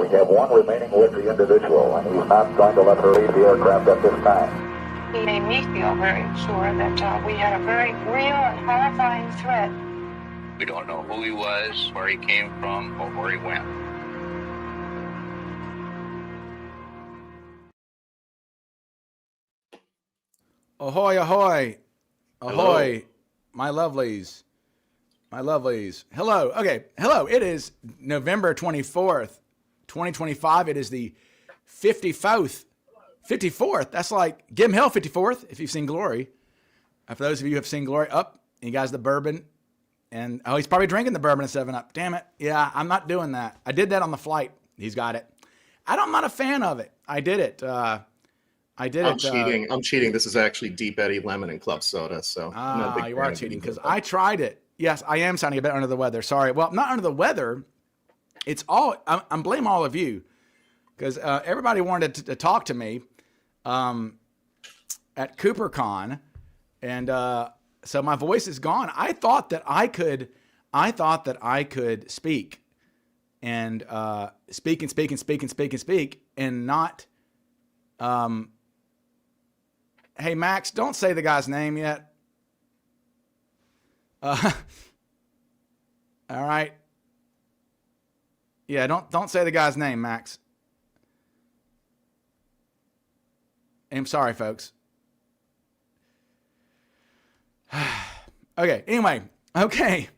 We have one remaining with the individual, and he's not going to let her leave the aircraft at this time. He made me feel very sure that we had a very real and horrifying threat. We don't know who he was, where he came from, or where he went. Ahoy, ahoy, ahoy, Hello. my lovelies, my lovelies. Hello, okay, hello. It is November 24th, 2025. It is the 54th. That's like, give him hell, 54th, if you've seen Glory. For those of you who have seen Glory, up, you guys, the bourbon. And, oh, he's probably drinking the bourbon at 7-Up. Damn it. Yeah, I'm not doing that. I did that on the flight. He's got it. I'm not a fan of it. I did it. I'm cheating. I'm cheating. This is actually Deep Eddy Lemon and Club Soda. So I'm not a big you fan are of cheating it. because I tried it. Yes, I am sounding a bit under the weather. Sorry. Well, not under the weather. It's all, I'm blame all of you because everybody wanted to talk to me at CooperCon. And so my voice is gone. I thought that I could speak and speak and not, hey, Max, don't say the guy's name yet. All right. Yeah, don't say the guy's name, Max. I'm sorry, folks. Okay. Anyway. Okay.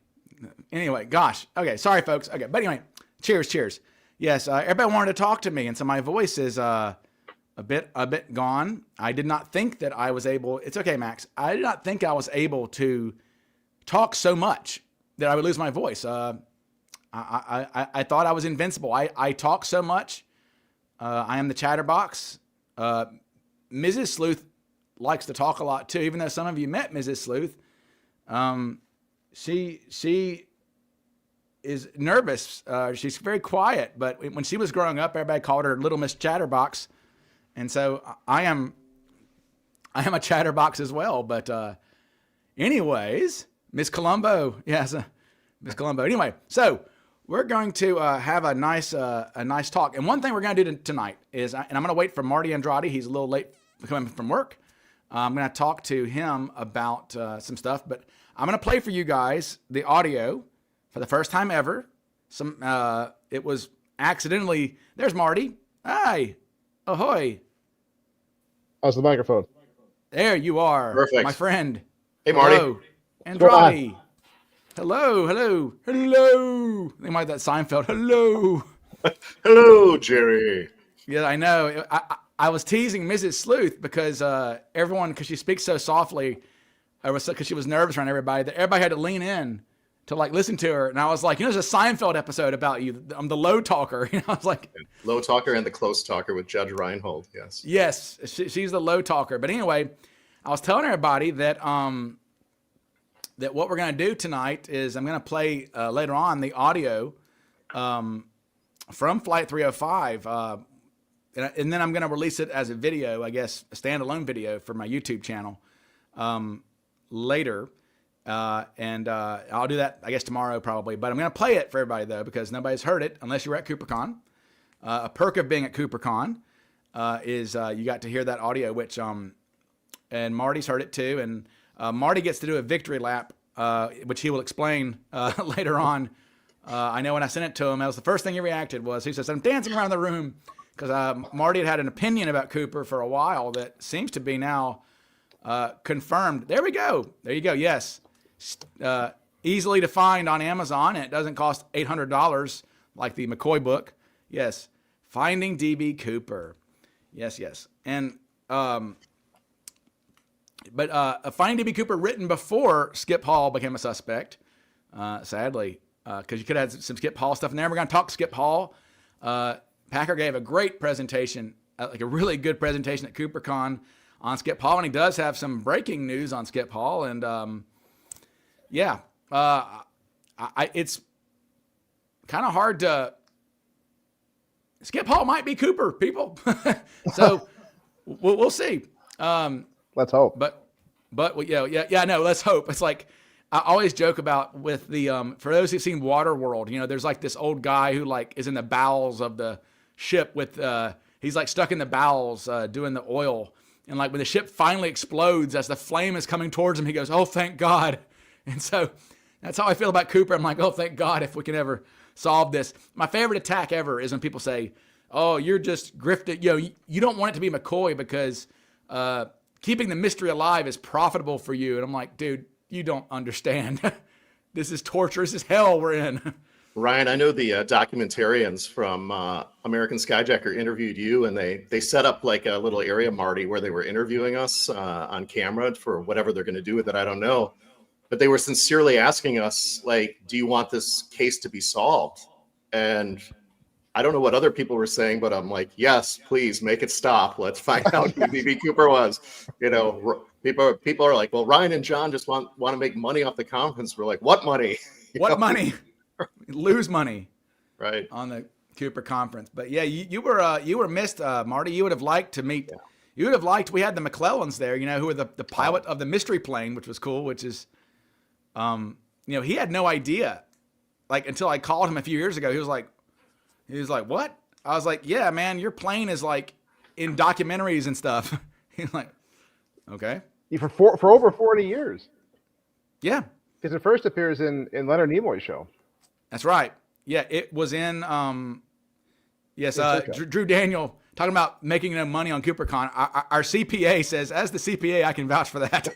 Anyway, gosh. Okay. Sorry, folks. Okay. But anyway, cheers. Yes. Everybody wanted to talk to me. And so my voice is, a bit gone. I did not think that I was able, it's okay, Max. I did not think I was able to talk so much that I would lose my voice. I thought I was invincible. I talk so much. I am the chatterbox. Mrs. Sleuth likes to talk a lot too, even though some of you met Mrs. Sleuth. She is nervous. She's very quiet, but when she was growing up, everybody called her Little Miss Chatterbox. And so I am a chatterbox as well. But anyways, Miss Colombo. Yes, Miss Colombo. Anyway, so we're going to have a nice talk. And one thing we're going to do tonight is, and I'm going to wait for Marty Andrade. He's a little late coming from work. I'm going to talk to him about some stuff. But I'm going to play for you guys the audio for the first time ever. It was accidentally. There's Marty. Hi. Ahoy. How's the microphone? There you are. Perfect. My friend. Hey, Marty. Hello. Andrade. Hello. They might have that Seinfeld. Hello. Hello, Jerry. Yeah, I know. I was teasing Mrs. Sleuth because because she speaks so softly, because she was nervous around everybody, that everybody had to lean in to like listen to her. And I was like, there's a Seinfeld episode about you. I'm the low talker. I was like, Low talker and the close talker with Judge Reinhold. Yes. she's the low talker. But anyway, I was telling everybody that that what we're going to do tonight is I'm going to play later on the audio from Flight 305. And then I'm going to release it as a video, I guess, a standalone video for my YouTube channel later. And I'll do that, I guess, tomorrow probably. But I'm going to play it for everybody, though, because nobody's heard it unless you were at CooperCon. A perk of being at CooperCon is you got to hear that audio, which and Marty's heard it too. And Marty gets to do a victory lap, which he will explain later on. I know when I sent it to him, that was the first thing he reacted was, he says, I'm dancing around the room because Marty had an opinion about Cooper for a while that seems to be now confirmed. There we go. There you go. Yes. Easily to find on Amazon, and it doesn't cost $800 like the McCoy book. Yes. Finding DB Cooper. Yes. And but Finding DB Cooper written before Skip Hall became a suspect, sadly, because you could have had some Skip Hall stuff in there. We're going to talk Skip Hall. Packer gave a great presentation, like a really good presentation at CooperCon on Skip Hall, and he does have some breaking news on Skip Hall. And it's kind of hard to. Skip Hall might be Cooper, people. So we'll see. Let's hope. But no, let's hope. It's like I always joke about with the for those who've seen Waterworld, there's like this old guy who like is in the bowels of the ship with, he's like stuck in the bowels doing the oil. And like when the ship finally explodes, as the flame is coming towards him, he goes, "Oh, thank God." And so that's how I feel about Cooper. I'm like, oh, thank God if we can ever solve this. My favorite attack ever is when people say, "Oh, you're just grifted. You don't want it to be McCoy because keeping the mystery alive is profitable for you." And I'm like, dude, you don't understand. This is torture. This is hell we're in. Ryan, I know the documentarians from American Skyjacker interviewed you, and they set up like a little area, Marty, where they were interviewing us on camera for whatever they're going to do with it. I don't know. But they were sincerely asking us, like, do you want this case to be solved? And I don't know what other people were saying, but I'm like, yes, please make it stop. Let's find out who DB Cooper was. People are like, well, Ryan and John just want to make money off the conference. We're like, what money? What money? Lose money, right, on the Cooper conference. But yeah, you were missed, Marty. You would have liked to meet. Yeah. You would have liked. We had the McClellans there, who were the pilot of the mystery plane, which was cool. Which is, he had no idea, like until I called him a few years ago. He was like, "What?" I was like, "Yeah, man, your plane is like in documentaries and stuff." He's like, "Okay." For over 40 years. Yeah, because it first appears in Leonard Nimoy's show. That's right. Yeah, it was in, Drew Daniel talking about making no money on CooperCon. Our CPA says, as the CPA, I can vouch for that.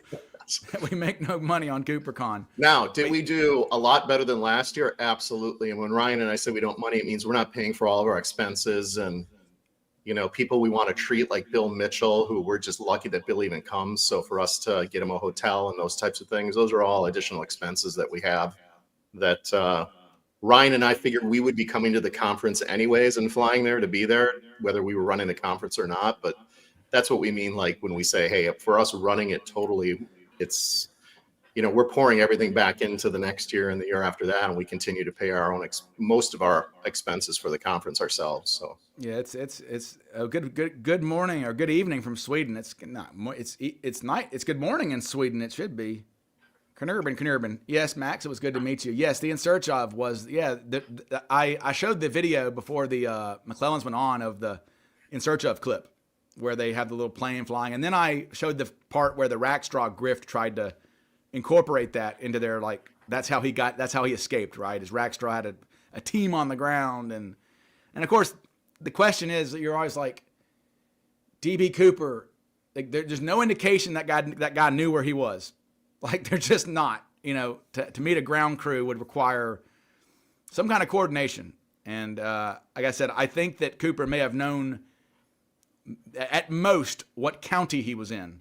We make no money on CooperCon. Now, did we do a lot better than last year? Absolutely. And when Ryan and I say we don't money, it means we're not paying for all of our expenses. And, people we want to treat like Bill Mitchell, who we're just lucky that Bill even comes. So for us to get him a hotel and those types of things, those are all additional expenses that we have that, Ryan and I figured we would be coming to the conference anyways and flying there to be there, whether we were running the conference or not. But that's what we mean, like when we say, hey, for us running it totally, it's, we're pouring everything back into the next year and the year after that, and we continue to pay our own most of our expenses for the conference ourselves. So yeah, it's a good morning or good evening from Sweden. It's not it's night. It's good morning in Sweden. It should be. Knurban. Yes, Max, it was good to meet you. Yes, the In Search Of was, I showed the video before the McClellans went on of the In Search Of clip where they have the little plane flying. And then I showed the part where the Rackstraw grift tried to incorporate that into their, like, that's how he escaped, right? His Rackstraw had a team on the ground. And of course, the question is, you're always like, DB Cooper, like, there's no indication that guy knew where he was. Like, they're just not, to meet a ground crew would require some kind of coordination. And like I said, I think that Cooper may have known at most what county he was in.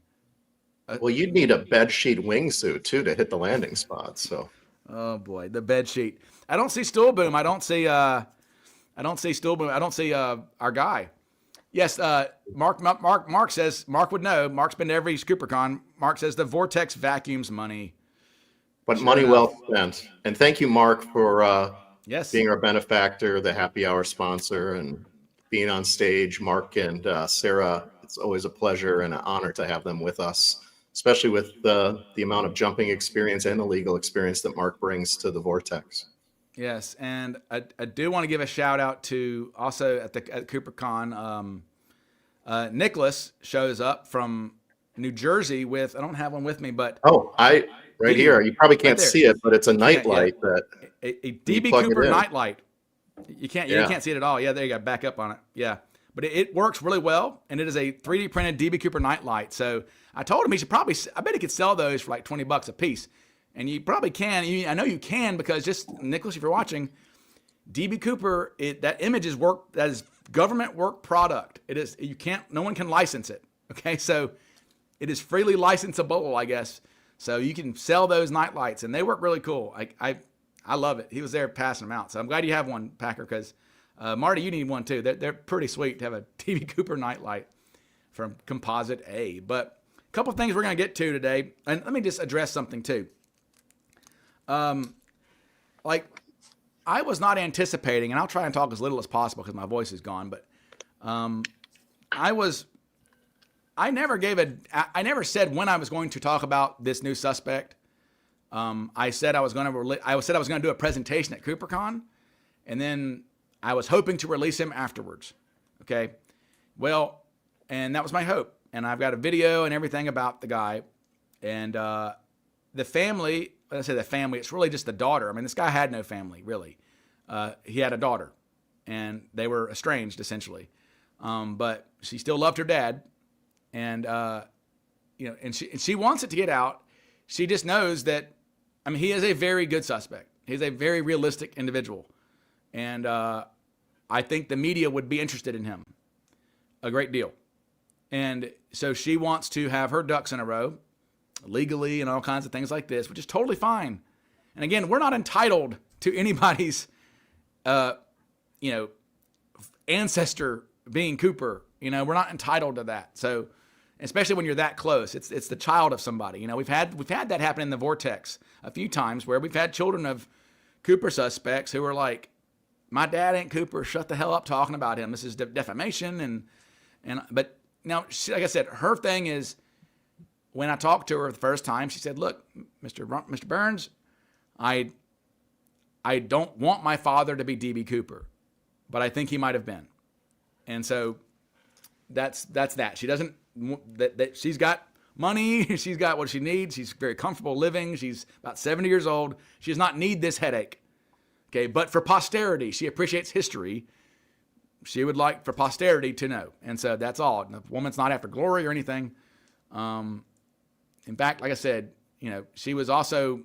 Well, you'd need a bedsheet wingsuit too to hit the landing spot. So, oh boy, the bedsheet. I don't see Stuhlboom. I don't see Stuhlboom. I don't see our guy. Yes, Mark says, Mark would know. Mark's been to every CooperCon. Mark says the Vortex vacuums money. But sure, money well spent. And thank you, Mark, for being our benefactor, the happy hour sponsor, and being on stage. Mark and Sarah, it's always a pleasure and an honor to have them with us, especially with the amount of jumping experience and the legal experience that Mark brings to the Vortex. Yes, and I do want to give a shout out to also at CooperCon. Nicholas shows up from New Jersey with, I don't have one with me, but here. You probably can't see it, but it's a nightlight that a DB Cooper nightlight. You can't see it at all. Yeah, there you go. Back up on it. Yeah, but it works really well, and it is a 3D printed DB Cooper nightlight. So I told him he should probably. I bet he could sell those for like $20 a piece. And you probably can. I know you can, because just, Nicholas, if you're watching, DB Cooper, that image is that is government work product. It is, no one can license it. Okay, so it is freely licensable, I guess. So you can sell those night lights, and they work really cool. I love it. He was there passing them out. So I'm glad you have one, Packer, because Marty, you need one too. They're pretty sweet to have a DB Cooper night light from Composite A. But a couple of things we're going to get to today, and let me just address something too. I was not anticipating, and I'll try and talk as little as possible because my voice is gone, but I never said when I was going to talk about this new suspect. I said I was going to do a presentation at CooperCon, and then I was hoping to release him afterwards. Okay. Well, and that was my hope. And I've got a video and everything about the guy. And the family, when I say the family, it's really just the daughter. I mean, this guy had no family, really. He had a daughter, and they were estranged, essentially. But she still loved her dad. And, and she wants it to get out. She just knows that, I mean, he is a very good suspect. He's a very realistic individual. And I think the media would be interested in him a great deal. And so she wants to have her ducks in a row legally and all kinds of things like this, which is totally fine. And again, we're not entitled to anybody's, ancestor being Cooper. We're not entitled to that. So, especially when you're that close, it's the child of somebody. We've had that happen in the Vortex a few times where we've had children of Cooper suspects who are like, my dad ain't Cooper. Shut the hell up talking about him. This is defamation. But now, like I said, her thing is, when I talked to her the first time, she said, look, Mr. Burns, I don't want my father to be D.B. Cooper, but I think he might have been. And so that's that. She doesn't, that she's got money. She's got what she needs. She's very comfortable living. She's about 70 years old. She does not need this headache. Okay. But for posterity, she appreciates history. She would like for posterity to know. And so that's all. The woman's not after glory or anything. In fact, like I said, she was also,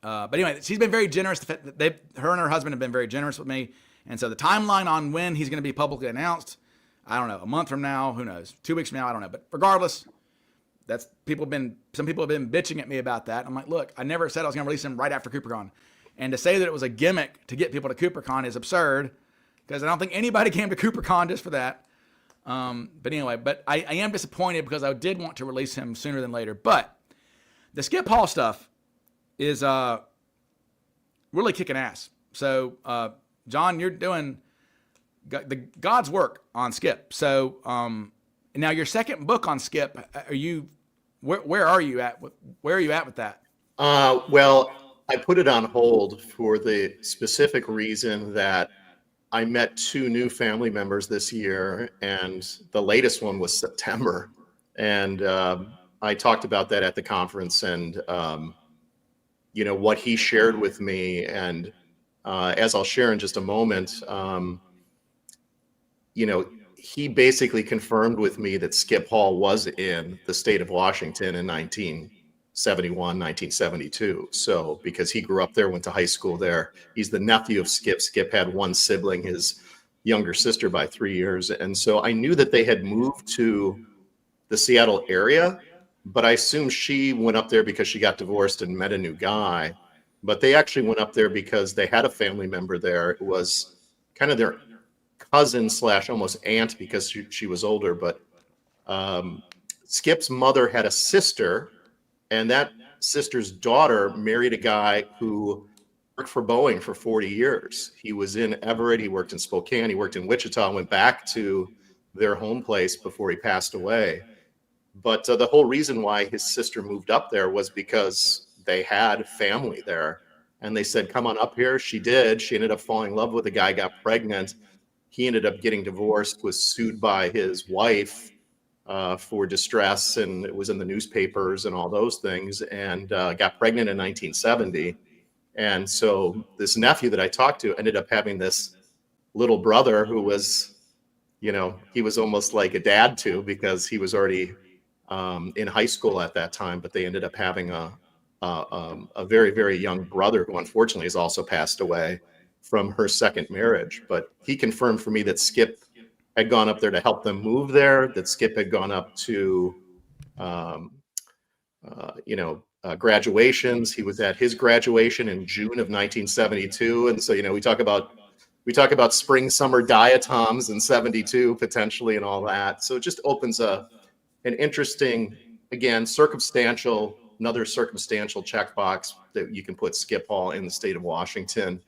but anyway, she's been very generous. Her and her husband have been very generous with me. And so the timeline on when he's going to be publicly announced, I don't know, a month from now, who knows, 2 weeks from now, I don't know. But regardless, some people have been bitching at me about that. I'm like, look, I never said I was going to release him right after CooperCon. And to say that it was a gimmick to get people to CooperCon is absurd, because I don't think anybody came to CooperCon just for that. But anyway, I am disappointed because I did want to release him sooner than later. But the Skip Hall stuff is really kicking ass. So, John, you're doing the God's work on Skip. So now your second book on Skip, where are you at? Where are you at with that? Well, I put it on hold for the specific reason that I met 2 new family members this year, and the latest one was September. And I talked about that at the conference, and what he shared with me, and as I'll share in just a moment, he basically confirmed with me that Skip Hall was in the state of Washington in 1971, 1972. So because he grew up there, went to high school there. He's the nephew of Skip. Skip had one sibling, his younger sister by 3 years. And so I knew that they had moved to the Seattle area, but I assumed she went up there because she got divorced and met a new guy. But they actually went up there because they had a family member there. It was kind of their cousin / almost aunt, because she was older. But Skip's mother had a sister, and that sister's daughter married a guy who worked for Boeing for 40 years. He was in Everett. He worked in Spokane. He worked in Wichita, and went back to their home place before he passed away. But the whole reason why his sister moved up there was because they had family there. And they said, come on up here. She did. She ended up falling in love with a guy, got pregnant. He ended up getting divorced, was sued by his wife for distress, and it was in the newspapers and all those things, and got pregnant in 1970. And so this nephew that I talked to ended up having this little brother who was, he was almost like a dad to, because he was already in high school at that time, but they ended up having a very, very young brother who unfortunately has also passed away from her second marriage. But he confirmed for me that Skip had gone up there to help them move there, that Skip had gone up to, graduations. He was at his graduation in June of 1972. And so, we talk about spring, summer diatoms in 72 potentially and all that. So it just opens an interesting, again, another circumstantial checkbox that you can put Skip Hall in the state of Washington.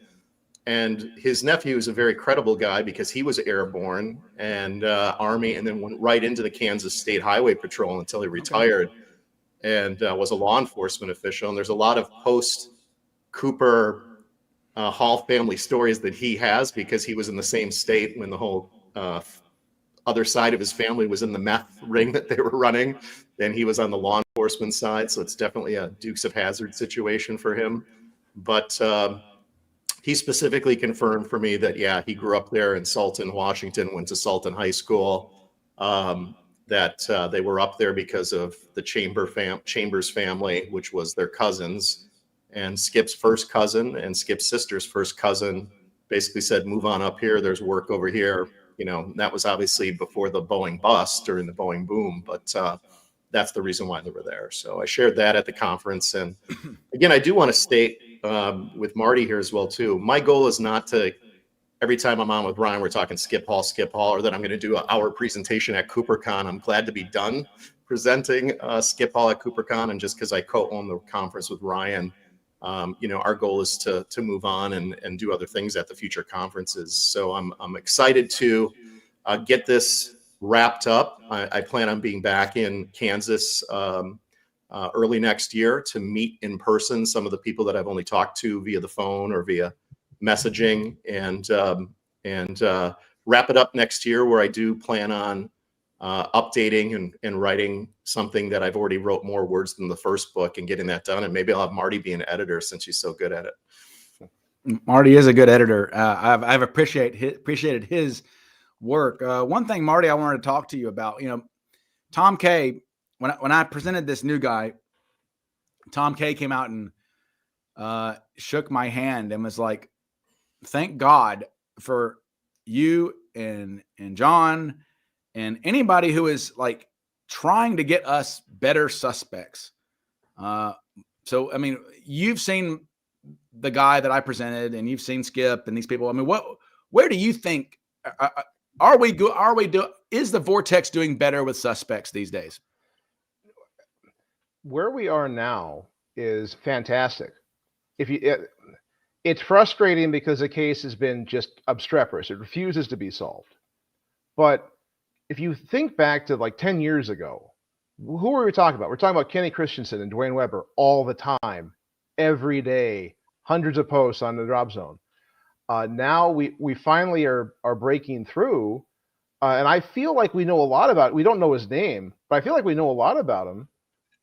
And his nephew is a very credible guy because he was airborne and Army, and then went right into the Kansas State Highway Patrol until he retired, and was a law enforcement official. And there's a lot of post-Cooper Hall family stories that he has, because he was in the same state when the whole other side of his family was in the meth ring that they were running, then he was on the law enforcement side. So it's definitely a Dukes of Hazzard situation for him. But he specifically confirmed for me that, yeah, he grew up there in Sultan, Washington, went to Sultan High School, that they were up there because of the Chambers family, which was their cousins. And Skip's first cousin and Skip's sister's first cousin basically said, move on up here. There's work over here. You know, that was obviously before the Boeing bust, during the Boeing boom, but that's the reason why they were there. So I shared that at the conference. And again, I do want to state with Marty here as well, too. My goal is not to, every time I'm on with Ryan, we're talking Skip Hall, or that I'm going to do an hour presentation at CooperCon. I'm glad to be done presenting Skip Hall at CooperCon. And just because I co-own the conference with Ryan, you know, our goal is to move on and do other things at the future conferences. So I'm excited to get this wrapped up. I plan on being back in Kansas early next year to meet in person some of the people that I've only talked to via the phone or via messaging, and wrap it up next year, where I do plan on updating and writing something that I've already wrote more words than the first book, and getting that done. And maybe I'll have Marty be an editor, since he's so good at it. Marty is a good editor. I've appreciated his work. One thing, Marty, I wanted to talk to you about, you know, Tom Kay, when I presented this new guy, Tom Kay came out and shook my hand and was like, thank God for you and John and anybody who is like trying to get us better suspects. So, I mean, you've seen the guy that I presented, and you've seen Skip and these people. I mean, where do you think, is the Vortex doing better with suspects these days? Where we are now is fantastic. It's frustrating because the case has been just obstreperous. It refuses to be solved. But if you think back to like 10 years ago, who were we talking about? We're talking about Kenny Christensen and Dwayne Weber all the time, every day, hundreds of posts on the Drop Zone. Now we finally are breaking through, and I feel like we know a lot about it. We don't know his name, but I feel like we know a lot about him.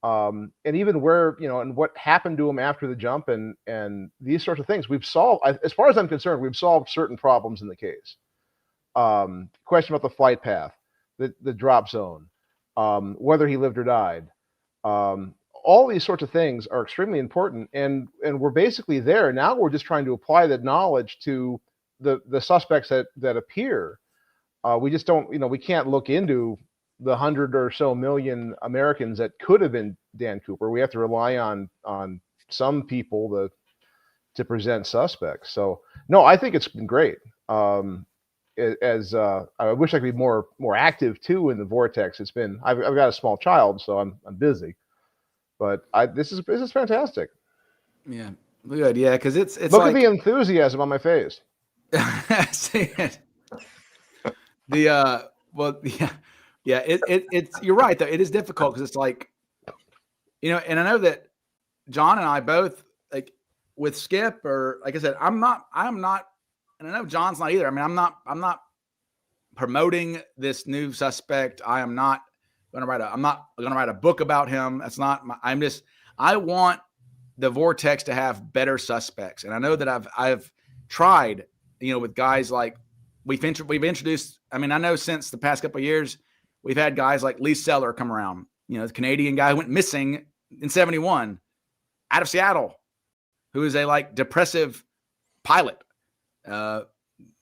And even where, you know, and what happened to him after the jump, and these sorts of things we've solved. As far as I'm concerned, we've solved certain problems in the case. Question about the flight path, the drop zone, whether he lived or died. All these sorts of things are extremely important, and we're basically there. Now we're just trying to apply that knowledge to the suspects that appear. We just don't, you know, we can't look into the 100 or so million Americans that could have been Dan Cooper. We have to rely on some people to present suspects. So no, I think it's been great. I wish I could be more active too in the Vortex. It's been, I've got a small child, so I'm busy, but this is fantastic. Yeah, good. Yeah, because it's look at the enthusiasm on my face. See it. Yeah, it's you're right though. It is difficult because it's like, you know, and I know that John and I both, like with Skip, or like I said, I'm not, and I know John's not either. I mean, I'm not promoting this new suspect. I'm not going to write a book about him. That's not I want the Vortex to have better suspects. And I know that I've tried, you know, with guys like we've introduced, I mean, I know since the past couple of years, we've had guys like Lee Seller come around, you know, the Canadian guy who went missing in 1971 out of Seattle, who is a like depressive pilot.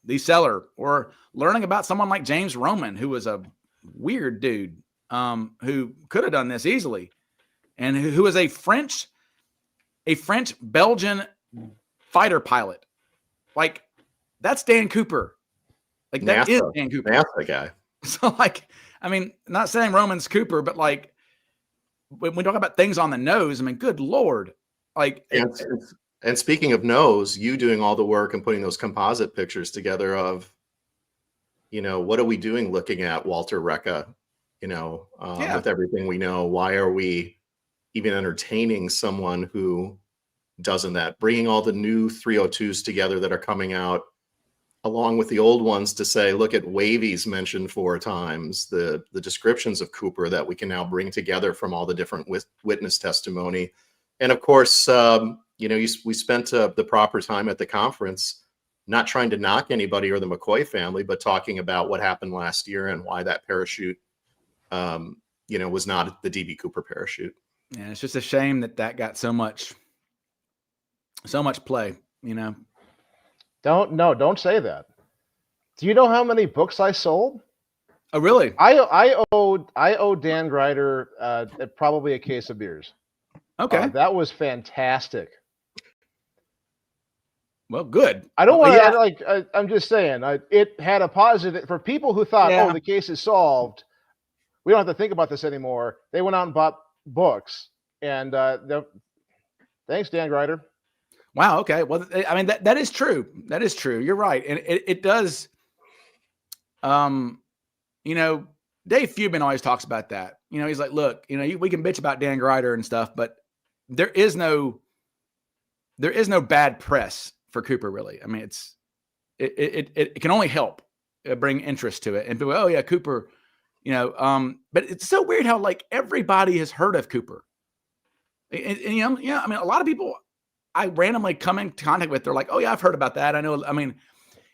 Lee Seller, or learning about someone like James Roman, who was a weird dude, who could have done this easily, and who was a French Belgian fighter pilot. Like, that's Dan Cooper. Like, that is Dan Cooper. NASA guy. So, like, I mean, not saying Roman's Cooper, but like, when we talk about things on the nose, I mean, good Lord. Like, and speaking of nose, you doing all the work and putting those composite pictures together of, you know, what are we doing looking at Walter Recca, you know, with everything we know? Why are we even entertaining someone who doesn't that? Bringing all the new 302s together that are coming out, along with the old ones to say, look at Wavy's mentioned 4 times, the descriptions of Cooper that we can now bring together from all the different witness testimony. And of course, you know, we spent the proper time at the conference, not trying to knock anybody or the McCoy family, but talking about what happened last year and why that parachute, you know, was not the DB Cooper parachute. Yeah, it's just a shame that got so much play, you know. Don't say that. Do you know how many books I sold? Oh, really? I owe Dan Greider probably a case of beers. Okay. That was fantastic. Well, good. I don't want to, yeah. like, I'm just saying, it had a positive, for people who thought, Yeah. oh, the case is solved, we don't have to think about this anymore. They went out and bought books. And thanks, Dan Greider. Wow. Okay. Well, I mean, that is true. That is true. You're right. And it does, you know, Dave Fubin always talks about that. You know, he's like, look, you know, we can bitch about Dan Greider and stuff, but there is no bad press for Cooper, really. I mean, it can only help bring interest to it. And people, oh yeah, Cooper, you know, but it's so weird how like everybody has heard of Cooper. And you know, yeah, I mean, a lot of people I randomly come in contact with, they're like, oh yeah, I've heard about that. I know. I mean,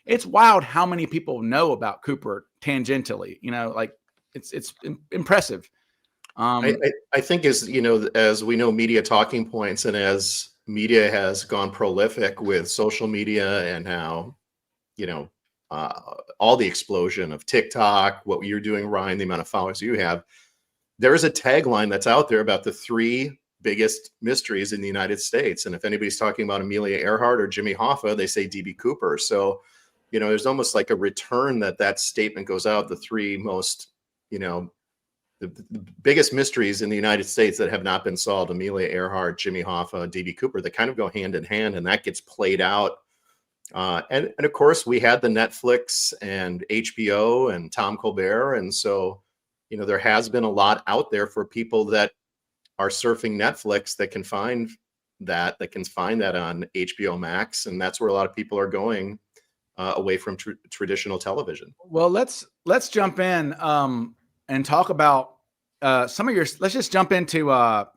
it's wild how many people know about Cooper tangentially, you know, like it's impressive. I think as, you know, as we know media talking points and as media has gone prolific with social media and how, you know, all the explosion of TikTok, what you're doing, Ryan, the amount of followers you have, there is a tagline that's out there about the 3 biggest mysteries in the United States. And if anybody's talking about Amelia Earhart or Jimmy Hoffa, they say DB Cooper. So, you know, there's almost like a return that statement goes out, the 3 most, you know, the biggest mysteries in the United States that have not been solved, Amelia Earhart, Jimmy Hoffa, DB Cooper, that kind of go hand in hand, and that gets played out. And of course, we had the Netflix and HBO and Tom Colbert. And so, you know, there has been a lot out there for people that are surfing Netflix that can find that on HBO Max. And that's where a lot of people are going away from traditional television. Well, let's jump in and talk about some of your, let's just jump into, I'll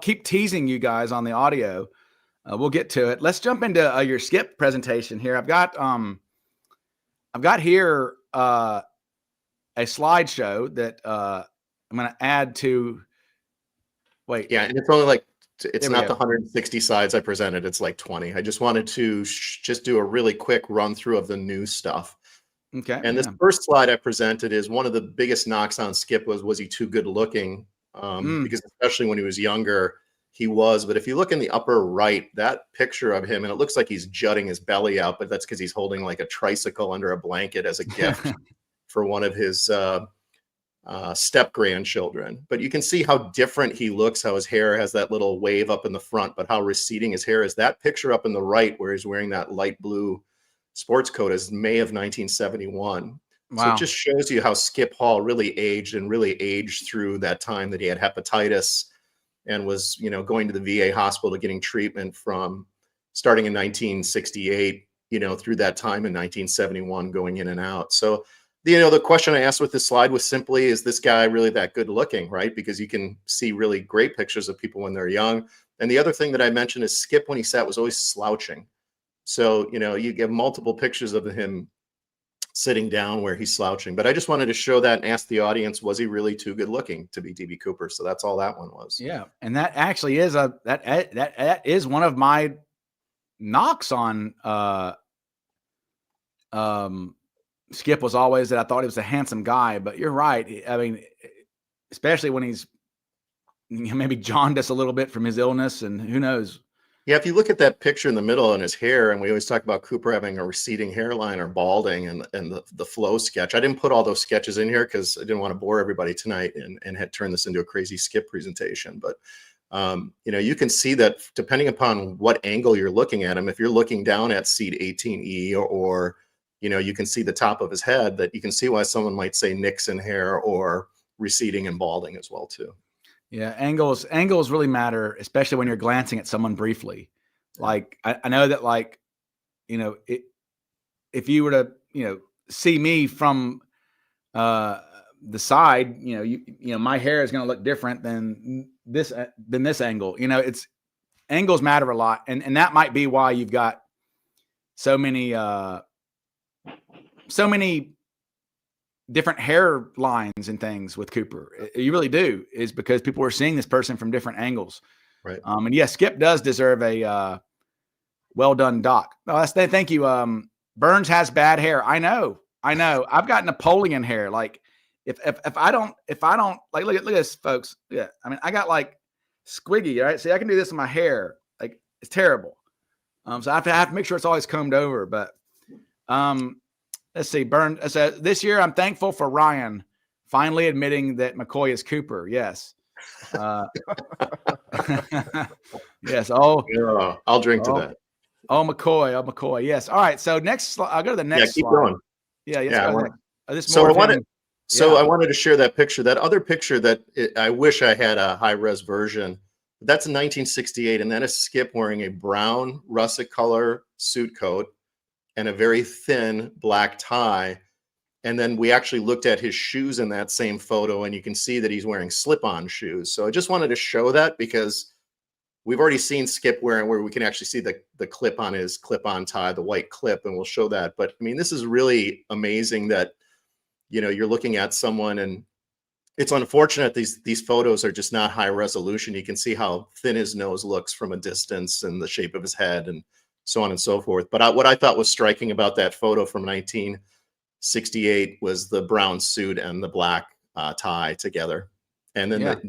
keep teasing you guys on the audio. We'll get to it. Let's jump into your Skip presentation here. I've got here a slideshow that I'm going to add to. Wait. Yeah, and it's only like, it's not the 160 slides I presented. It's like 20. I just wanted to just do a really quick run through of the new stuff. Okay. And this first slide I presented is one of the biggest knocks on Skip was he too good looking? Because especially when he was younger, he was. But if you look in the upper right, that picture of him, and it looks like he's jutting his belly out, but that's because he's holding like a tricycle under a blanket as a gift for one of his step grandchildren. But you can see how different he looks, how his hair has that little wave up in the front, but how receding his hair is. That picture up in the right where he's wearing that light blue sports coat is May of 1971. Wow. So it just shows you how Skip Hall really aged through that time that he had hepatitis and was, you know, going to the VA hospital getting treatment from starting in 1968, you know, through that time in 1971, going in and out. So, you know, the question I asked with this slide was simply, is this guy really that good looking, right? Because you can see really great pictures of people when they're young. And the other thing that I mentioned is Skip, when he sat, was always slouching. So, you know, you get multiple pictures of him sitting down where he's slouching. But I just wanted to show that and ask the audience, was he really too good looking to be DB Cooper? So that's all that one was. Yeah. And that actually is that is one of my knocks on Skip, was always that I thought he was a handsome guy. But you're right. I mean, especially when he's maybe jaundiced a little bit from his illness, and who knows. Yeah, if you look at that picture in the middle and his hair, and we always talk about Cooper having a receding hairline or balding, and the flow sketch. I didn't put all those sketches in here because I didn't want to bore everybody tonight and had turned this into a crazy Skip presentation. But you know, you can see that depending upon what angle you're looking at him, if you're looking down at seat 18E or you know, you can see the top of his head, that you can see why someone might say Nixon hair or receding and balding as well too. Yeah, angles really matter, especially when you're glancing at someone briefly. Like I know that, like, you know, if you were to, you know, see me from the side, you know, my hair is going to look different than this angle. You know, it's angles matter a lot, and that might be why you've got so many different hair lines and things with Cooper. You really do, is because people are seeing this person from different angles. Right. And yes, Skip does deserve a well done doc. No, thank you. Burns has bad hair. I know. I've got Napoleon hair. Like if I don't like, look at this, folks. Yeah. I mean, I got like squiggy, right? See, I can do this in my hair. Like, it's terrible. So I have to make sure it's always combed over. But let's see. Burns says, this year I'm thankful for Ryan finally admitting that McCoy is Cooper. Yes. Yes. Oh, yeah, I'll drink to that. Oh, McCoy. Yes. All right. So next, I'll go to the next. Keep slide. going. Yeah. Yes. Yeah. I wanted to share that picture. That other picture I wish I had a high res version. That's in 1968, and that is Skip wearing a brown russet color suit coat and a very thin black tie. And then we actually looked at his shoes in that same photo, and you can see that he's wearing slip-on shoes. So I just wanted to show that because we've already seen Skip wearing, where we can actually see the clip on his clip-on tie, the white clip, and we'll show that. But I mean, this is really amazing that, you know, you're looking at someone, and it's unfortunate these photos are just not high resolution. You can see how thin his nose looks from a distance and the shape of his head and so on and so forth. But what I thought was striking about that photo from 1968 was the brown suit and the black tie together. And then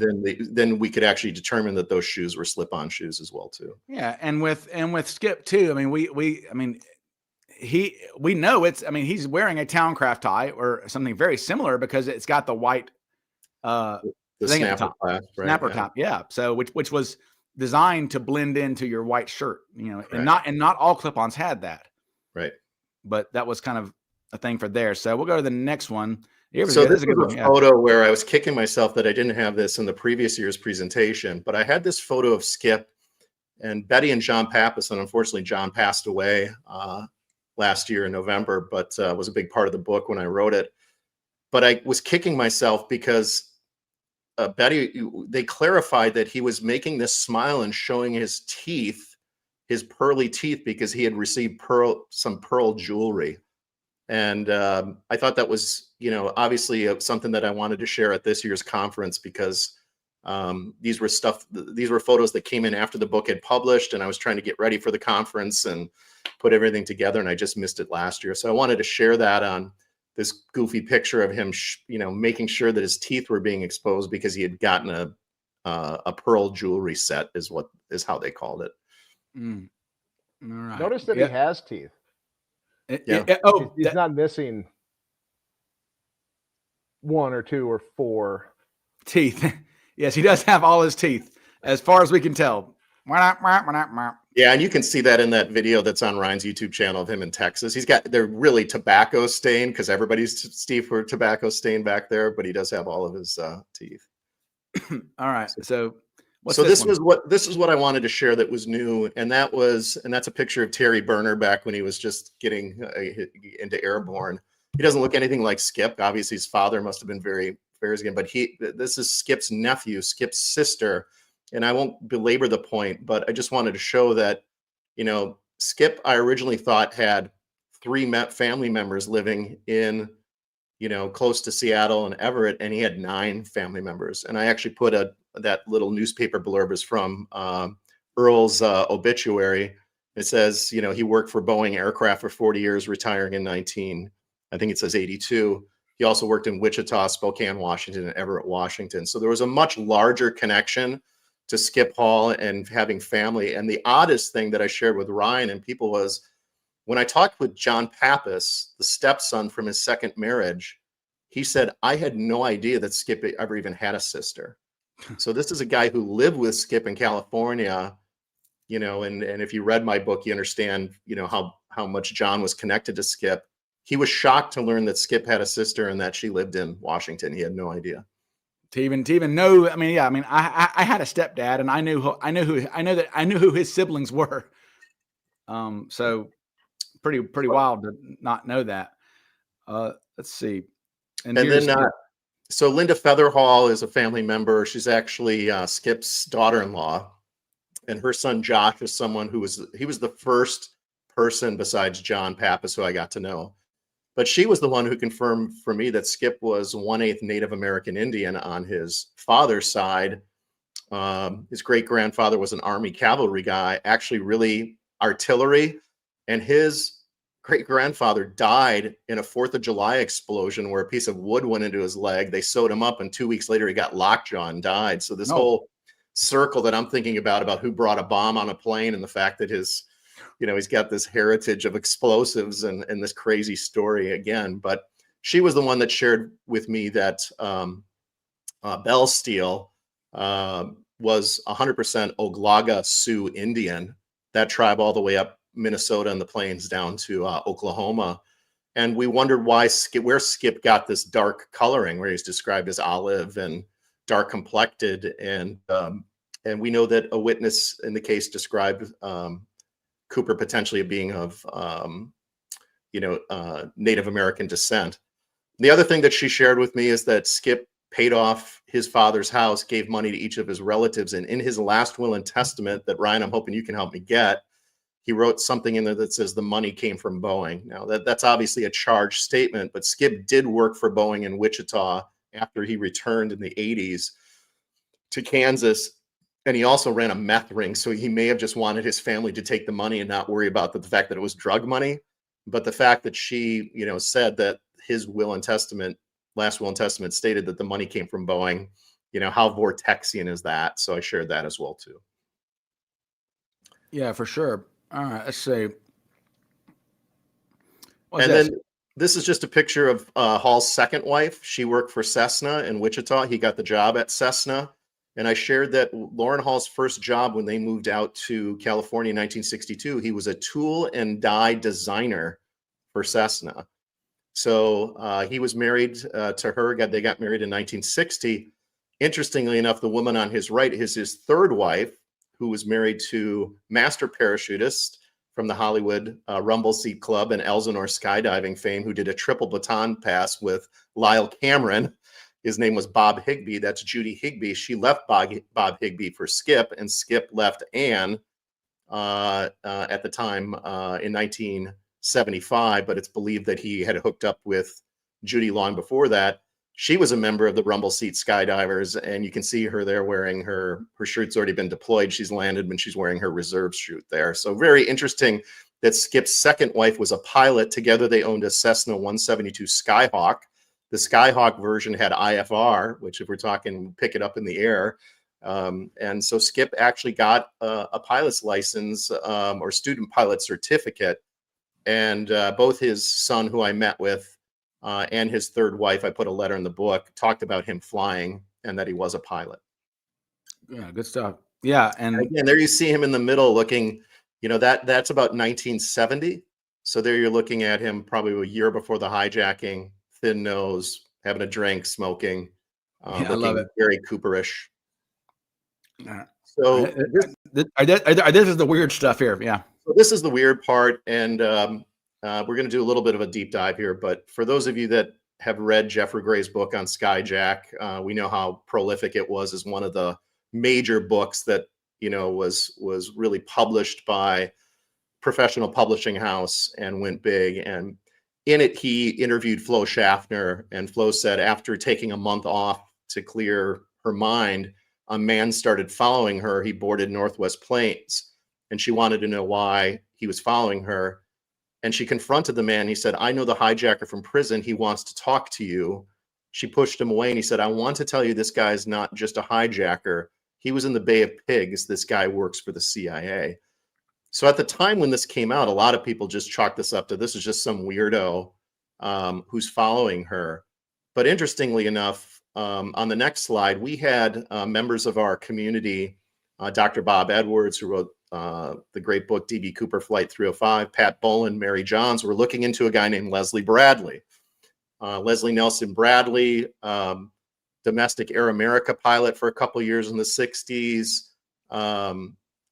then we could actually determine that those shoes were slip-on shoes as well too. Yeah, and with Skip too. I mean, we know it's. I mean, he's wearing a Towncraft tie or something very similar because it's got the white the snapper clasp, right? Snapper top. Yeah. So which was designed to blend into your white shirt. You know, and not all clip-ons had that. Right. But that was kind of a thing for there. So we'll go to the next one. So this is a photo where I was kicking myself that I didn't have this in the previous year's presentation, but I had this photo of Skip and Betty and John Pappas, and unfortunately John passed away last year in November, but was a big part of the book when I wrote it. But I was kicking myself because Betty, they clarified that he was making this smile and showing his teeth, his pearly teeth, because he had received some pearl jewelry. And I thought that was, you know, obviously something that I wanted to share at this year's conference because these were photos that came in after the book had published, and I was trying to get ready for the conference and put everything together, and I just missed it last year. So I wanted to share that on this goofy picture of him, you know, making sure that his teeth were being exposed because he had gotten a pearl jewelry set is how they called it. Mm. All right. Notice that he has teeth. He's not missing one or two or four teeth. Yes, he does have all his teeth, as far as we can tell. Yeah, and you can see that in that video that's on Ryan's YouTube channel of him in Texas. They're really tobacco stained because everybody's teeth were tobacco stained back there, but he does have all of his teeth. All right, so this is what I wanted to share that was new, and that's a picture of Terry Berner back when he was just getting into airborne. He doesn't look anything like Skip. Obviously, his father must have been very fair-skinned, but this is Skip's nephew, Skip's sister, and I won't belabor the point, but I just wanted to show that, you know, Skip, I originally thought had 3 family members living in, you know, close to Seattle and Everett, and he had 9 family members. And I actually put that little newspaper blurb is from Earl's obituary. It says, you know, he worked for Boeing Aircraft for 40 years, retiring in 82. He also worked in Wichita, Spokane, Washington, and Everett, Washington. So there was a much larger connection to Skip Hall and having family. And the oddest thing that I shared with Ryan and people was when I talked with John Pappas, the stepson from his second marriage, he said, I had no idea that Skip ever even had a sister. So this is a guy who lived with Skip in California, you know, and if you read my book, you understand, you know, how much John was connected to Skip. He was shocked to learn that Skip had a sister and that she lived in Washington. He had no idea. To even know, I mean, I had a stepdad, and I knew who his siblings were. So pretty wild to not know that. Let's see. And then, so Linda Featherhall is a family member. She's actually Skip's daughter-in-law, and her son Josh is someone who was the first person besides John Pappas who I got to know. But she was the one who confirmed for me that Skip was 1/8 Native American Indian on his father's side. His great-grandfather was an Army cavalry guy, actually really artillery, and his great-grandfather died in a 4th of July explosion where a piece of wood went into his leg. They sewed him up, and 2 weeks later he got lockjaw and died. So this whole circle that I'm thinking about who brought a bomb on a plane, and the fact that his, he's got this heritage of explosives and this crazy story again. But she was the one that shared with me that Bell Steel was 100% Oglala Sioux Indian, that tribe all the way up Minnesota and the plains down to Oklahoma. And we wondered where Skip got this dark coloring, where he's described as olive and dark complected. And we know that a witness in the case described Cooper potentially being of, Native American descent. The other thing that she shared with me is that Skip paid off his father's house, gave money to each of his relatives. And in his last will and testament that, Ryan, I'm hoping you can help me get, he wrote something in there that says the money came from Boeing. Now that's obviously a charged statement, but Skip did work for Boeing in Wichita after he returned in the 80s to Kansas. And he also ran a meth ring. So he may have just wanted his family to take the money and not worry about the fact that it was drug money. But the fact that she, said that his last will and testament stated that the money came from Boeing, how Vortexian is that? So I shared that as well too. Yeah, for sure. All right, let's see. Then this is just a picture of Hall's second wife. She worked for Cessna in Wichita. He got the job at Cessna. And I shared that Loren Hall's first job when they moved out to California in 1962, he was a tool and die designer for Cessna. So he was married to her. They got married in 1960. Interestingly enough, the woman on his right is his third wife, who was married to master parachutist from the Hollywood Rumble Seat Club and Elsinore skydiving fame, who did a triple baton pass with Lyle Cameron. His name was Bob Higbee. That's Judy Higbee. She left Bob Higbee for Skip, and Skip left Anne at the time in 1975, but it's believed that he had hooked up with Judy long before that. She was a member of the Rumble Seat Skydivers, and you can see her there wearing her chute's already been deployed. She's landed when she's wearing her reserve chute there. So very interesting that Skip's second wife was a pilot. Together they owned a Cessna 172 Skyhawk. The Skyhawk version had IFR, which if we're talking, pick it up in the air. And so Skip actually got a pilot's license or student pilot certificate. And both his son, who I met with, and his third wife, I put a letter in the book, talked about him flying and that he was a pilot. Yeah, good stuff. Yeah. And again, there you see him in the middle looking, that's about 1970. So there you're looking at him probably a year before the hijacking, thin nose, having a drink, smoking, I love it. Very Cooperish. So this is the weird stuff here. Yeah. So this is the weird part. And we're going to do a little bit of a deep dive here. But for those of you that have read Jeffrey Gray's book on Skyjack, we know how prolific it was as one of the major books that, was really published by professional publishing house and went big. And in it, he interviewed Flo Schaffner, and Flo said after taking a month off to clear her mind, a man started following her. He boarded Northwest Planes, and she wanted to know why he was following her. And she confronted the man. He said, "I know the hijacker from prison. He wants to talk to you." She pushed him away, and he said, "I want to tell you this guy is not just a hijacker. He was in the Bay of Pigs. This guy works for the CIA." So at the time when this came out, a lot of people just chalked this up to this is just some weirdo who's following her. But interestingly enough, on the next slide, we had members of our community, Dr. Bob Edwards, who wrote the great book, D.B. Cooper Flight 305, Pat Bolin, Mary Johns, were looking into a guy named Leslie Bradley. Leslie Nelson Bradley, domestic Air America pilot for a couple years in the 60s.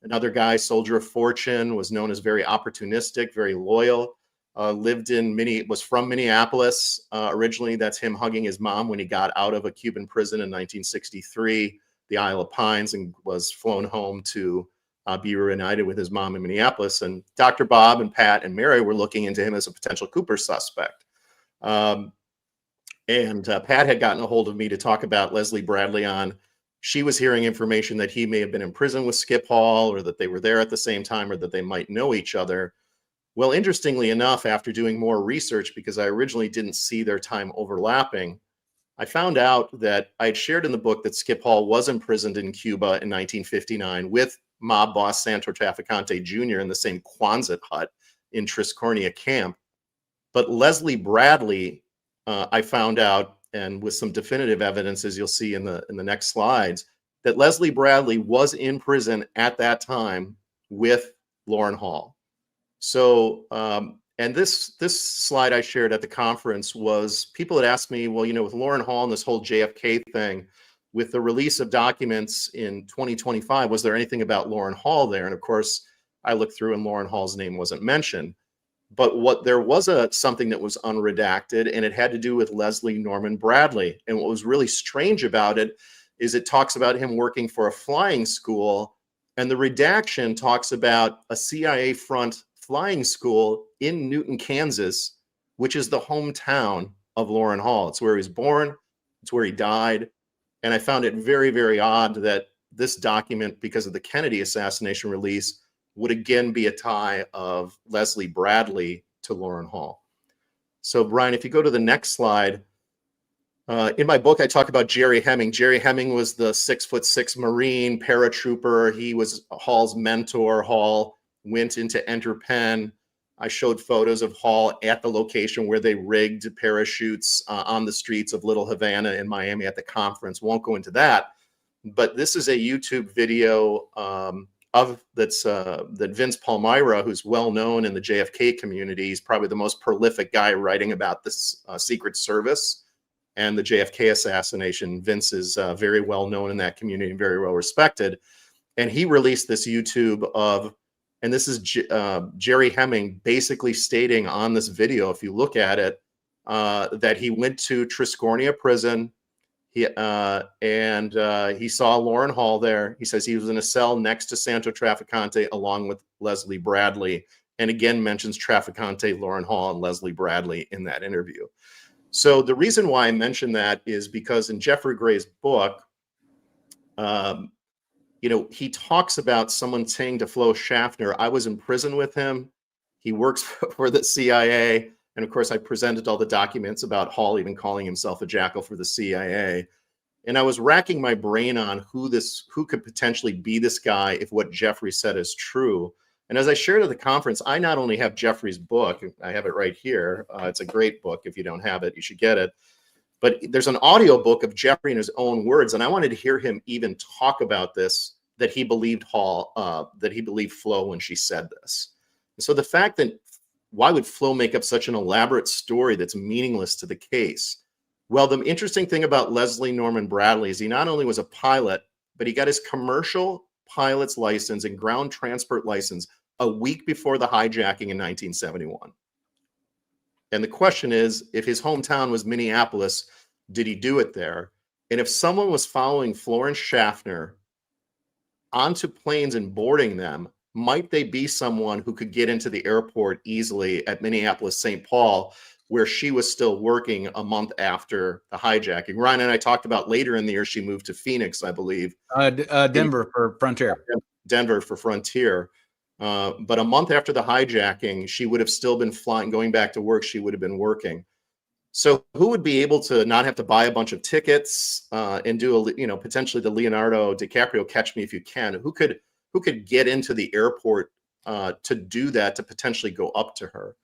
Another guy, soldier of fortune, was known as very opportunistic, very loyal. Was from Minneapolis originally. That's him hugging his mom when he got out of a Cuban prison in 1963, the Isle of Pines, and was flown home to be reunited with his mom in Minneapolis. And Dr. Bob and Pat and Mary were looking into him as a potential Cooper suspect. Pat had gotten a hold of me to talk about Leslie Bradley on. She was hearing information that he may have been in prison with Skip Hall, or that they were there at the same time, or that they might know each other. Well, interestingly enough, after doing more research, because I originally didn't see their time overlapping, I found out that I had shared in the book that Skip Hall was imprisoned in Cuba in 1959 with mob boss Santo Traficante Jr. in the same Quonset hut in Triscornia camp. But Leslie Bradley, I found out, and with some definitive evidence, as you'll see in the next slides, that Leslie Bradley was in prison at that time with Loren Hall. So, and this slide I shared at the conference was, people had asked me, well, with Loren Hall and this whole JFK thing, with the release of documents in 2025, was there anything about Loren Hall there? And of course, I looked through and Loren Hall's name wasn't mentioned. But there was something that was unredacted, and it had to do with Leslie Norman Bradley. And what was really strange about it is it talks about him working for a flying school, and the redaction talks about a CIA front flying school in Newton, Kansas, which is the hometown of Loren Hall. It's where he was born. It's where he died. And I found it very, very odd that this document, because of the Kennedy assassination release, would again be a tie of Leslie Bradley to Loren Hall. So Brian, if you go to the next slide, in my book, I talk about Jerry Hemming. Jerry Hemming was the 6'6" Marine paratrooper. He was Hall's mentor. Hall went into Enter Pen. I showed photos of Hall at the location where they rigged parachutes on the streets of Little Havana in Miami at the conference. Won't go into that, but this is a YouTube video that Vince Palmyra, who's well known in the JFK community. He's probably the most prolific guy writing about this Secret Service and the JFK assassination. Vince is very well known in that community and very well respected. And he released this YouTube of, and this is Jerry Hemming basically stating on this video, if you look at it, that he went to Triscornia prison. He saw Loren Hall there. He says he was in a cell next to Santo Traficante along with Leslie Bradley, and again mentions Traficante, Loren Hall, and Leslie Bradley in that interview. So the reason why I mention that is because in Jeffrey Gray's book, he talks about someone saying to Flo Schaffner, I was in prison with him. He works for the CIA. And of course, I presented all the documents about Hall even calling himself a jackal for the CIA. And I was racking my brain on who could potentially be this guy if what Jeffrey said is true. And as I shared at the conference, I not only have Jeffrey's book, I have it right here. It's a great book. If you don't have it, you should get it. But there's an audio book of Jeffrey in his own words. And I wanted to hear him even talk about this, that he believed that he believed Flo when she said this. And so the fact that, why would Flo make up such an elaborate story that's meaningless to the case? Well, the interesting thing about Leslie Norman Bradley is he not only was a pilot, but he got his commercial pilot's license and ground transport license a week before the hijacking in 1971. And the question is, if his hometown was Minneapolis, did he do it there? And if someone was following Florence Schaffner onto planes and boarding them, might they be someone who could get into the airport easily at Minneapolis-St. Paul, where she was still working a month after the hijacking? Ryan and I talked about later in the year, she moved to Phoenix, I believe. Denver for Frontier. Denver for Frontier. But a month after the hijacking, she would have still been flying, going back to work. She would have been working. So who would be able to not have to buy a bunch of tickets and do potentially the Leonardo DiCaprio Catch Me If You Can? Who could get into the airport to do that, to potentially go up to her?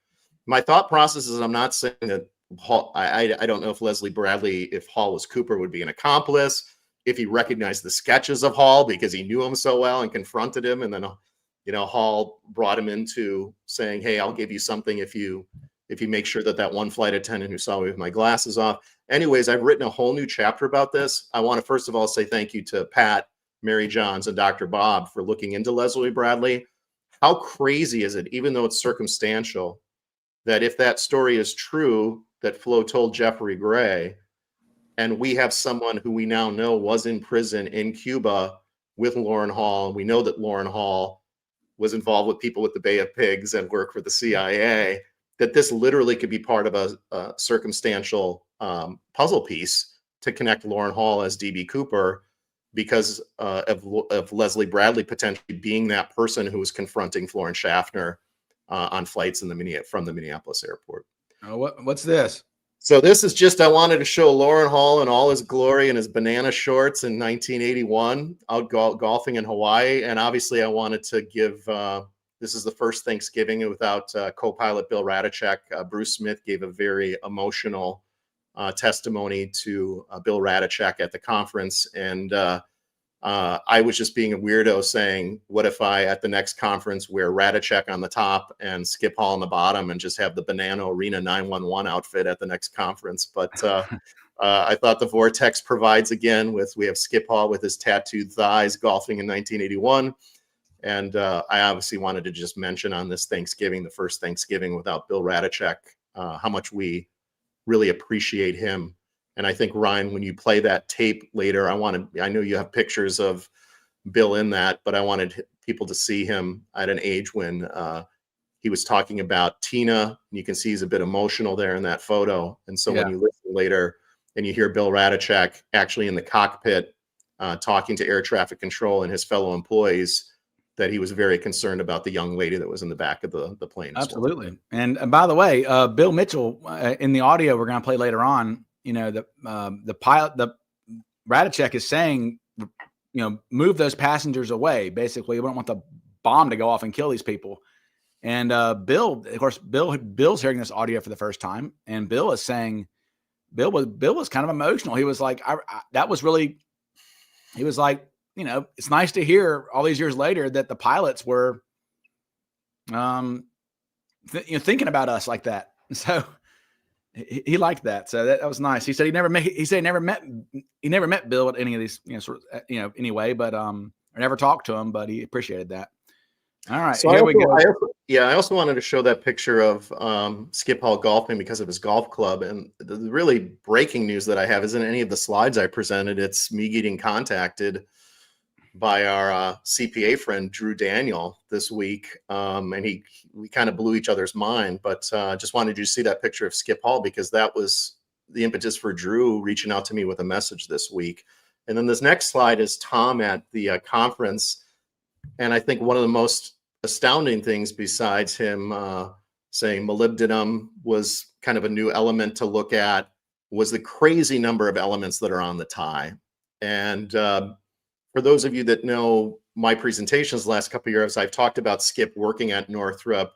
My thought process is, I'm not saying that Hall, I don't know if Leslie Bradley, if Hall was Cooper, would be an accomplice, if he recognized the sketches of Hall because he knew him so well and confronted him, and then Hall brought him into saying, hey, I'll give you something if you make sure that one flight attendant who saw me with my glasses off. Anyways, I've written a whole new chapter about this. I want to first of all say thank you to Pat Mary Johns and Dr. Bob for looking into Leslie Bradley. How crazy is it, even though it's circumstantial, that if that story is true, that Flo told Jeffrey Gray, and we have someone who we now know was in prison in Cuba with Lauren Hall, and we know that Lauren Hall was involved with people with the Bay of Pigs and worked for the CIA, that this literally could be part of a circumstantial puzzle piece to connect Lauren Hall as DB Cooper because of Leslie Bradley potentially being that person who was confronting Florence Schaffner on flights from the Minneapolis airport. Oh, what's this? So this is just, I wanted to show Lauren Hall in all his glory in his banana shorts in 1981 out golfing in Hawaii. And obviously I wanted to give, this is the first Thanksgiving without co-pilot Bill Radachek. Bruce Smith gave a very emotional testimony to Bill Radachek at the conference. And I was just being a weirdo saying, what if I, at the next conference, wear Radachek on the top and Skip Hall on the bottom and just have the Banana Arena 911 outfit at the next conference? But I thought the Vortex provides again we have Skip Hall with his tattooed thighs golfing in 1981. And I obviously wanted to just mention on this Thanksgiving, the first Thanksgiving without Bill Radachek, how much we really appreciate him. And I think, Ryan, when you play that tape later, I know you have pictures of Bill in that, but I wanted people to see him at an age when he was talking about Tina. And you can see he's a bit emotional there in that photo. And so when you listen later and you hear Bill Radachek actually in the cockpit talking to air traffic control and his fellow employees, that he was very concerned about the young lady that was in the back of the plane. Absolutely. And by the way, Bill Mitchell in the audio we're going to play later on, the pilot, the Radachek is saying, move those passengers away. Basically, we don't want the bomb to go off and kill these people. And Bill, of course, Bill's hearing this audio for the first time, and Bill is saying, Bill was kind of emotional. He was like, that was really, he was like, it's nice to hear all these years later that the pilots were, thinking about us like that. And so he liked that. So that was nice. He said he never met Bill at any of these, anyway, but, or never talked to him, but he appreciated that. All right. So here we go. I also wanted to show that picture of Skip Hall golfing because of his golf club. And the really breaking news that I have isn't any of the slides I presented. It's me getting contacted by our CPA friend, Drew Daniel, this week. And we kind of blew each other's mind, but just wanted you to see that picture of Skip Hall because that was the impetus for Drew reaching out to me with a message this week. And then this next slide is Tom at the conference. And I think one of the most astounding things besides him saying molybdenum was kind of a new element to look at was the crazy number of elements that are on the tie. And for those of you that know my presentations the last couple of years, I've talked about Skip working at Northrop,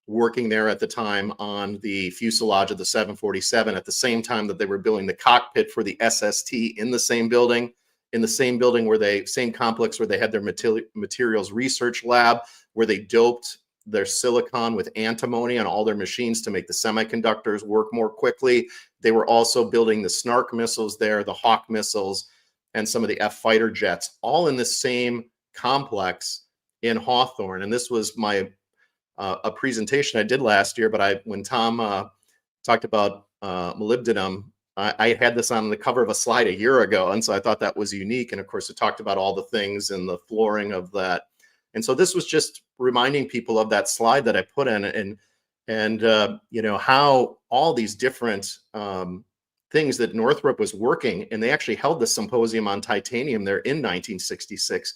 working there at the time on the fuselage of the 747 at the same time that they were building the cockpit for the SST in the same building where same complex where they had their materials research lab, where they doped their silicon with antimony on all their machines to make the semiconductors work more quickly. They were also building the Snark missiles there, the Hawk missiles, and some of the F fighter jets, all in the same complex in Hawthorne. And this was a presentation I did last year, but when Tom talked about molybdenum, I had this on the cover of a slide a year ago. And so I thought that was unique. And of course, it talked about all the things and the flooring of that. And so this was just reminding people of that slide that I put in and how all these different things that Northrop was working, and they actually held the symposium on titanium there in 1966.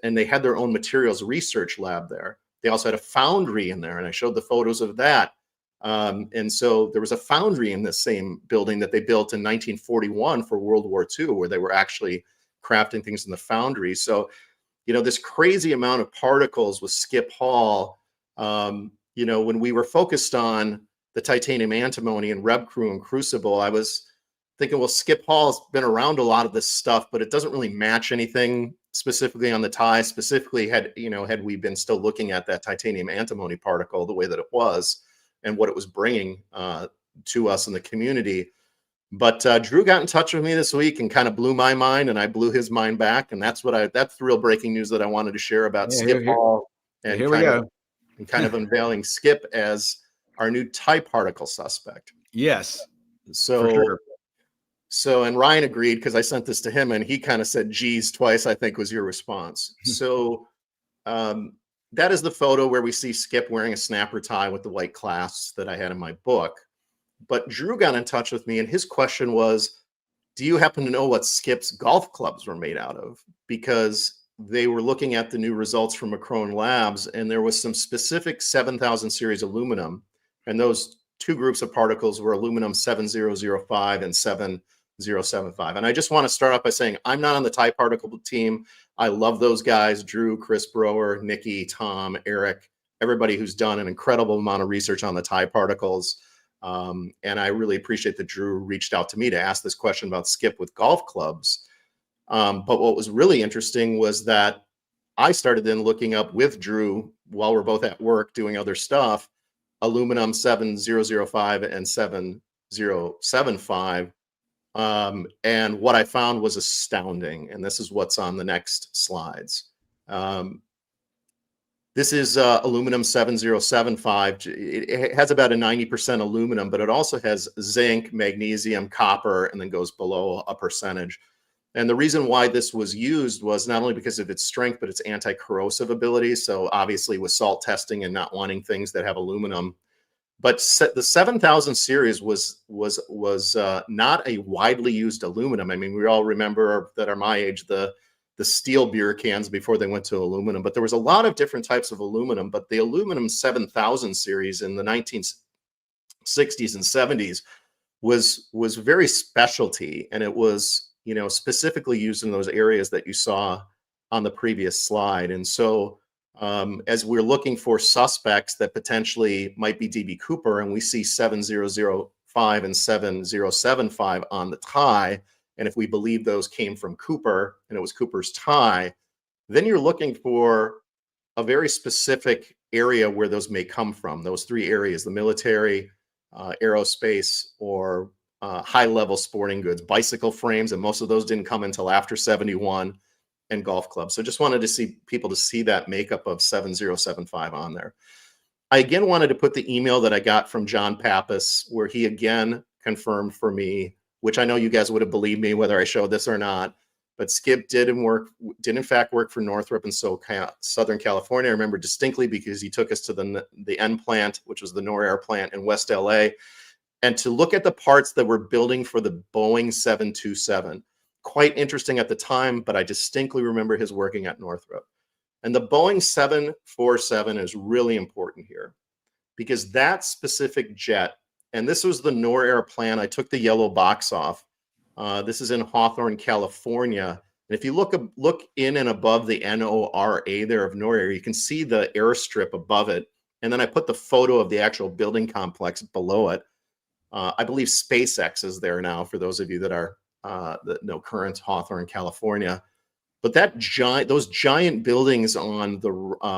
And they had their own materials research lab there. They also had a foundry in there, and I showed the photos of that. And so there was a foundry in this same building that they built in 1941 for World War II, where they were actually crafting things in the foundry. So, this crazy amount of particles with Skip Hall, when we were focused on the titanium antimony and RebCrew and Crucible, I was thinking, well, Skip Hall's been around a lot of this stuff, but it doesn't really match anything specifically on the tie. Specifically, had we been still looking at that titanium antimony particle the way that it was and what it was bringing to us in the community. But Drew got in touch with me this week and kind of blew my mind, and I blew his mind back. And that's the real breaking news that I wanted to share about Skip Hall and here we go. kind of unveiling Skip as our new TIE particle suspect. Yes. So, for sure. And Ryan agreed because I sent this to him, and he kind of said "geez" twice, I think was your response. So that is the photo where we see Skip wearing a snapper tie with the white clasps that I had in my book. But Drew got in touch with me, and his question was, do you happen to know what Skip's golf clubs were made out of? Because they were looking at the new results from Macron Labs, and there was some specific 7000 series aluminum, and those two groups of particles were aluminum 7005 and 7075. And I just want to start off by saying I'm not on the TIE particle team. I love those guys, Drew, Chris Brower, Nikki, Tom, Eric, everybody who's done an incredible amount of research on the TIE particles. And I really appreciate that Drew reached out to me to ask this question about Skip with golf clubs. But what was really interesting was that I started then looking up with Drew while we're both at work doing other stuff, aluminum 7005 and 7075. And what I found was astounding. And this is what's on the next slides. This is aluminum 7075. It has about a 90% aluminum, but it also has zinc, magnesium, copper, and then goes below a percentage. And the reason why this was used was not only because of its strength, but its anti-corrosive ability. So obviously with salt testing and not wanting things that have aluminum. But the 7000 series was not a widely used aluminum. I mean, we all remember that are my age, the steel beer cans before they went to aluminum, but there was a lot of different types of aluminum. But the aluminum 7000 series in the 1960s and 70s was very specialty, and it was, you know, specifically used in those areas that you saw on the previous slide. And so as we're looking for suspects that potentially might be DB Cooper, and we see 7005 and 7075 on the tie, and if we believe those came from Cooper and it was Cooper's tie, then you're looking for a very specific area where those may come from. Those three areas: the military, aerospace, or high-level sporting goods, bicycle frames, and most of those didn't come until after 71, and golf clubs. So just wanted to see people to see that makeup of 7075 on there. I again wanted to put the email that I got from John Pappas, where he again confirmed for me, which I know you guys would have believed me whether I showed this or not, but Skip did in fact work for Northrop in Southern California. I remember distinctly because he took us to the N plant, which was the NorAir plant in West LA, and to look at the parts that we're building for the Boeing 727. Quite interesting at the time, but I distinctly remember his working at Northrop. And the Boeing 747 is really important here because that specific jet, and this was the NorAir plant. I took the yellow box off. This is in Hawthorne, California. And if you look in and above the NORA there of NorAir, you can see the airstrip above it. And then I put the photo of the actual building complex below it. I believe SpaceX is there now, for those of you that are that know current Hawthorne, California. But those giant buildings on the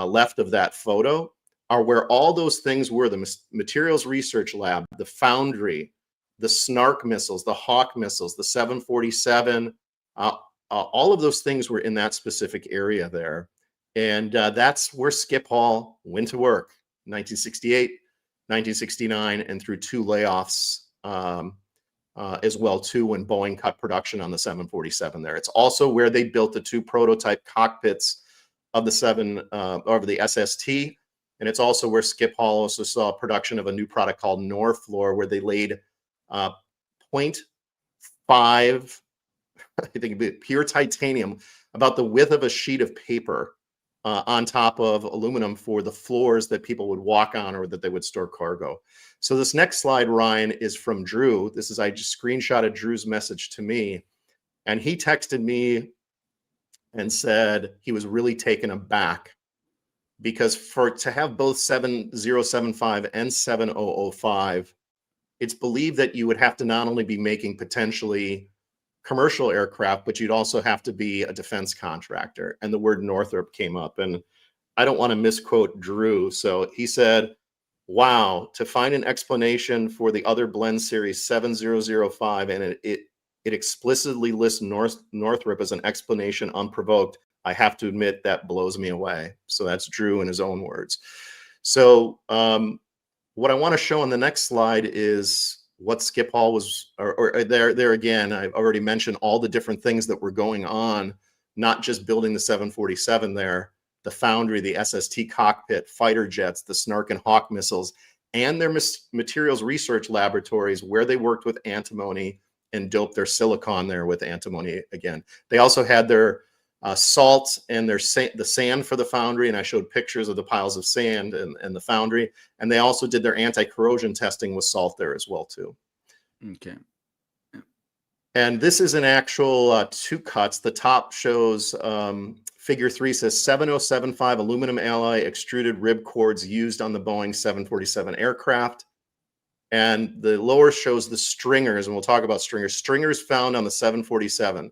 left of that photo are where all those things were: the materials research lab, the foundry, the Snark missiles, the Hawk missiles, the 747. All of those things were in that specific area there. And that's where Skip Hall went to work, 1968, 1969, and through two layoffs as well, too, when Boeing cut production on the 747 there. It's also where they built the two prototype cockpits of the SST. And it's also where Skip Hall also saw production of a new product called Norflor, where they laid 0.5, I think, pure titanium, about the width of a sheet of paper, on top of aluminum for the floors that people would walk on or that they would store cargo. So this next slide, Ryan, is from Drew. I just screenshotted Drew's message to me, and he texted me and said he was really taken aback because to have both 7075 and 7005, it's believed that you would have to not only be making potentially commercial aircraft, but you'd also have to be a defense contractor. And the word Northrop came up, and I don't want to misquote Drew. So he said, wow, to find an explanation for the other blend series 7005, and it explicitly lists Northrop as an explanation unprovoked, I have to admit that blows me away. So that's Drew in his own words. So what I want to show on the next slide is what Skip Hall was, or there again, I've already mentioned all the different things that were going on, not just building the 747 there, the foundry, the SST cockpit, fighter jets, the Snark and Hawk missiles, and their materials research laboratories where they worked with antimony and doped their silicon there with antimony again. They also had their salt and the sand for the foundry, and I showed pictures of the piles of sand and the foundry. And they also did their anti-corrosion testing with salt there as well too. Okay. And this is an actual two cuts. The top shows figure 3 says 7075 aluminum alloy extruded rib cords used on the Boeing 747 aircraft. And the lower shows the stringers, and we'll talk about stringers found on the 747.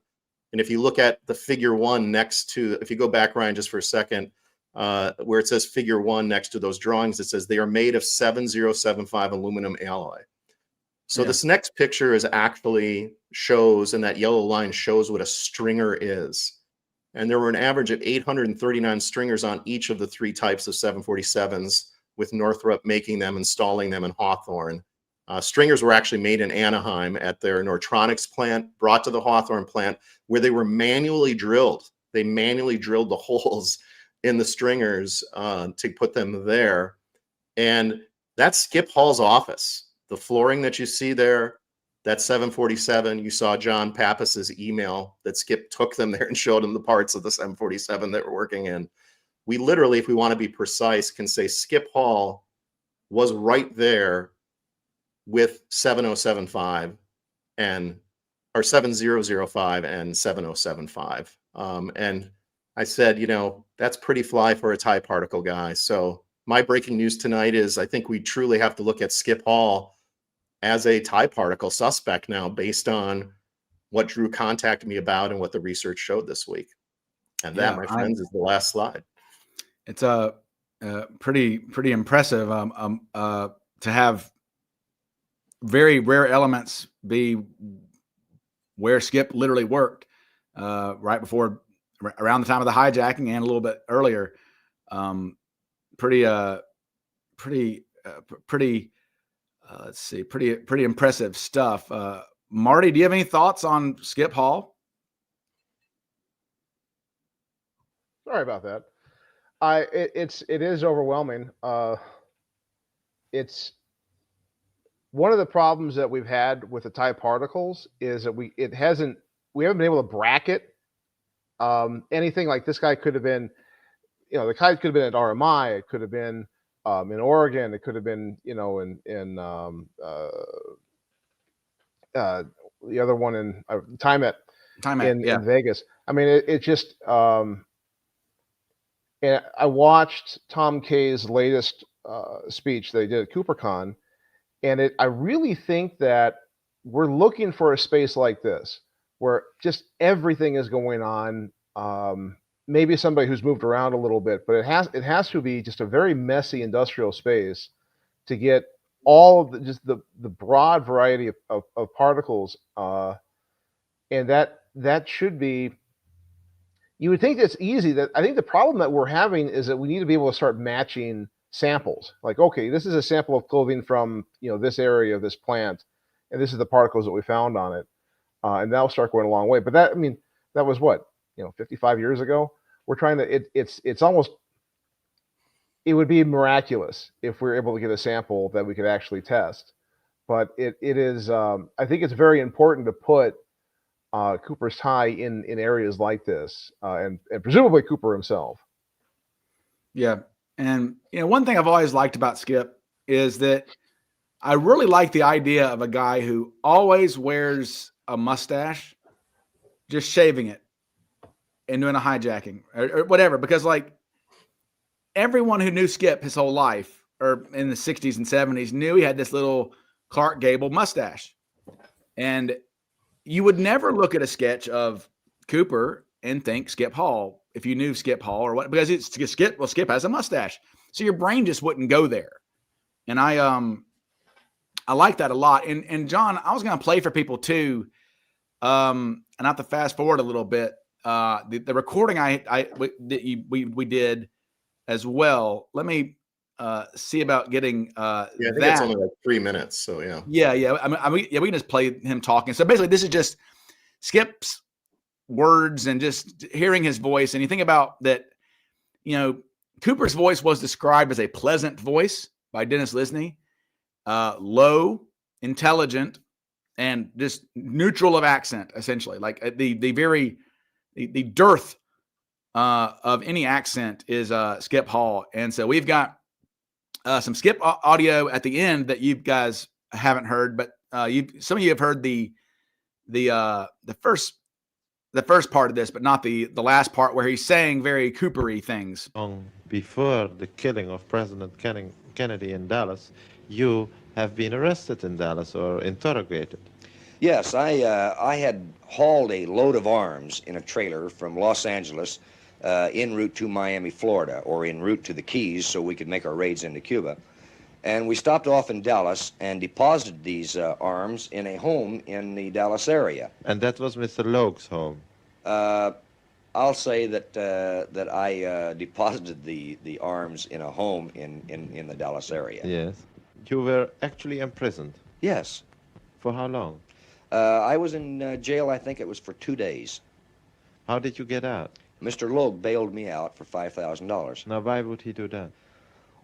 And if you look at the figure 1 next to, if you go back, Ryan, just for a second, where it says figure 1 next to those drawings, it says they are made of 7075 aluminum alloy. So this next picture is actually shows, and that yellow line shows what a stringer is. And there were an average of 839 stringers on each of the 3 types of 747s, with Northrop making them, installing them in Hawthorne. Stringers were actually made in Anaheim at their Nortronics plant, brought to the Hawthorne plant, where they were manually drilled. They manually drilled the holes in the stringers to put them there. And that's Skip Hall's office. The flooring that you see there, that 747, you saw John Pappas's email that Skip took them there and showed them the parts of the 747 that we're working in. We literally, if we want to be precise, can say Skip Hall was right there with 7075 and or 7005 and 7075. And I said, you know, that's pretty fly for a tie particle guy. So my breaking news tonight is I think we truly have to look at Skip Hall as a tie particle suspect now, based on what Drew contacted me about and what the research showed this week. And that, my friends, is the last slide. It's pretty impressive to have very rare elements be where Skip literally worked right before, around the time of the hijacking and a little bit earlier. Pretty impressive stuff. Marty, do you have any thoughts on Skip Hall? Sorry about that. It is overwhelming. It's one of the problems that we've had with the tie particles is that we haven't been able to bracket anything. Like this guy could have been, you know, the guy could have been at RMI. It could have been in Oregon. It could have been, you know, in the other one in TIMET in Vegas. I mean, it just. And I watched Tom Kay's latest speech they did at CooperCon, and I really think that we're looking for a space like this where just everything is going on. Maybe somebody who's moved around a little bit, but it has to be just a very messy industrial space to get all of the broad variety of particles, and that should be. You would think that's easy. That I think the problem that we're having is that we need to be able to start matching samples. Like, okay, this is a sample of clothing from, you know, this area of this plant, and this is the particles that we found on it, and that'll start going a long way. But that, I mean, that was what, 55 years ago. We're trying to. It's almost. It would be miraculous if we were able to get a sample that we could actually test. But it is. I think it's very important to put Cooper's tie in areas like this, and presumably Cooper himself. Yeah. And, one thing I've always liked about Skip is that I really like the idea of a guy who always wears a mustache, just shaving it and doing a hijacking or whatever. Because like everyone who knew Skip his whole life, or in the 60s and 70s, knew he had this little Clark Gable mustache. And you would never look at a sketch of Cooper and think Skip Hall if you knew Skip Hall or what, because it's Skip. Well, Skip has a mustache, so your brain just wouldn't go there. And I like that a lot. And John, I was going to play for people too. And I have to fast forward a little bit. The recording we did as well. Let me see about getting I think that. it's only like 3 minutes. So yeah. Yeah. We can just play him talking. So basically, this is just Skip's words and just hearing his voice. And you think about that, Cooper's voice was described as a pleasant voice by Dennis Lisney, low, intelligent, and just neutral of accent, essentially. Like the dearth of any accent is Skip Hall. And so we've got some Skip audio at the end that you guys haven't heard, but some of you have heard the first part of this, but not the last part where he's saying very Coopery things. Before the killing of President Kennedy in Dallas, you have been arrested in Dallas or interrogated. Yes, I had hauled a load of arms in a trailer from Los Angeles en route to Miami, Florida, or en route to the Keys so we could make our raids into Cuba. And we stopped off in Dallas and deposited these arms in a home in the Dallas area. And that was Mr. Logue's home? I'll say that I deposited the arms in a home in the Dallas area. Yes. You were actually imprisoned? Yes. For how long? I was in jail, I think it was for 2 days. How did you get out? Mr. Logue bailed me out for $5,000. Now, why would he do that?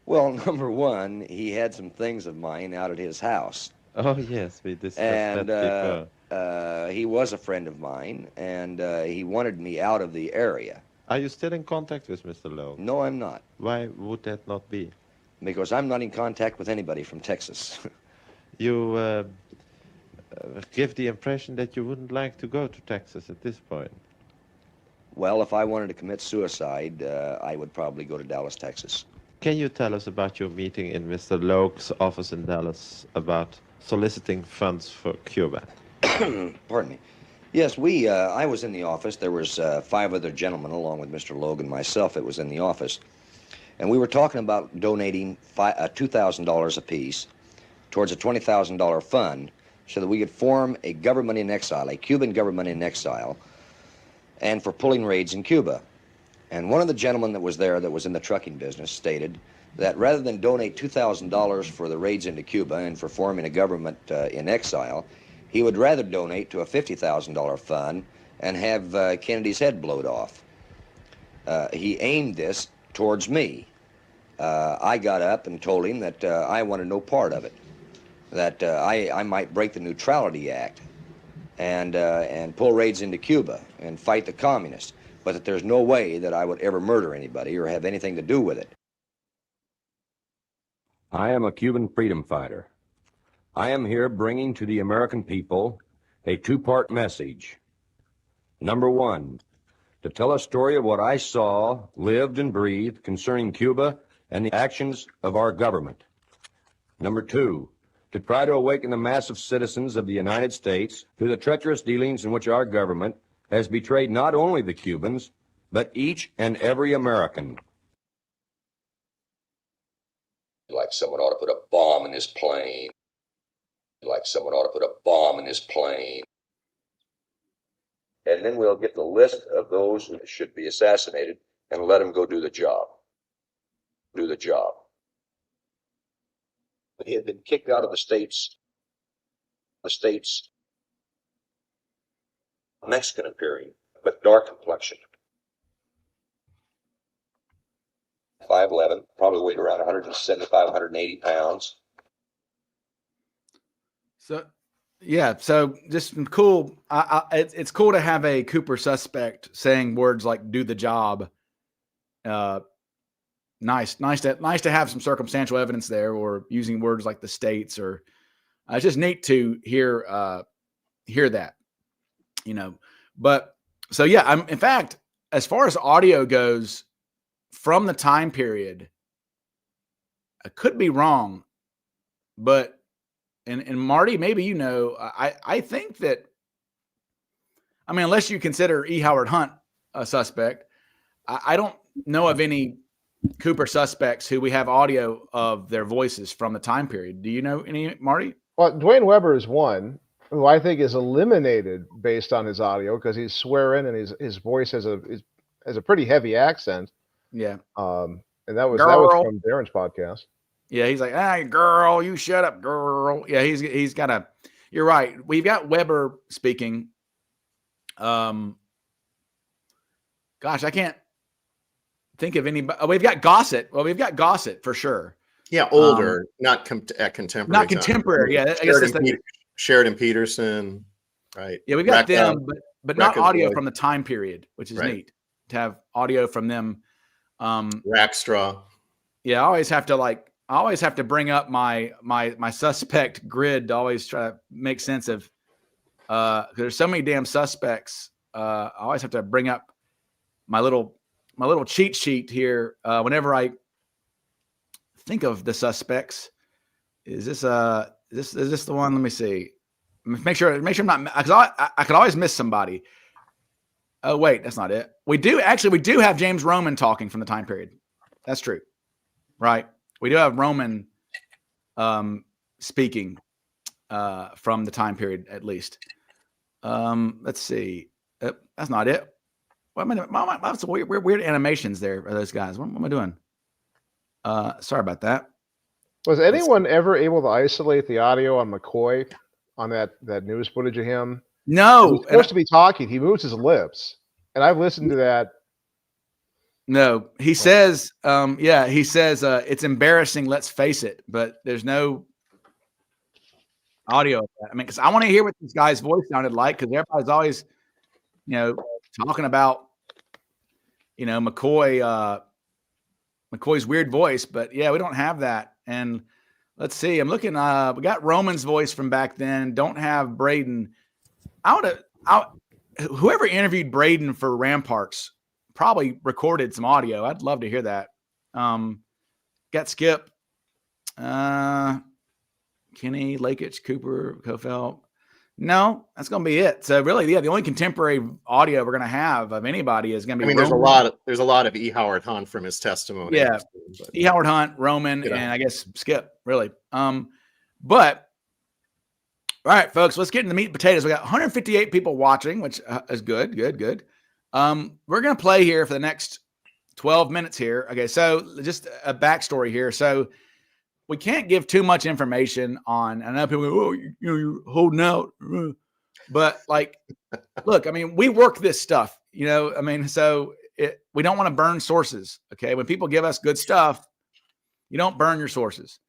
Well, number one, he had some things of mine out at his house. Oh, yes, we discussed that before. He was a friend of mine, and he wanted me out of the area. Are you still in contact with Mr. Logue? No, I'm not. Why would that not be? Because I'm not in contact with anybody from Texas. You give the impression that you wouldn't like to go to Texas at this point. Well, if I wanted to commit suicide, I would probably go to Dallas, Texas. Can you tell us about your meeting in Mr. Logue's office in Dallas about soliciting funds for Cuba? Pardon me. Yes, I was in the office. There was 5 other gentlemen along with Mr. Logue and myself. It was in the office. And we were talking about donating $2,000 apiece towards a $20,000 fund so that we could form a government in exile, a Cuban government in exile, and for pulling raids in Cuba. And one of the gentlemen that was there that was in the trucking business stated that rather than donate $2,000 for the raids into Cuba and for forming a government in exile, he would rather donate to a $50,000 fund and have Kennedy's head blowed off. He aimed this towards me. I got up and told him that I wanted no part of it, that I might break the Neutrality Act and pull raids into Cuba and fight the communists, but that there's no way that I would ever murder anybody or have anything to do with it. I am a Cuban freedom fighter. I am here bringing to the American people a 2-part message. Number 1, to tell a story of what I saw, lived, and breathed concerning Cuba and the actions of our government. Number 2, to try to awaken the mass of citizens of the United States to the treacherous dealings in which our government has betrayed not only the Cubans, but each and every American. Like someone ought to put a bomb in his plane. Like someone ought to put a bomb in his plane. And then we'll get the list of those who should be assassinated and let them go do the job. Do the job. He had been kicked out of the States. Mexican appearing, but dark complexion. 5'11", probably weighed around 175, 180 pounds. So, yeah, so just cool. It's cool to have a Cooper suspect saying words like "do the job." Nice to have some circumstantial evidence there, or using words like the states, or it's just neat to hear that, But so yeah, in fact, as far as audio goes, from the time period, I could be wrong, but. And Marty, maybe I think that, I mean, unless you consider E. Howard Hunt a suspect, I don't know of any Cooper suspects who we have audio of their voices from the time period. Do you know any, Marty? Well, Dwayne Weber is one who I think is eliminated based on his audio because he's swearing and his voice has a pretty heavy accent. Yeah. And that was from Darren's podcast. Yeah, he's like, "Hey, girl, you shut up, girl." Yeah, he's got a. You're right. We've got Weber speaking. Gosh, I can't think of anybody. Oh, we've got Gossett. Well, we've got Gossett for sure. Yeah, older, not at contemporary. Not contemporary. Yeah, I guess that's Sheridan Peterson. Right. Yeah, we've got them, but not audio Lloyd. from the time period, which is Right. neat to have audio from them. Rackstraw. Yeah, I always have to bring up my suspect grid to always try to make sense of. There's so many damn suspects. I always have to bring up my little cheat sheet here whenever I think of the suspects. Is this the one? Let me see. Make sure I'm not, because I could always miss somebody. Oh wait, that's not it. We do have James Roman talking from the time period. That's true, right? We do have Roman speaking from the time period at least. Let's see. That's not it. What am I doing? That's weird animations there of those guys. What am I doing? Sorry about that. Was anyone ever able to isolate the audio on McCoy on that news footage of him? No. He's supposed to be talking. He moves his lips. And I've listened to that. No, he says, it's embarrassing. Let's face it. But there's no audio of that. I mean, because I want to hear what this guy's voice sounded like, because everybody's always, talking about, McCoy's weird voice. But yeah, we don't have that. And let's see. I'm looking. We got Roman's voice from back then. Don't have Braden. Whoever interviewed Braden for Ramparts probably recorded some audio. I'd love to hear that. Got Skip, Kenny, Lakich, Cooper, Kofeld. No, that's going to be it. So really, yeah, the only contemporary audio we're going to have of anybody is going to be. Roman. there's a lot of E. Howard Hunt from his testimony. Yeah, E. Howard Hunt, Roman, and I guess Skip. Really, but. All right, folks, let's get into the meat and potatoes. We got 158 people watching, which is good. We're going to play here for the next 12 minutes here. Okay, so just a backstory here. So we can't give too much information on, I know people go, you're holding out. But look, I mean, we work this stuff, so we don't want to burn sources, okay? When people give us good stuff, you don't burn your sources.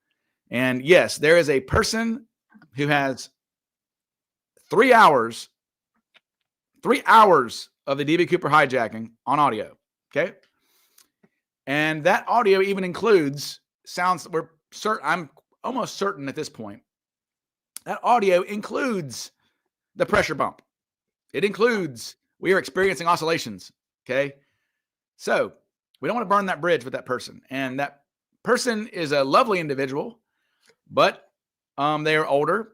And yes, there is a person who has 3 hours of the DB Cooper hijacking on audio. Okay. And that audio even includes sounds. I'm almost certain at this point that audio includes the pressure bump. It includes, we are experiencing oscillations. Okay. So we don't want to burn that bridge with that person. And that person is a lovely individual, but they are older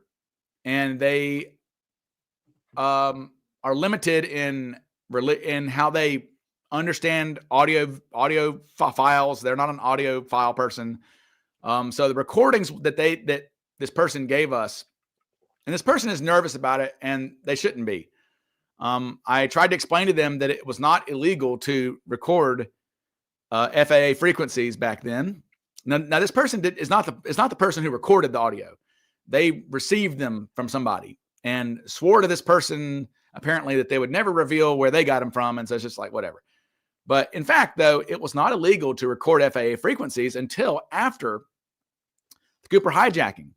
and they are limited in how they understand audio files. They're not an audio file person. So the recordings that this person gave us, and this person is nervous about it, and they shouldn't be. I tried to explain to them that it was not illegal to record FAA frequencies back then. Now this person is not the person who recorded the audio. They received them from somebody and swore to this person apparently that they would never reveal where they got them from. And so it's just like, whatever. But in fact, though, it was not illegal to record FAA frequencies until after the Cooper hijacking.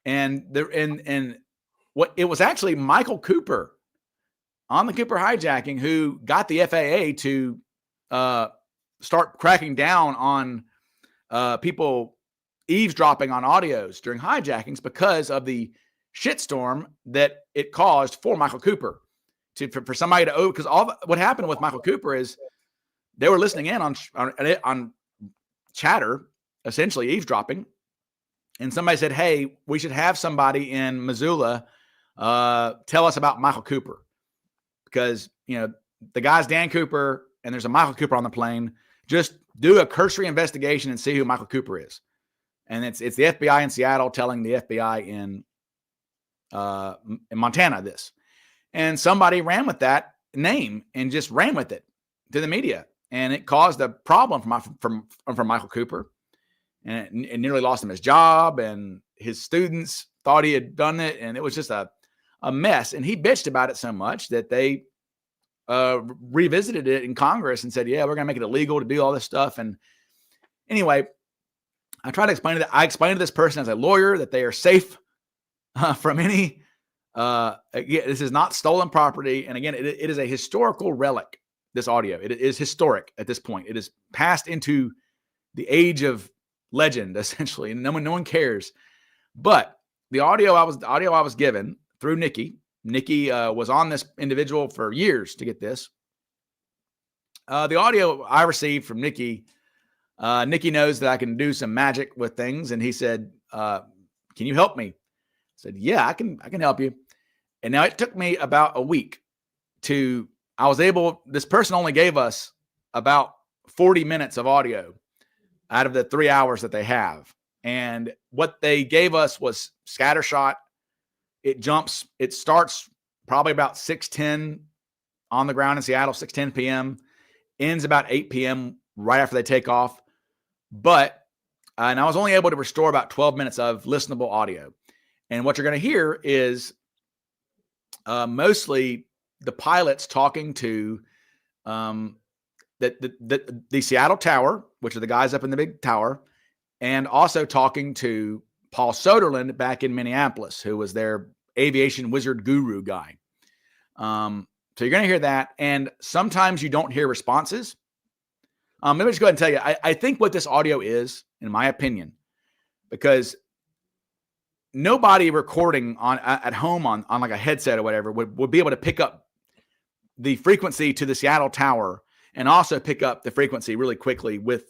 And it was actually Michael Cooper on the Cooper hijacking who got the FAA to start cracking down on people eavesdropping on audios during hijackings because of the shitstorm that it caused for Michael Cooper for somebody to because what happened with Michael Cooper is they were listening in on chatter, essentially eavesdropping, and somebody said, "Hey, we should have somebody in Missoula tell us about Michael Cooper," because the guy's Dan Cooper and there's a Michael Cooper on the plane. Just do a cursory investigation and see who Michael Cooper is. And it's the FBI in Seattle telling the FBI in Montana this. And somebody ran with that name and just ran with it to the media. And it caused a problem for Michael Cooper. And it nearly lost him his job. And his students thought he had done it. And it was just a mess. And he bitched about it so much that they revisited it in Congress and said, yeah, we're going to make it illegal to do all this stuff. And anyway, I tried to explain that. I explained to this person as a lawyer that they are safe from any, again, this is not stolen property. And again, it is a historical relic, this audio. It is historic at this point. It is passed into the age of legend, essentially. And no one cares. But the audio I was given through Nikki was on this individual for years to get this. The audio I received from Nikki knows that I can do some magic with things. And he said, can you help me? I said, yeah, I can help you. And now it took me about a week this person only gave us about 40 minutes of audio out of the 3 hours that they have. And what they gave us was scattershot. It starts probably about 6:10 on the ground in Seattle, 6:10 p.m., ends about 8 p.m. right after they take off. And I was only able to restore about 12 minutes of listenable audio. And what you're going to hear is mostly the pilots talking to the Seattle Tower, which are the guys up in the big tower, and also talking to Paul Soderlund back in Minneapolis, who was their aviation wizard guru guy. So you're going to hear that. And sometimes you don't hear responses. Let me just go ahead and tell you, I think what this audio is, in my opinion, because nobody recording at home on like a headset or whatever would be able to pick up the frequency to the Seattle Tower and also pick up the frequency really quickly with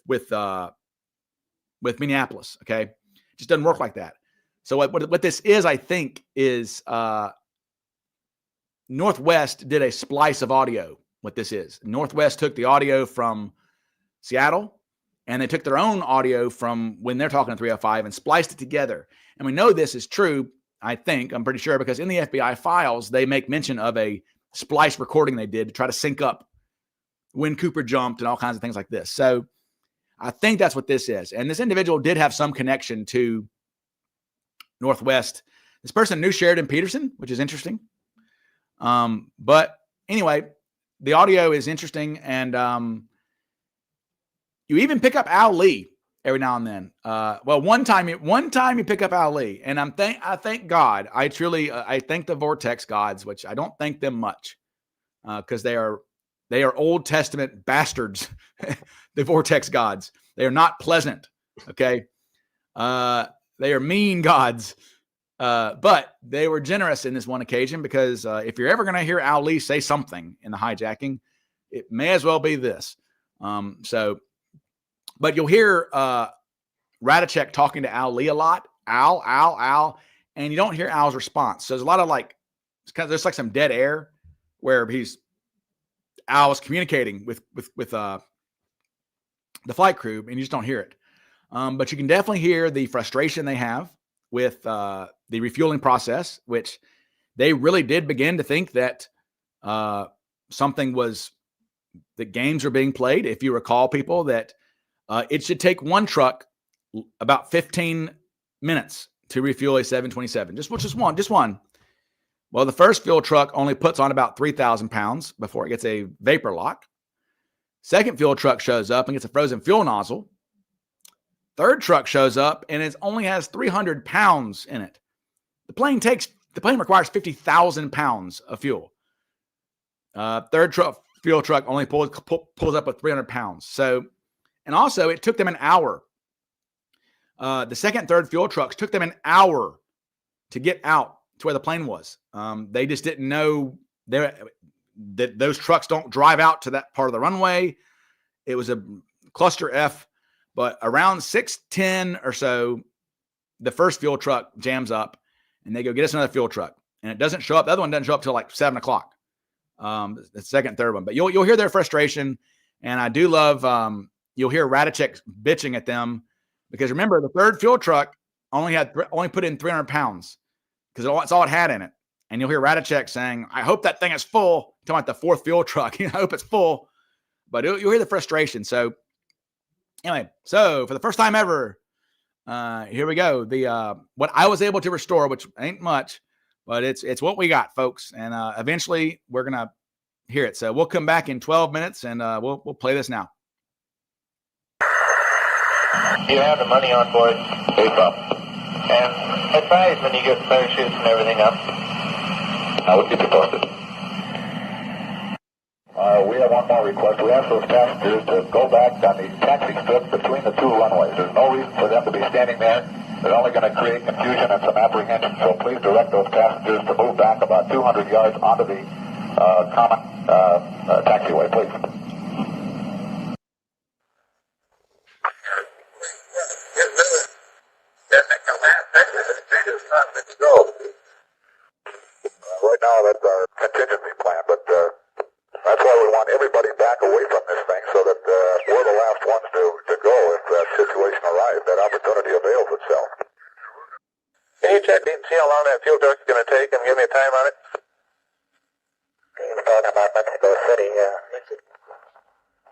Minneapolis. Okay. It just doesn't work like that. So what this is, I think, is Northwest did a splice of audio. What this is, Northwest took the audio from Seattle and they took their own audio from when they're talking to 305 and spliced it together. And we know this is true. I'm pretty sure, because in the FBI files, they make mention of a splice recording they did to try to sync up when Cooper jumped and all kinds of things like this. So I think that's what this is. And this individual did have some connection to Northwest. This person knew Sheridan Peterson, which is interesting. But anyway, the audio is interesting. And you even pick up Al Lee every now and then. One time you pick up Al Lee, and I thank God. I thank the Vortex gods, which I don't thank them much, because they are Old Testament bastards. The Vortex gods. They are not pleasant. Okay. They are mean gods. But they were generous in this one occasion, because if you're ever going to hear Al Lee say something in the hijacking, it may as well be this. But you'll hear Radachek talking to Al Lee a lot. Al, and you don't hear Al's response. So there's a lot of there's like some dead air where Al was communicating with the flight crew, and you just don't hear it. But you can definitely hear the frustration they have with the refueling process, which they really did begin to think that that games were being played. If you recall, people, that it should take one truck about 15 minutes to refuel a 727. Just one. Well, the first fuel truck only puts on about 3,000 pounds before it gets a vapor lock. Second fuel truck shows up and gets a frozen fuel nozzle. Third truck shows up and it only has 300 pounds in it. The plane requires 50,000 pounds of fuel. Third fuel truck only pulls up with 300 pounds. So, and also it took them an hour. The second and third fuel trucks took them an hour to get out to where the plane was. They just didn't know that those trucks don't drive out to that part of the runway. It was a cluster F, but around 6:10 or so, the first fuel truck jams up and they go, get us another fuel truck. And it doesn't show up. The other one doesn't show up till like 7 o'clock. The second and third one, but you'll hear their frustration. And I do love you'll hear Radicek bitching at them because remember the third fuel truck only put in 300 pounds because that's all it had in it. And you'll hear Radicek saying, I hope that thing is full. Talking about the fourth fuel truck. I hope it's full. But you'll hear the frustration. So anyway, so for the first time ever, here we go. The what I was able to restore, which ain't much, but it's what we got, folks. And eventually we're gonna hear it. So we'll come back in 12 minutes and we'll play this now. You have the money on board. No problem. And advise when you get parachutes and everything up. I will keep you posted. We have one more request. We ask those passengers to go back on the taxi strip between the two runways. There's no reason for them to be standing there. They're only going to create confusion and some apprehension. So please direct those passengers to move back about 200 yards onto the common taxiway, please. Right now, that's our contingency plan, but that's why we want everybody back away from this thing so that we're the last ones to go if that situation arrives, that opportunity avails itself. Can you check and see how long that fuel truck is going to take and give me a time on it? You're talking about Mexico City,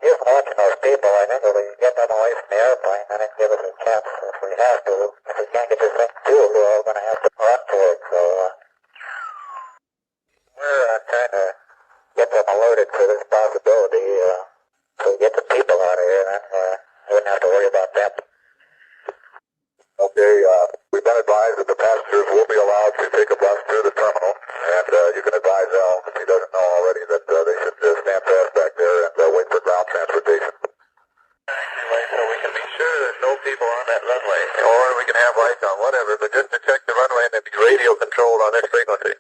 You're watching those people. I think if we get them away from the airplane, then it give us a chance if we have to. If we can't get this thing fueled, we're all going to have to run to it. So we're trying to get them alerted to this possibility. So we get the people out of here, then we wouldn't have to worry about them. Okay, we've been advised that the passengers will be allowed to take a bus to the terminal, and you can advise Al, if he doesn't know already, that they should stand fast back there and wait for ground transportation. Anyway, so we can be sure there's no people on that runway, or we can have lights on, whatever, but just to check the runway and be radio controlled on this frequency.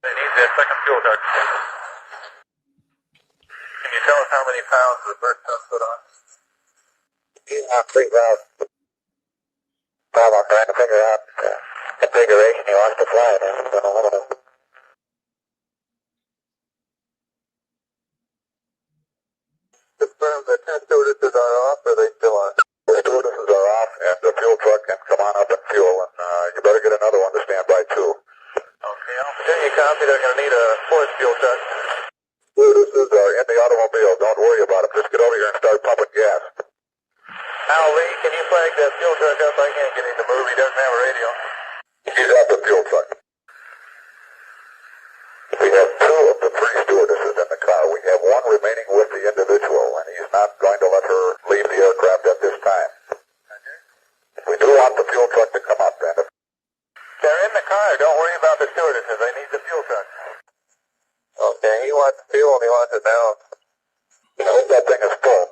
They need that second fuel duct. Can you tell us how many pounds the first test put on? He's not 3,000. Problem trying to figure out the configuration he wants to fly it in. Confirm the 10 stewardesses are off, or are they still on? The stewardesses are off, and the fuel truck can come on up and fuel, and you better get another one to stand by too. Okay, I'll continue copy. They're going to need a fourth fuel truck. Stewardesses are in the automobile. Don't worry about them. Just get over here and start pumping gas. Al Lee, can you flag that fuel truck up? I can't get him to move. He doesn't have a radio. He's at the fuel truck. We have two of the three stewardesses in the car. We have one remaining with the individual, and he's not going to let her leave the aircraft at this time. We do want the fuel truck to come up, and if they're in the car, don't worry about the stewardesses. They need the fuel truck. Okay, he wants fuel and he wants it now. I hope that thing is full.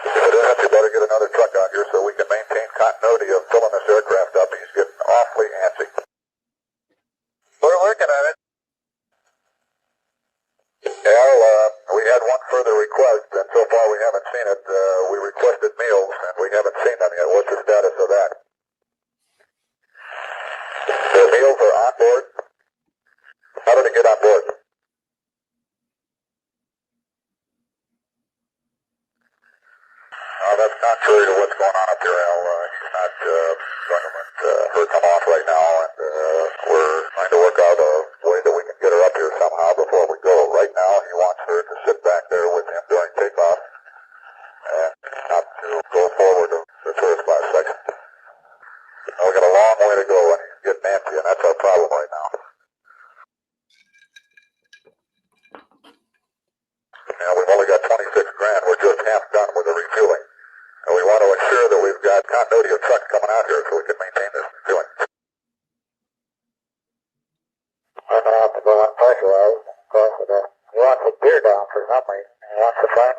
If it isn't, you better get another truck out here so we can maintain continuity of filling this aircraft up. He's getting awfully antsy. We're working on it. Al, we had one further request, and so far we haven't seen it. We requested meals, and we haven't seen them yet. What's the status of that? The meals are on board. How did it get on board? That's contrary to what's going on up here, Al. He's not going to let her come off right now, and we're trying to work out a way that we can get her up here somehow before we go. Right now, he wants her to sit back there with him during takeoff and not to go forward to the first class section. We've got a long way to go, and he's getting antsy, and that's our problem right now. Now, we've only got 26 grand. We're just half done with the refueling. And we want to ensure that we've got continuity of trucks coming out here so we can maintain this fueling. I'm going to have to go unpressurized because he wants the gear down for some reason. He wants to find.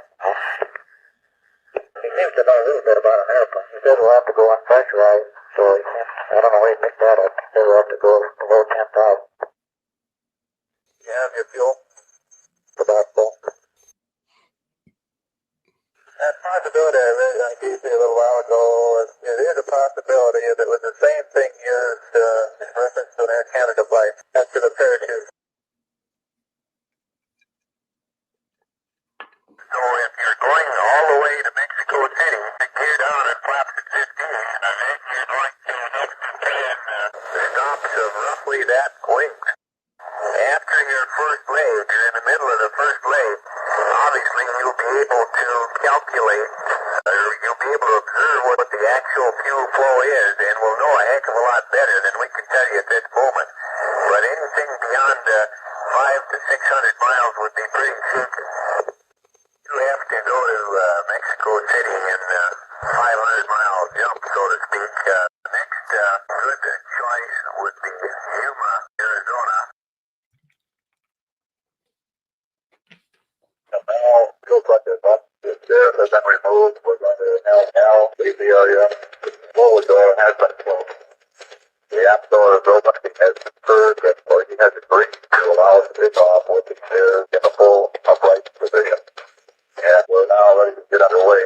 He seems to know a little bit about an airplane. He said we'll have to go unpressurized, so he seems, I don't know where he picked that up. He said we'll have to go below 10,000. You have your fuel? About full. That possibility, I gave you a little while ago, it is a possibility that it was the same thing used in reference to an Air Canada flight after the parachute. drops of roughly that length. After your first leg, you're in the middle of the first leg, obviously you'll be able to calculate, or you'll be able to observe what the actual fuel flow is, and we'll know a heck of a lot better than we can tell you at this moment. But anything beyond 500 to 600 miles would be pretty shaky. You have to go to Mexico City in 500-mile jump, so to speak. Next good choice would be Yuma, Arizona. Now, fuel truck is up. It's there, has been removed. We're going to now leave the area. Forward door has been closed. The app door is open. He has deferred, or he has agreed to allow us to take off with the chair in a full upright position. And we're now ready to get underway.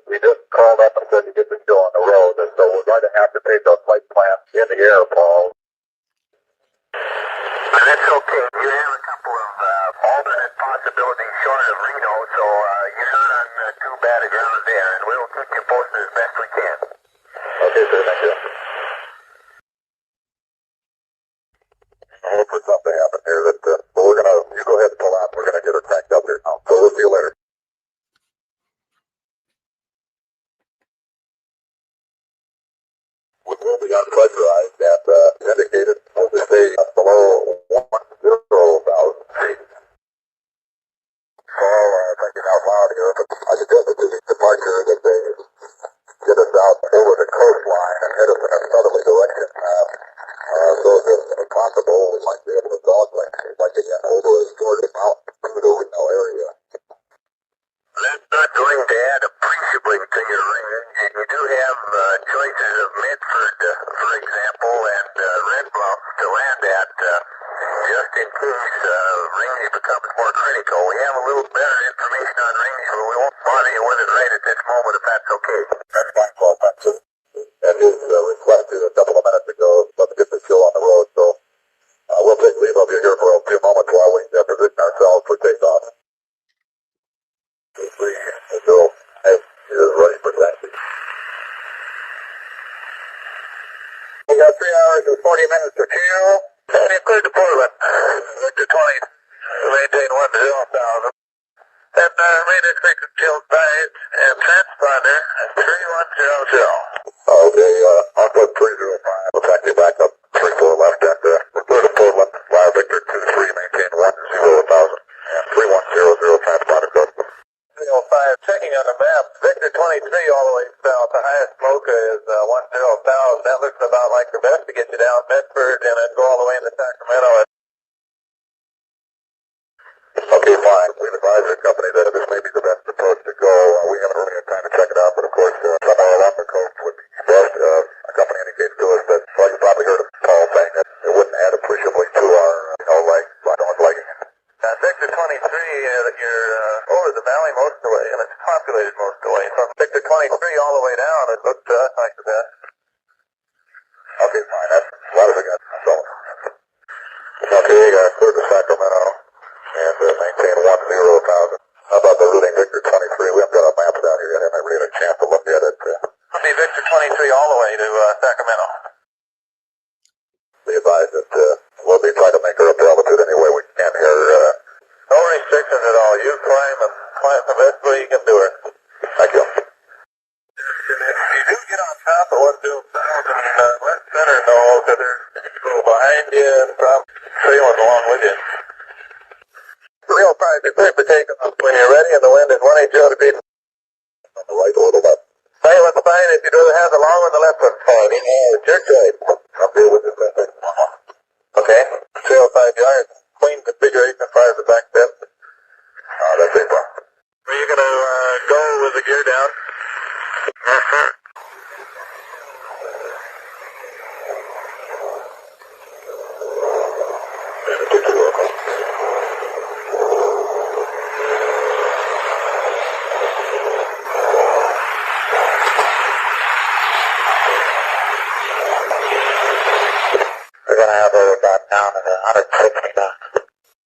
We just called up and said to get the show on the road, and so we're going to have to take our flight plan in the air, Paul. That's okay. You have a couple of alternate possibilities short of Reno, so you're not on too bad a ground there, and we'll keep you posted as best we can. Okay, sir. Thank you. I'll look for something to happen here. You go ahead and pull out. We're gonna get her cranked up here now. So we'll see you later. We will be unpressurized and indicated will stay below 10,000 feet. Paul, thinking out loud here, but I suggested to the departure that they get us out over the coastline and head us in a southerly direction. So if possible, we might be able to dogleg like again over a Georgia mountain through the Reno area. That's not going to add appreciably to your range. You do have choices of Medford, for example, and Red Bluff to land at, just in case range becomes more critical. We have a little better information on range, but we won't bother you with it right at this moment if that's okay. That's fine, Paul. Thanks. And his request is a couple of minutes ago. Let's get the show on the road, so we'll take leave of you here for a few moments while we position ourselves for takeoff. So, is ready for taxi. We got 3 hours and 40 minutes to chill. And include the Portland. Victor 20, maintain 10,000. And remain expected till size and transponder 3100. Okay, Aqua 305. We'll taxi back up 34 left and include the Portland. Fly Victor 23, maintain 10,000. And 3100 transponder code. 305, checking on the map, Victor 23 all the way south, the highest Mocha is 10,000. That looks about like the best to get you down Medford and then go all the way into Sacramento. Okay, fine. We've advised the company that this may be the best approach to go. We haven't really had time to check it out, but of course, somewhere along the coast would be best. A company indicates to us that, well, you probably heard of Paul saying that it wouldn't add appreciably to our, legging. Victor 23, you're over the valley most of the way, and it's populated most of the way. From Victor 23 all the way down, it looked like the best. Okay, fine. That's as lot as I got. So, okay, clear to Sacramento and maintain 10,000. How about the routing Victor 23? We haven't got our maps down here yet. I haven't really had a chance to look at it. I'll be Victor 23 all the way to Sacramento. Be advised that we'll be trying to make her up to altitude any way we can here. No restrictions at all. You climb the best way you can do it. Thank you. If you do get on top of 1,000, let center know because they're go behind you and probably trailing along with you. 305, prepare for takeoff when you're ready and the wind is 180 degrees. On the right or the left? Silent's fine if you'd rather have the long one, the left one's fine. It's your choice. I'm good with this. Okay. 305 yards. Clean configuration as far as the back step. That's it, bro. Are you going to go with the gear down? Yes, sir. We're going to have her about down at 160 knots.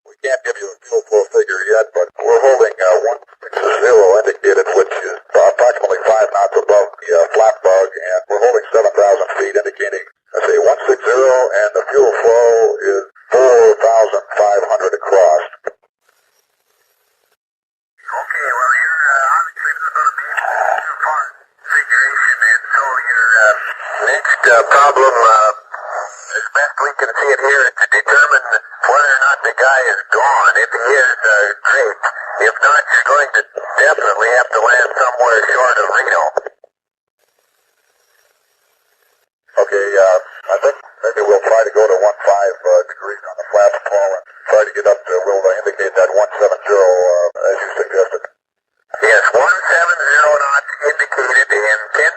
We can't give you a fuel flow figure yet, but we're holding 160 indicated, which is approximately 5 knots above the flat bug, and we're holding 7,000 feet, indicating, let's say, 160 problem, as best we can see it here, is to determine whether or not the guy is gone. If he is, great. If not, you're going to definitely have to land somewhere short of Reno. Okay, I think maybe we'll try to go to 15 degrees on the flaps, Paul, and try to get up to, we'll indicate that 170 as you suggested. Yes, 170 knots indicated and 10,000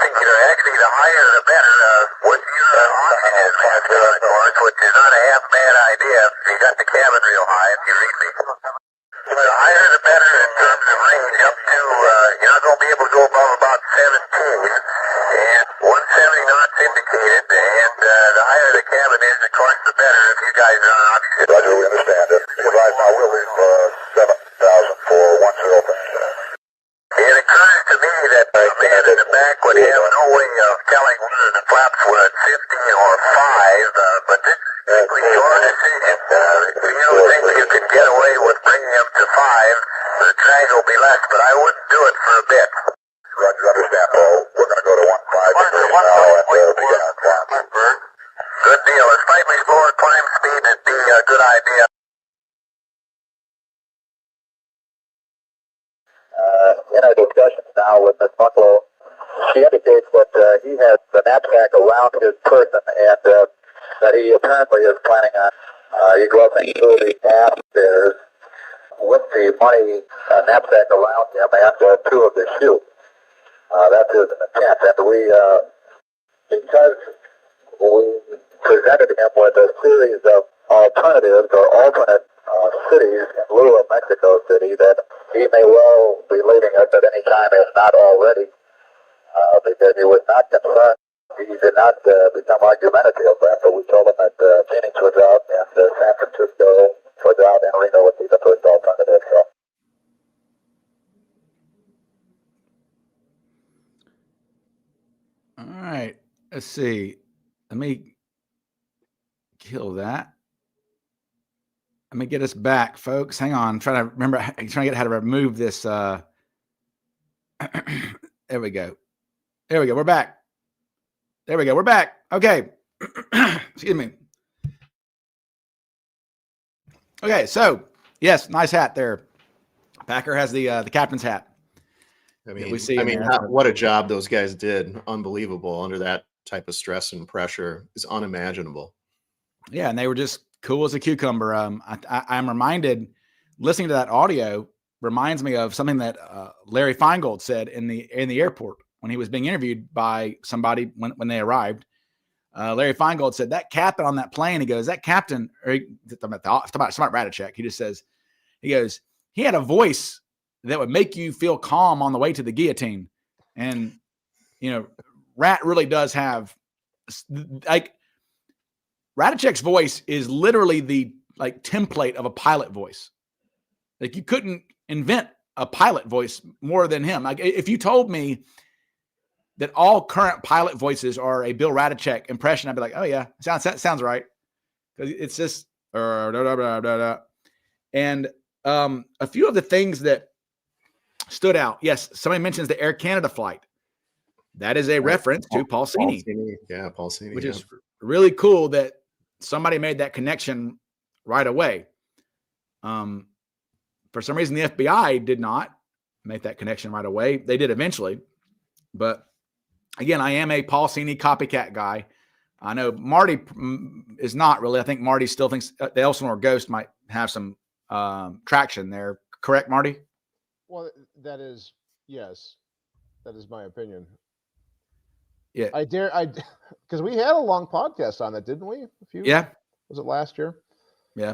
feet. Actually, the higher the better. With your oxygen mask on, of course, which is not a half bad idea if you got the cabin real high, if you read me. The higher the better in terms of range, up to, you're not going to be able to go above about 17. And 170 knots indicated, and the higher the cabin is, of course, the better if you guys are on oxygen. Roger, we understand it. Right now, we'll leave 7,000 for 10. It occurs to me that the man in the back would have no way of telling whether the flaps were at 15 or 5, but this is strictly your decision. If you think you can get away with bringing him to 5, the drag will be less, but I wouldn't do it for a bit. Roger, understand, Paul. We're going to go to 15 degrees now and begin our climb. Good deal. A slightly slower climb speed would be a good idea. In our discussions now with Miss Bucklow, she indicates that he has the knapsack around his person and that he apparently is planning on egressing through the aft stairs with the money knapsack around him and 2 of the chutes. That's his intent. And because we presented him with a series of alternatives or alternate cities in lieu of Mexico City, that he may well be leaving us at any time, if not already, because he was not concerned. He did not become argumentative after we told him that Phoenix was out and San Francisco was out and Reno would be the first alternative. So. All right. Let's see. Let me kill that. Let me get us back, folks. Hang on. I'm trying to get how to remove this. There we go. There we go. We're back. There we go. We're back. Okay. Excuse me. Okay. So, yes, nice hat there. Packer has the captain's hat. I mean, we see what a job those guys did. Unbelievable under that type of stress and pressure is unimaginable. Yeah. And they were just cool as a cucumber. I'm reminded, listening to that audio reminds me of something that Larry Feingold said in the airport when he was being interviewed by somebody when they arrived. Larry Feingold said that captain on that plane, he goes, that captain, or about Smart Radicek, he just says, he goes, he had a voice that would make you feel calm on the way to the guillotine. And, you know, Rat really does have, like, Radicek's voice is literally the template of a pilot voice. Like, you couldn't invent a pilot voice more than him. Like, if you told me that all current pilot voices are a Bill Radicek impression, I'd be like, oh yeah, sounds right. Because it's just and a few of the things that stood out. Yes, somebody mentions the Air Canada flight. That is a reference to Paul Cini. Yeah, Paul Cini. Which is really cool that somebody made that connection right away. For some reason, the FBI did not make that connection right away. They did eventually. But again, I am a Paul Cini copycat guy. I know Marty is not really. I think Marty still thinks the Elsinore Ghost might have some traction there. Correct, Marty? Well, that is, yes. That is my opinion. Yeah. Because we had a long podcast on that, didn't we? Yeah. Was it last year? Yeah.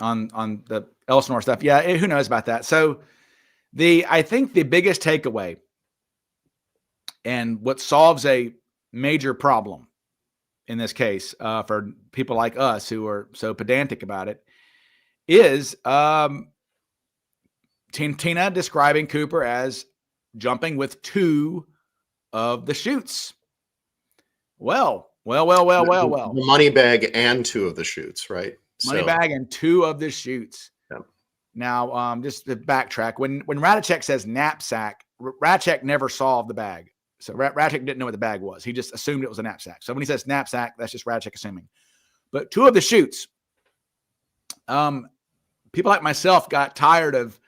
On the Elsinore stuff. Yeah. Who knows about that? So I think the biggest takeaway and what solves a major problem in this case for people like us who are so pedantic about it is Tina describing Cooper as jumping with 2 of the chutes. Well. The money bag and 2 of the chutes, right? Money bag and 2 of the chutes. Yeah. Now, just to backtrack, when Radicek says knapsack, Radicek never solved the bag. So Ratajkowski didn't know what the bag was. He just assumed it was a knapsack. So when he says knapsack, that's just Ratajkowski assuming. But 2 of the chutes, people like myself got tired of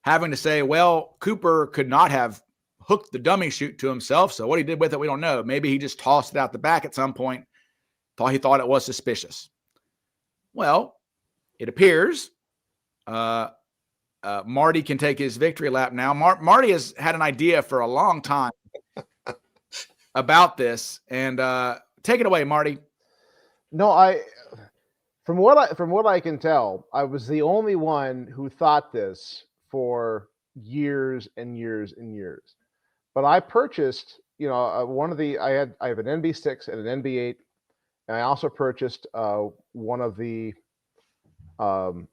having to say, well, Cooper could not have hooked the dummy chute to himself. So what he did with it, we don't know. Maybe he just tossed it out the back at some point. He thought it was suspicious. Well, it appears Marty can take his victory lap now. Marty has had an idea for a long time about this, and take it away, Marty. No, from what I can tell, I was the only one who thought this for years and years and years. But I purchased, I have an NB6 and an NB8, and I also purchased one of the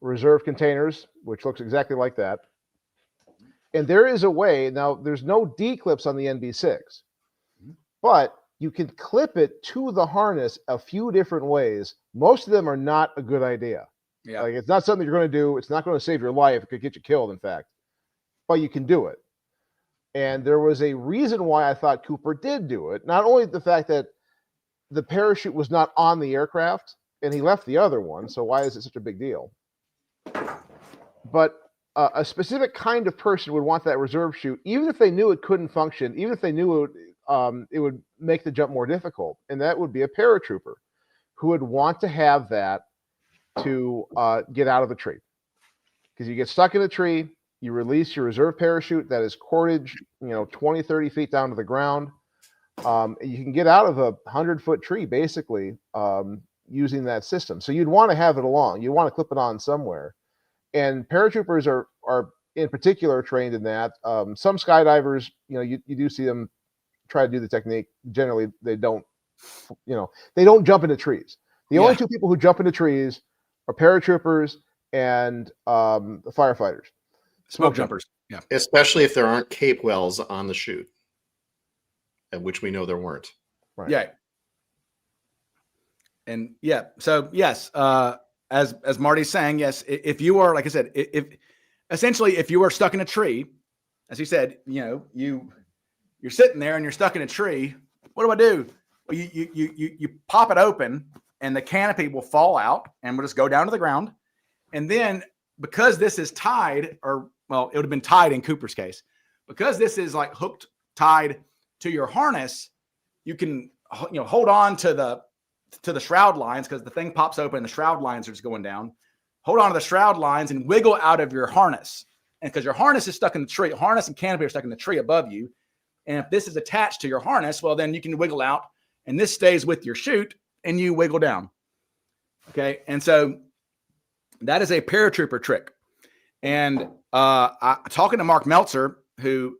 reserve containers, which looks exactly like that. And there is a way, now there's no D-clips on the NB6, but you can clip it to the harness a few different ways. Most of them are not a good idea. Yeah. Like, it's not something you're going to do. It's not going to save your life. It could get you killed, in fact. But you can do it. And there was a reason why I thought Cooper did do it. Not only the fact that the parachute was not on the aircraft, and he left the other one, so why is it such a big deal? But a specific kind of person would want that reserve chute, even if they knew it couldn't function, even if they knew it would make the jump more difficult, and that would be a paratrooper who would want to have that to get out of the tree. Because you get stuck in a tree, you release your reserve parachute that is cordage, 20, 30 feet down to the ground. You can get out of a 100-foot tree, basically, using that system. So you'd want to have it along. You want to clip it on somewhere. And paratroopers are in particular trained in that. Some skydivers, you do see them try to do the technique. Generally, they don't jump into trees. The only 2 people who jump into trees are paratroopers and the firefighters. Smoke jumpers. Yeah. Especially if there aren't cape wells on the chute, at which we know there weren't. Right. Yeah. And so yes, as Marty's saying, yes, if you are, like I said, if you are stuck in a tree, as he said, you're sitting there and you're stuck in a tree, what do I do? Well, you pop it open and the canopy will fall out and will just go down to the ground. And then because this is tied, it would have been tied in Cooper's case, because this is like tied to your harness, you can, hold on to the shroud lines, because the thing pops open and the shroud lines are just going down. Hold on to the shroud lines and wiggle out of your harness. And because your harness is stuck in the tree, harness and canopy are stuck in the tree above you. And if this is attached to your harness, well, then you can wiggle out and this stays with your chute and you wiggle down. Okay. And so that is a paratrooper trick. And talking to Mark Meltzer, who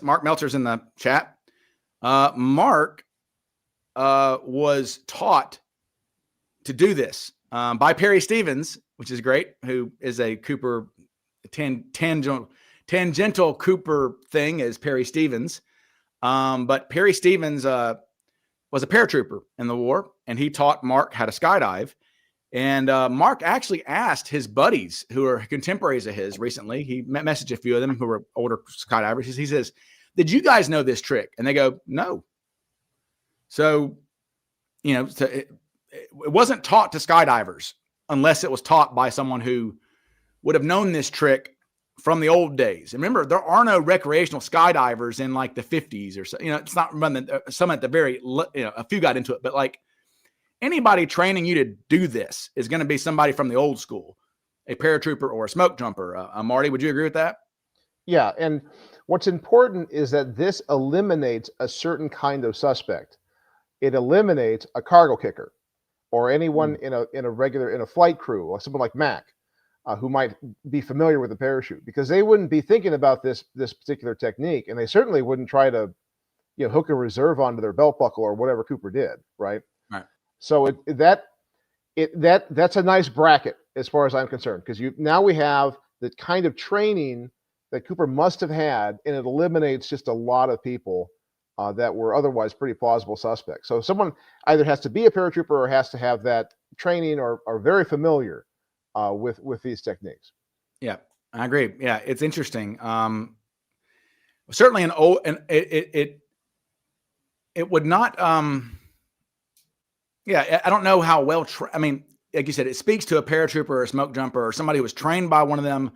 Mark Meltzer's in the chat. Mark was taught to do this by Perry Stevens, which is great, who is a Cooper tangential Cooper thing is Perry Stevens. But Perry Stevens was a paratrooper in the war, and he taught Mark how to skydive. And Mark actually asked his buddies who are contemporaries of his recently. He messaged a few of them who were older skydivers. He says, "Did you guys know this trick?" And they go, "No." So, it wasn't taught to skydivers unless it was taught by someone who would have known this trick from the old days. And remember, there are no recreational skydivers in like the 50s or so. It's not some at the very, a few got into it, but like anybody training you to do this is going to be somebody from the old school, a paratrooper or a smoke jumper. Marty, would you agree with that? Yeah. And what's important is that this eliminates a certain kind of suspect. It eliminates a cargo kicker or anyone in a flight crew, or someone like Mac, who might be familiar with the parachute, because they wouldn't be thinking about this particular technique, and they certainly wouldn't try to, hook a reserve onto their belt buckle or whatever Cooper did, right? Right. So that's a nice bracket as far as I'm concerned, because now we have the kind of training that Cooper must have had, and it eliminates just a lot of people that were otherwise pretty plausible suspects. So someone either has to be a paratrooper or has to have that training or are very familiar with these techniques. Yeah, I agree. Yeah, it's interesting. Certainly it would not. Yeah, I don't know how well. I mean, like you said, it speaks to a paratrooper or a smoke jumper or somebody who was trained by one of them,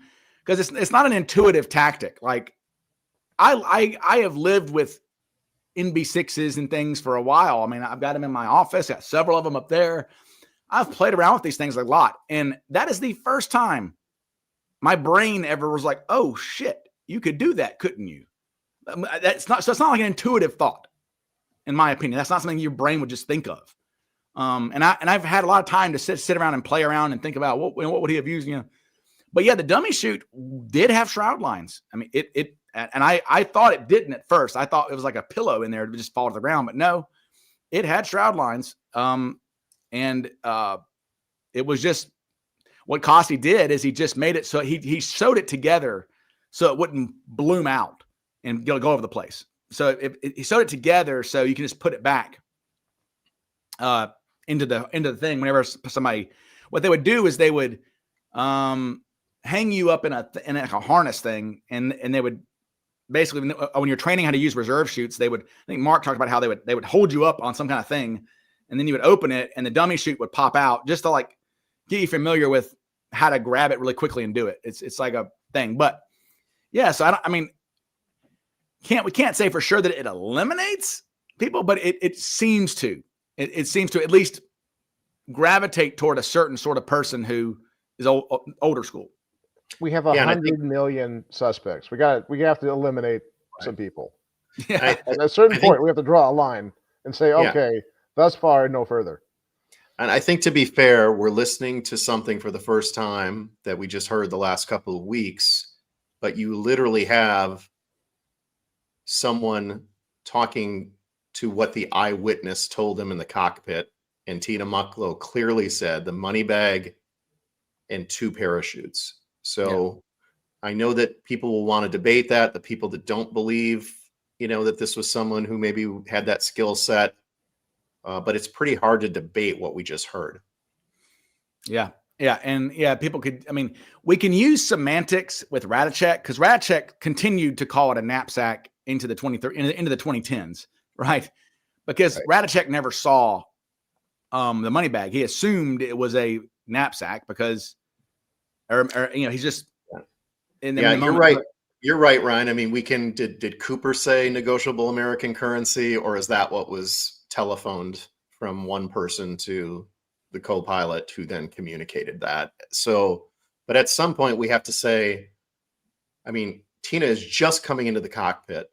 because it's not an intuitive tactic. Like I have lived with NB6s and things for a while. I mean, I've got them in my office, got several of them up there. I've played around with these things a lot. And that is the first time my brain ever was like, oh shit, you could do that, couldn't you? It's not like an intuitive thought, in my opinion. That's not something your brain would just think of. And I've had a lot of time to sit around and play around and think about what would he have used, But yeah, the dummy chute did have shroud lines. I mean, and I thought it didn't at first. I thought it was like a pillow in there to just fall to the ground, but no, it had shroud lines. And it was just what Costi did is he just made it so he sewed it together so it wouldn't bloom out and go over the place. So he sewed it together so you can just put it back into the thing whenever somebody. What they would do is they would hang you up in a harness thing, and they would basically, when you're training how to use reserve chutes, I think Mark talked about how they would hold you up on some kind of thing, and then you would open it and the dummy chute would pop out just to like get you familiar with how to grab it really quickly and do it. It's like a thing. But yeah, so we can't say for sure that it eliminates people, but it seems to. It seems to at least gravitate toward a certain sort of person who is older school. We have 100 million suspects. We have to eliminate some people. Yeah. At a certain point, we have to draw a line and say, okay, thus far, no further. And I think, to be fair, we're listening to something for the first time that we just heard the last couple of weeks, but you literally have someone talking to what the eyewitness told him in the cockpit. And Tina Mucklow clearly said the money bag and 2 parachutes. So I know that people will want to debate that. The people that don't believe, that this was someone who maybe had that skill set, but it's pretty hard to debate what we just heard. Yeah. Yeah. And people we can use semantics with Radacek, because Radacek continued to call it a knapsack into the 2010s, right? Because Radacek never saw the money bag. He assumed it was a knapsack because, he's just. You're right. You're right, Ryan. I mean, did Cooper say negotiable American currency, or is that what was telephoned from one person to the co-pilot who then communicated that? So, but at some point we have to say, I mean, Tina is just coming into the cockpit.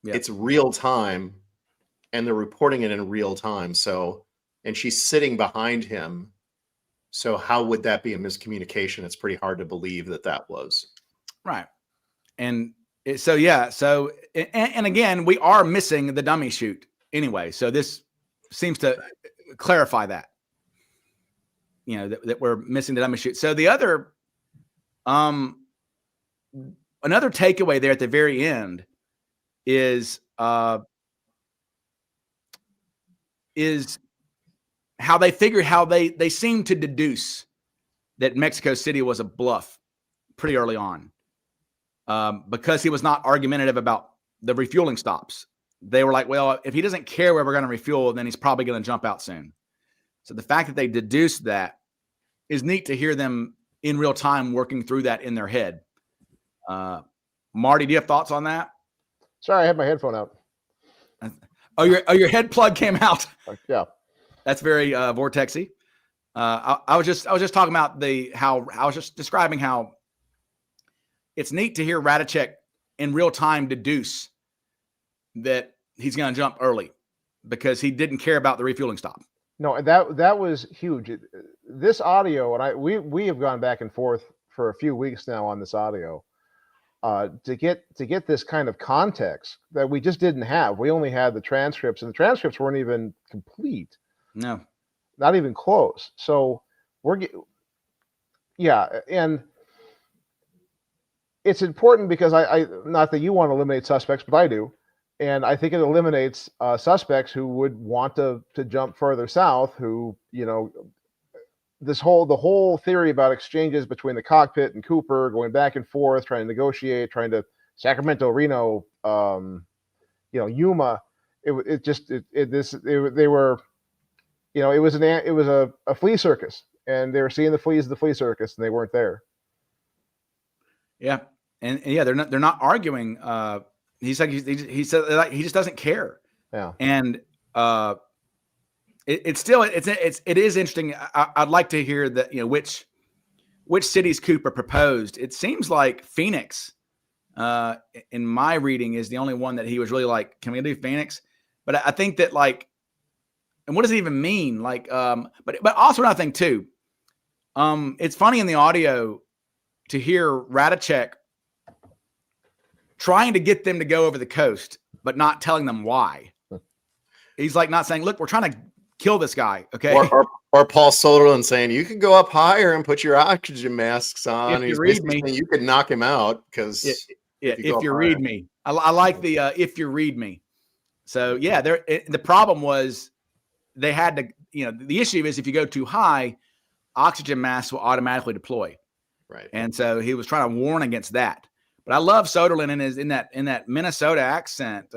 Yeah. It's real time and they're reporting it in real time. So, and she's sitting behind him. So how would that be a miscommunication? It's pretty hard to believe that was. Right. And so again, we are missing the dummy chute anyway. So this seems to clarify that, that we're missing the dummy chute. So the other, another takeaway there at the very end is how they seem to deduce that Mexico City was a bluff pretty early on, because he was not argumentative about the refueling stops. They were like, well, if he doesn't care where we're going to refuel, then he's probably going to jump out soon. So the fact that they deduced that is neat to hear them in real time working through that in their head. Marty, do you have thoughts on that? Sorry, I had my headphone out. Oh, your head plug came out. Yeah. That's very vortexy. I was just talking about I was just describing how it's neat to hear Radacek in real time deduce that he's going to jump early because he didn't care about the refueling stop. No, that was huge. This audio, and we have gone back and forth for a few weeks now on this audio, to get this kind of context that we just didn't have. We only had the transcripts, and the transcripts weren't even complete. No, not even close. So and it's important because I not that you want to eliminate suspects, but I do. And I think it eliminates suspects who would want to jump further south, who, the whole theory about exchanges between the cockpit and Cooper, going back and forth, trying to negotiate, trying to Sacramento, Reno, Yuma, They were, you know, it was a flea circus, and they were seeing the fleas of the flea circus, and they weren't there. Yeah, and yeah, they're not arguing. He said like, he just doesn't care. Yeah, and it is interesting. I'd like to hear that, you know, which cities Cooper proposed. It seems like Phoenix, in my reading, is the only one that he was really like, can we do Phoenix? But I think that, like, and what does it even mean? Like, but also another thing too. It's funny in the audio to hear Radachek trying to get them to go over the coast, but not telling them why. He's like not saying, look, we're trying to kill this guy. Okay. Or Paul Soderlund saying, you can go up higher and put your oxygen masks on. If you read me, you could knock him out because if you read me, I like the if you read me. So yeah, the problem was they had to, you know, the issue is if you go too high, oxygen masks will automatically deploy. Right. And so he was trying to warn against that. But I love Soderlund in that Minnesota accent.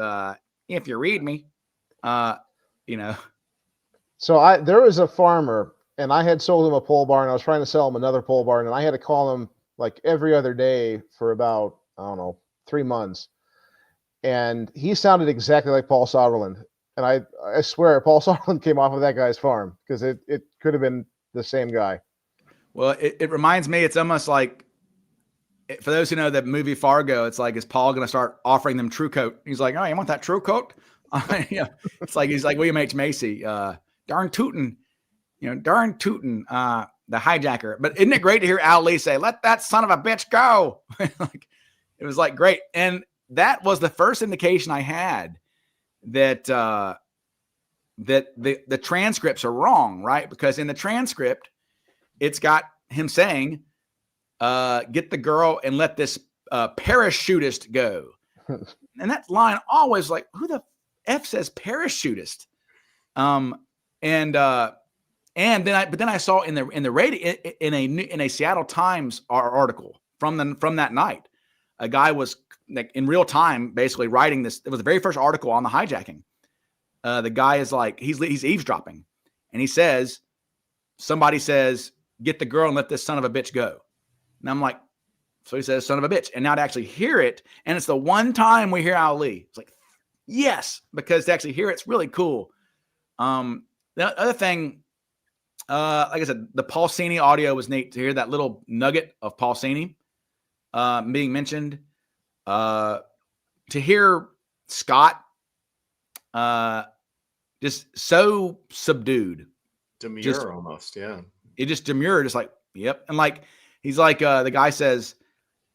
If you read me, you know. So there was a farmer, and I had sold him a pole barn. I was trying to sell him another pole barn, and I had to call him like every other day for about, I don't know, 3 months. And he sounded exactly like Paul Soderlund. And I swear Paul Soderlund came off of that guy's farm, because it could have been the same guy. Well, it reminds me, it's almost like, for those who know the movie Fargo, it's like, is Paul going to start offering them True Coat? He's like, oh, you want that True Coat? Yeah, it's like, he's like William H. Macy, darn tootin', you know, darn tootin', the hijacker. But isn't it great to hear Al Lee say, let that son of a bitch go? Like, it was like great. And that was the first indication I had that that the transcripts are wrong, right? Because in the transcript, it's got him saying, get the girl and let this parachutist go. And that line always like, who the F says parachutist? And then I saw in the radio in a Seattle Times article from that night, a guy was like in real time basically writing this. It was the very first article on the hijacking. The guy is like, he's eavesdropping, and he says, somebody says, get the girl and let this son of a bitch go. And I'm like, so he says, son of a bitch. And now to actually hear it, and it's the one time we hear Al Lee. It's like, yes, because to actually hear it's really cool. The other thing, like I said, the Paulsini audio was neat to hear that little nugget of Paulsini being mentioned. To hear Scott just so subdued. Demure almost, yeah. It just demure, just like, yep. And like, he's like, the guy says,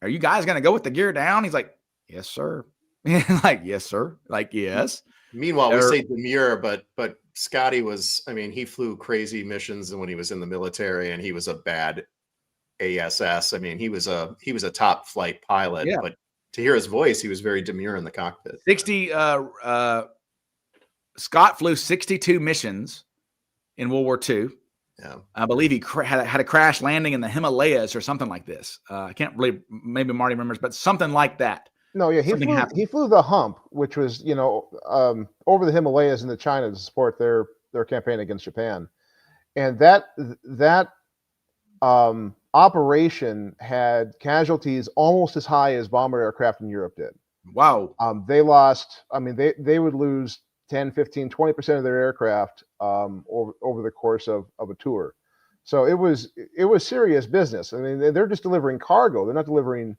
are you guys going to go with the gear down? He's like, yes, sir. Like, yes, sir. Like, yes. Meanwhile, we say demure, but Scotty was, I mean, he flew crazy missions when he was in the military, and he was a bad ASS. I mean, he was a top flight pilot, yeah. But to hear his voice, he was very demure in the cockpit. Scott flew 62 missions in World War II. Yeah, I believe he had a crash landing in the Himalayas or something like this. I can't really, maybe Marty remembers, but something like that. No, yeah, he flew the Hump, which was, you know, over the Himalayas into China to support their campaign against Japan, and that operation had casualties almost as high as bomber aircraft in Europe did. Wow. They lost. I mean, they would lose 10, 15, 20% of their aircraft over the course of a tour. So it was serious business. I mean, they're just delivering cargo. They're not delivering,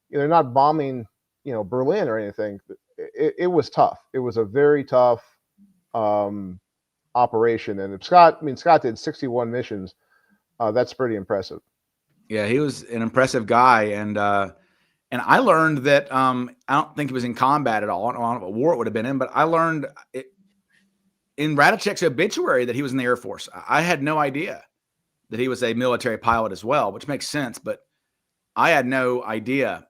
they're not bombing, Berlin or anything. It was tough. It was a very tough operation. And Scott did 61 missions. That's pretty impressive. Yeah, he was an impressive guy. And I learned that I don't think he was in combat at all. I don't know what war it would have been in, but I learned in Radachek's obituary that he was in the Air Force. I had no idea that he was a military pilot as well, which makes sense. But I had no idea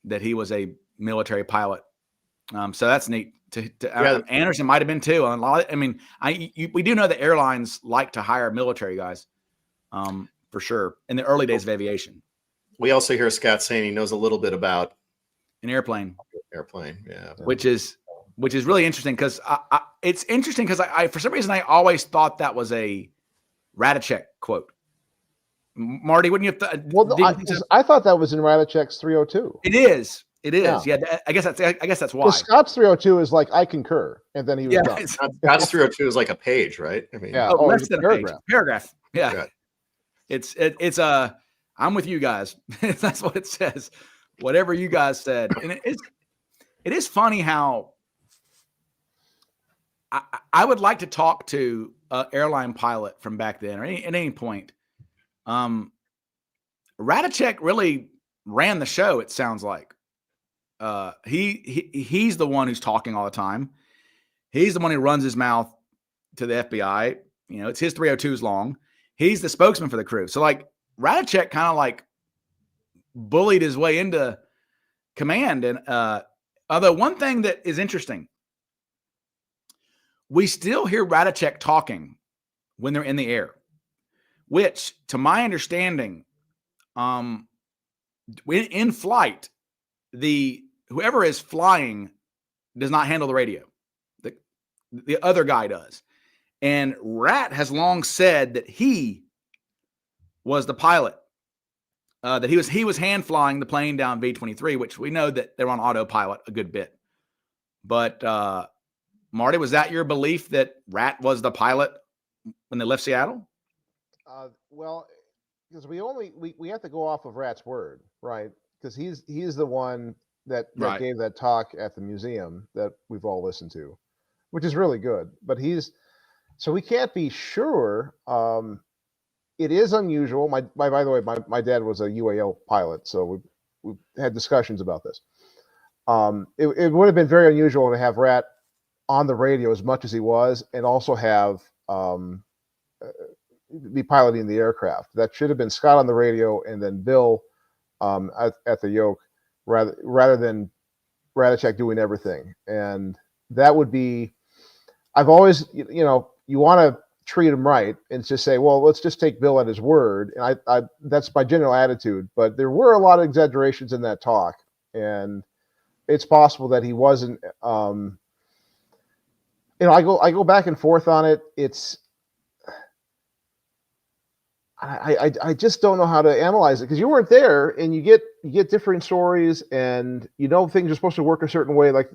that he was a military pilot. So that's neat. Anderson might have been too. We do know that airlines like to hire military guys for sure in the early days of aviation. We also hear Scott saying he knows a little bit about an airplane. Yeah. Which is which is really interesting because it's interesting because I for some reason I always thought that was a Radachek quote. Marty, wouldn't you have I thought that was in Radachek's 302. It is. It is. Yeah. I guess that's why. Well, Scott's 302 is like, I concur. And then he was done. Scott's 302 is like a page, right? I mean, less than a paragraph. Yeah. It's I'm with you guys. That's what it says. Whatever you guys said. And it is funny how I would like to talk to an airline pilot from back then or at any point. Radachek really ran the show, it sounds like. He's the one who's talking all the time. He's the one who runs his mouth to the FBI. You know, it's his 302s long. He's the spokesman for the crew. So like Radachek kind of like bullied his way into command. And although one thing that is interesting, we still hear Radachek talking when they're in the air, which to my understanding, in flight, whoever is flying does not handle the radio. The other guy does. And Rat has long said that he was the pilot, that he was hand flying the plane down V-23, which we know that they're on autopilot a good bit. But Marty, was that your belief that Rat was the pilot when they left Seattle? Well, because we have to go off of Rat's word, right? Because he's the one that gave that talk at the museum that we've all listened to, which is really good. But so we can't be sure. It is unusual. By the way, my dad was a UAL pilot, so we had discussions about this. It would have been very unusual to have Rat on the radio as much as he was, and also have be piloting the aircraft. That should have been Scott on the radio, and then Bill at the yoke, rather than Radachek doing everything. And that would be. I've always, you want to treat him right and just say, well, let's just take Bill at his word. And I that's my general attitude. But there were a lot of exaggerations in that talk, and it's possible that he wasn't. I go back and forth on it. It's I just don't know how to analyze it, because you weren't there, and you get different stories, and things are supposed to work a certain way. Like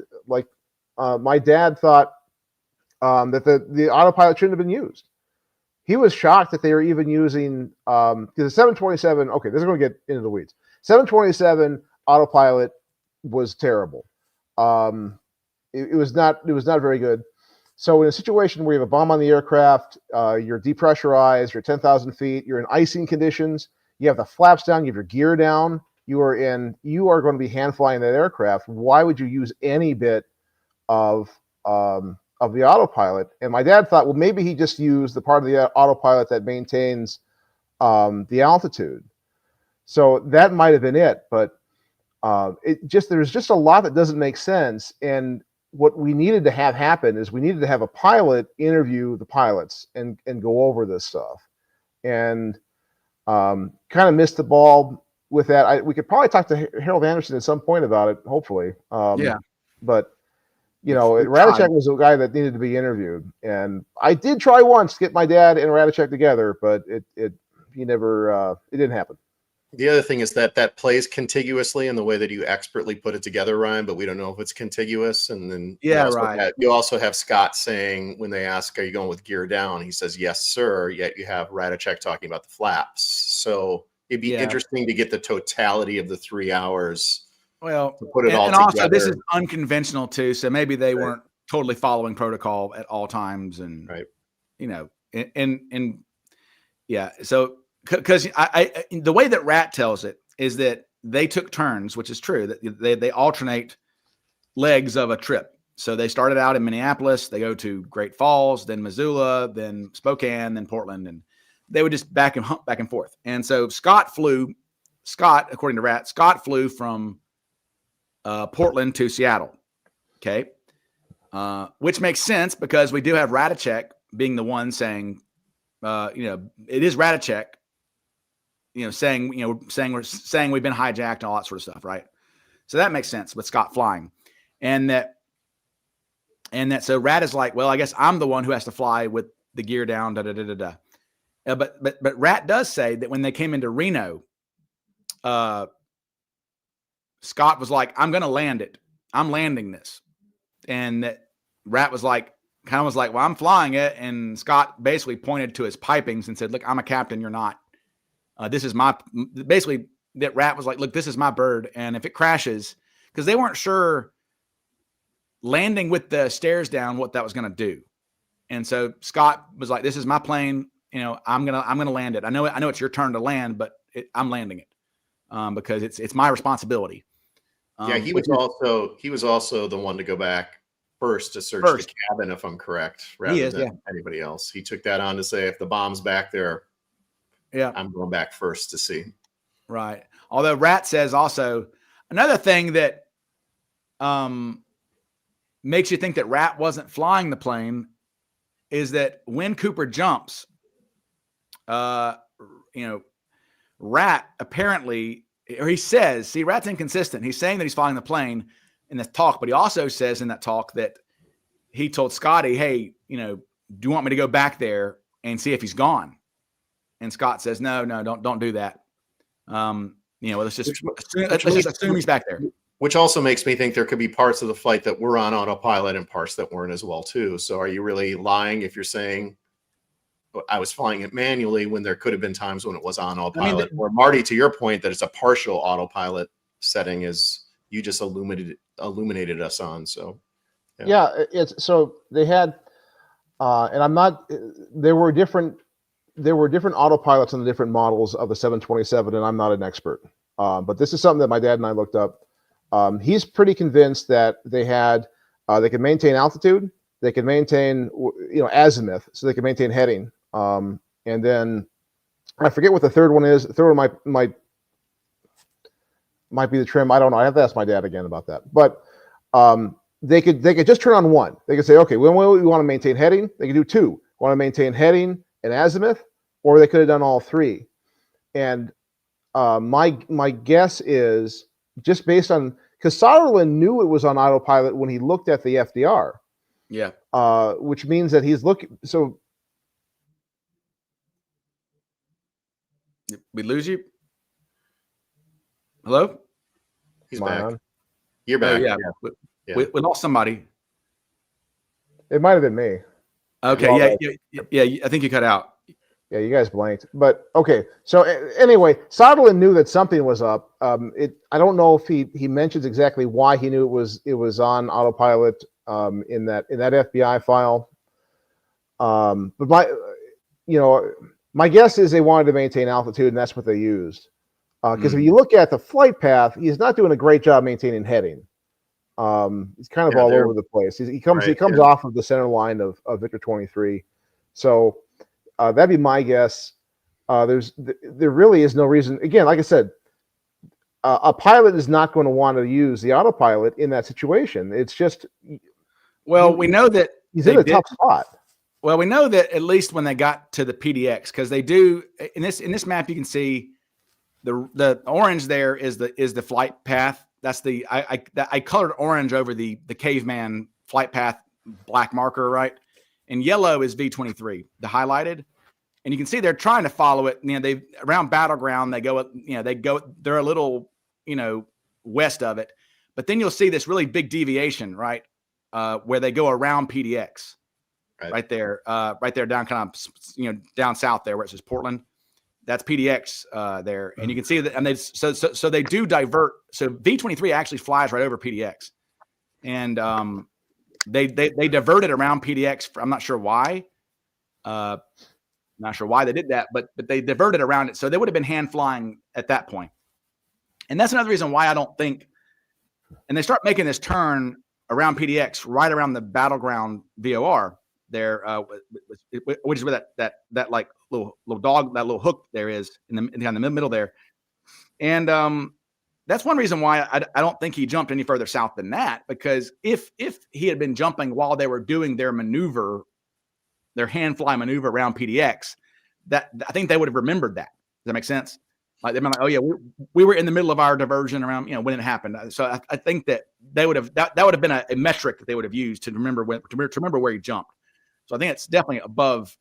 my dad thought that the autopilot shouldn't have been used. He was shocked that they were even using because the 727. Okay, this is going to get into the weeds. 727 autopilot was terrible. It was not very good. So in a situation where you have a bomb on the aircraft, you're depressurized, you're 10,000 feet, you're in icing conditions, you have the flaps down, you have your gear down, you are going to be hand flying that aircraft. Why would you use any bit of the autopilot? And my dad thought, well, maybe he just used the part of the autopilot that maintains the altitude. So that might have been it, but there's just a lot that doesn't make sense. And what we needed to have happen is we needed to have a pilot interview the pilots and go over this stuff, and kind of missed the ball with that. We could probably talk to Harold Anderson at some point about it, hopefully. But Radachek was a guy that needed to be interviewed, and I did try once to get my dad and Radachek together, but it didn't happen. The other thing is that plays contiguously in the way that you expertly put it together, Ryan, but we don't know if it's contiguous. And then you also have Scott saying, when they ask, are you going with gear down? He says, yes, sir. Yet you have Radachek talking about the flaps. So it'd be interesting to get the totality of the 3 hours. Well, to put it all and together. Also this is unconventional too. So maybe they weren't totally following protocol at all times. And, so, because the way that Rat tells it is that they took turns, which is true, that they alternate legs of a trip. So they started out in Minneapolis, they go to Great Falls, then Missoula, then Spokane, then Portland, and they would just back and forth. And so Scott, according to Rat, flew from Portland to Seattle. Okay. Which makes sense because we do have Radachek being the one saying, it is Radachek, saying we've been hijacked and all that sort of stuff, right? So that makes sense with Scott flying, and that And that, so Rat is like, well, I guess I'm the one who has to fly with the gear down, But Rat does say that when they came into Reno, Scott was like, I'm going to land it. I'm landing this. And that Rat was like, well, I'm flying it. And Scott basically pointed to his pipings and said, look, I'm a captain. You're not. This is basically that Rat was like, look, this is my bird. And if it crashes, because they weren't sure landing with the stairs down, what that was going to do. And so Scott was like, this is my plane. I'm going to land it. I know it's your turn to land, but I'm landing it because it's my responsibility. He was also the one to go back first to search the cabin, if I'm correct, rather than anybody else. He took that on to say, if the bomb's back there, I'm going back first to see. Right. Although Rat says also another thing that makes you think that Rat wasn't flying the plane is that when Cooper jumps, Rat apparently, or he says, see, Rat's inconsistent. He's saying that he's flying the plane in this talk, but he also says in that talk that he told Scotty, hey, do you want me to go back there and see if he's gone? And Scott says, no, don't do that. Let's just assume he's back there. Which also makes me think there could be parts of the flight that were on autopilot and parts that weren't as well too. So are you really lying if you're saying I was flying it manually when there could have been times when it was on autopilot? Or Marty, to your point, that it's a partial autopilot setting, is you just illuminated us on. So it's so they had, and I'm not. There were different autopilots on the different models of the 727, and I'm not an expert. But this is something that my dad and I looked up. He's pretty convinced that they could maintain altitude, they could maintain, azimuth, so they could maintain heading. And then I forget what the third one is. The third one might be the trim. I don't know. I have to ask my dad again about that. But they could just turn on one. They could say, okay, we want to maintain heading. They could do two. Want to maintain heading and azimuth, or they could have done all three. And my guess is, just based on, because Soderlund knew it was on autopilot when he looked at the FDR. Yeah. Which means that he's looking. So we lose you. Hello. He's back. You're back. We lost somebody. It might have been me. Okay. Yeah. I think you cut out. Yeah, you guys blanked. But okay. So anyway, Soderlund knew that something was up. I don't know if he mentions exactly why he knew it was on autopilot in that FBI file. But my guess is they wanted to maintain altitude, and that's what they used. Because if you look at the flight path, he's not doing a great job maintaining heading. He's kind of all over the place. He comes off of the center line of Victor 23. So that'd be my guess. There really is no reason. Again, like I said, a pilot is not going to want to use the autopilot in that situation. It's just, we know that he's in a tough spot. Well, we know that at least when they got to the PDX, because they do in this map, you can see the orange there is the flight path. That's I colored orange over the caveman flight path black marker, right? And yellow is V-23, the highlighted. And you can see they're trying to follow it. They around Battleground, they're a little, west of it. But then you'll see this really big deviation, right? Where they go around PDX. Right there down kind of, down south there where it says Portland. That's PDX there. And you can see that, and so they do divert. So V-23 actually flies right over PDX. And they diverted around PDX. I'm not sure why. Not sure why they did that, but they diverted around it. So they would have been hand flying at that point. And that's another reason why I don't think, and they start making this turn around PDX, right around the Battleground VOR there, which is where that like little dog, that little hook there is in the middle there. And that's one reason why I don't think he jumped any further south than that, because if he had been jumping while they were doing their maneuver, their hand fly maneuver around PDX, that I think they would have remembered that. Does that make sense? Like they've been like, oh yeah, we were in the middle of our diversion around, when it happened. So I think that they would have that would have been a metric that they would have used to remember where he jumped. So I think it's definitely above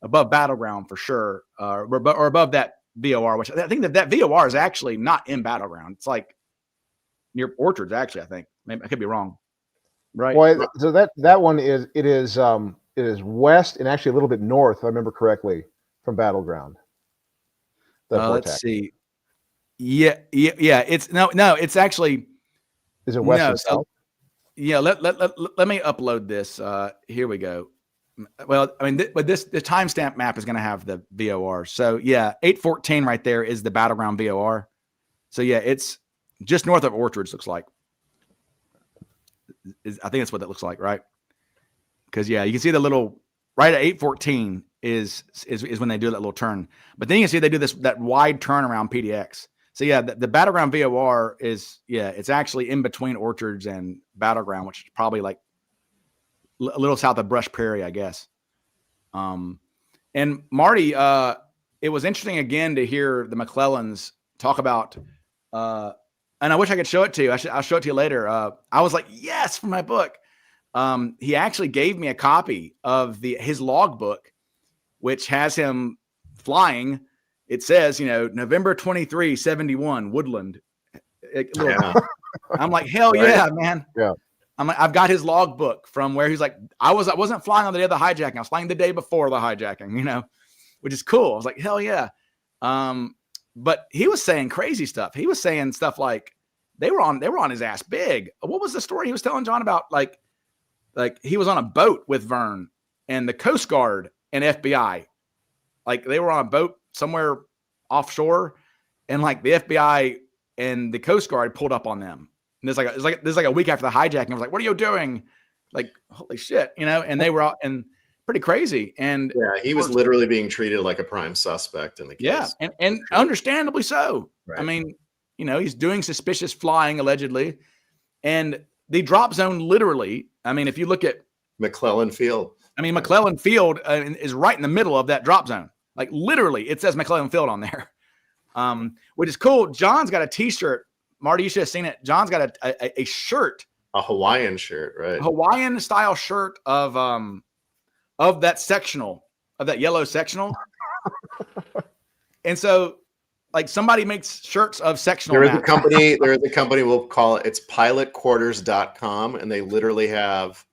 Battleground for sure, or above that VOR, which I think that VOR is actually not in Battleground. It's like near Orchards, actually. I think maybe I could be wrong. Right. Well, so that one is west and actually a little bit north, if I remember correctly, from Battleground. Let's see. Yeah. It's it's actually. Is it west and south? Yeah. Let me upload this. Here we go. Well, I mean, but the timestamp map is going to have the VOR. So yeah, 814 right there is the Battleground VOR. So yeah, it's just north of Orchards. Looks like. I think that's what that looks like, right? Because yeah, you can see the little right at 814 is when they do that little turn. But then you can see they do that wide turn around PDX. So yeah, the Battleground VOR is it's actually in between Orchards and Battleground, which is probably like a little south of Brush Prairie, I guess. And Marty, it was interesting again to hear the McClellans talk about. And I wish I could show it to you. I'll show it to you later. I was like, yes, for my book. He actually gave me a copy of his logbook, which has him flying. It says, November 23, 71, Woodland. I'm like, hell yeah, man. Yeah. I'm like, I've got his logbook from where he's like, I wasn't flying on the day of the hijacking. I was flying the day before the hijacking, which is cool. I was like, hell yeah. But he was saying crazy stuff. He was saying stuff like they were on his ass big. What was the story he was telling John about? Like he was on a boat with Vern and the Coast Guard and FBI. Like they were on a boat somewhere offshore, and like the FBI and the Coast Guard pulled up on them. And there's like a week after the hijacking. I was like, "What are you doing?" Like, holy shit, And they were out and pretty crazy. And yeah, he was literally being treated like a prime suspect in the case. Yeah, and understandably so. Right. I mean, he's doing suspicious flying allegedly, and the drop zone literally. I mean, if you look at McClellan Field, McClellan Field is right in the middle of that drop zone. Like literally, it says McClellan Field on there, which is cool. John's got a T-shirt. Marty, you should have seen it. John's got a shirt, a Hawaiian shirt, right? Hawaiian style shirt of that sectional, of that yellow sectional. And so, like, somebody makes shirts of sectional. There is a company, we'll call it's pilotquarters.com, and they literally have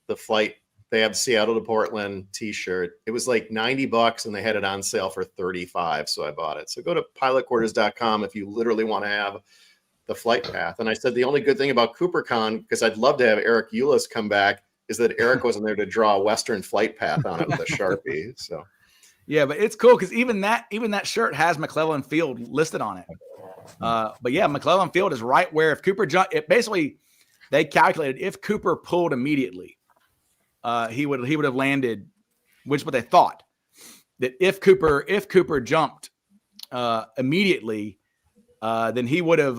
the flight. They have Seattle to Portland T-shirt. It was like $90 and they had it on sale for $35. So I bought it. So go to pilotquarters.com if you literally want to have the flight path. And I said, the only good thing about CooperCon, because I'd love to have Eric Eulis come back, is that Eric wasn't there to draw a Western flight path on it with a Sharpie. So yeah, but it's cool because even that shirt has McClellan Field listed on it. But yeah, McClellan Field is right where if Cooper jumped, they calculated if Cooper pulled immediately, he would have landed, which is what they thought, that if Cooper jumped immediately, then he would have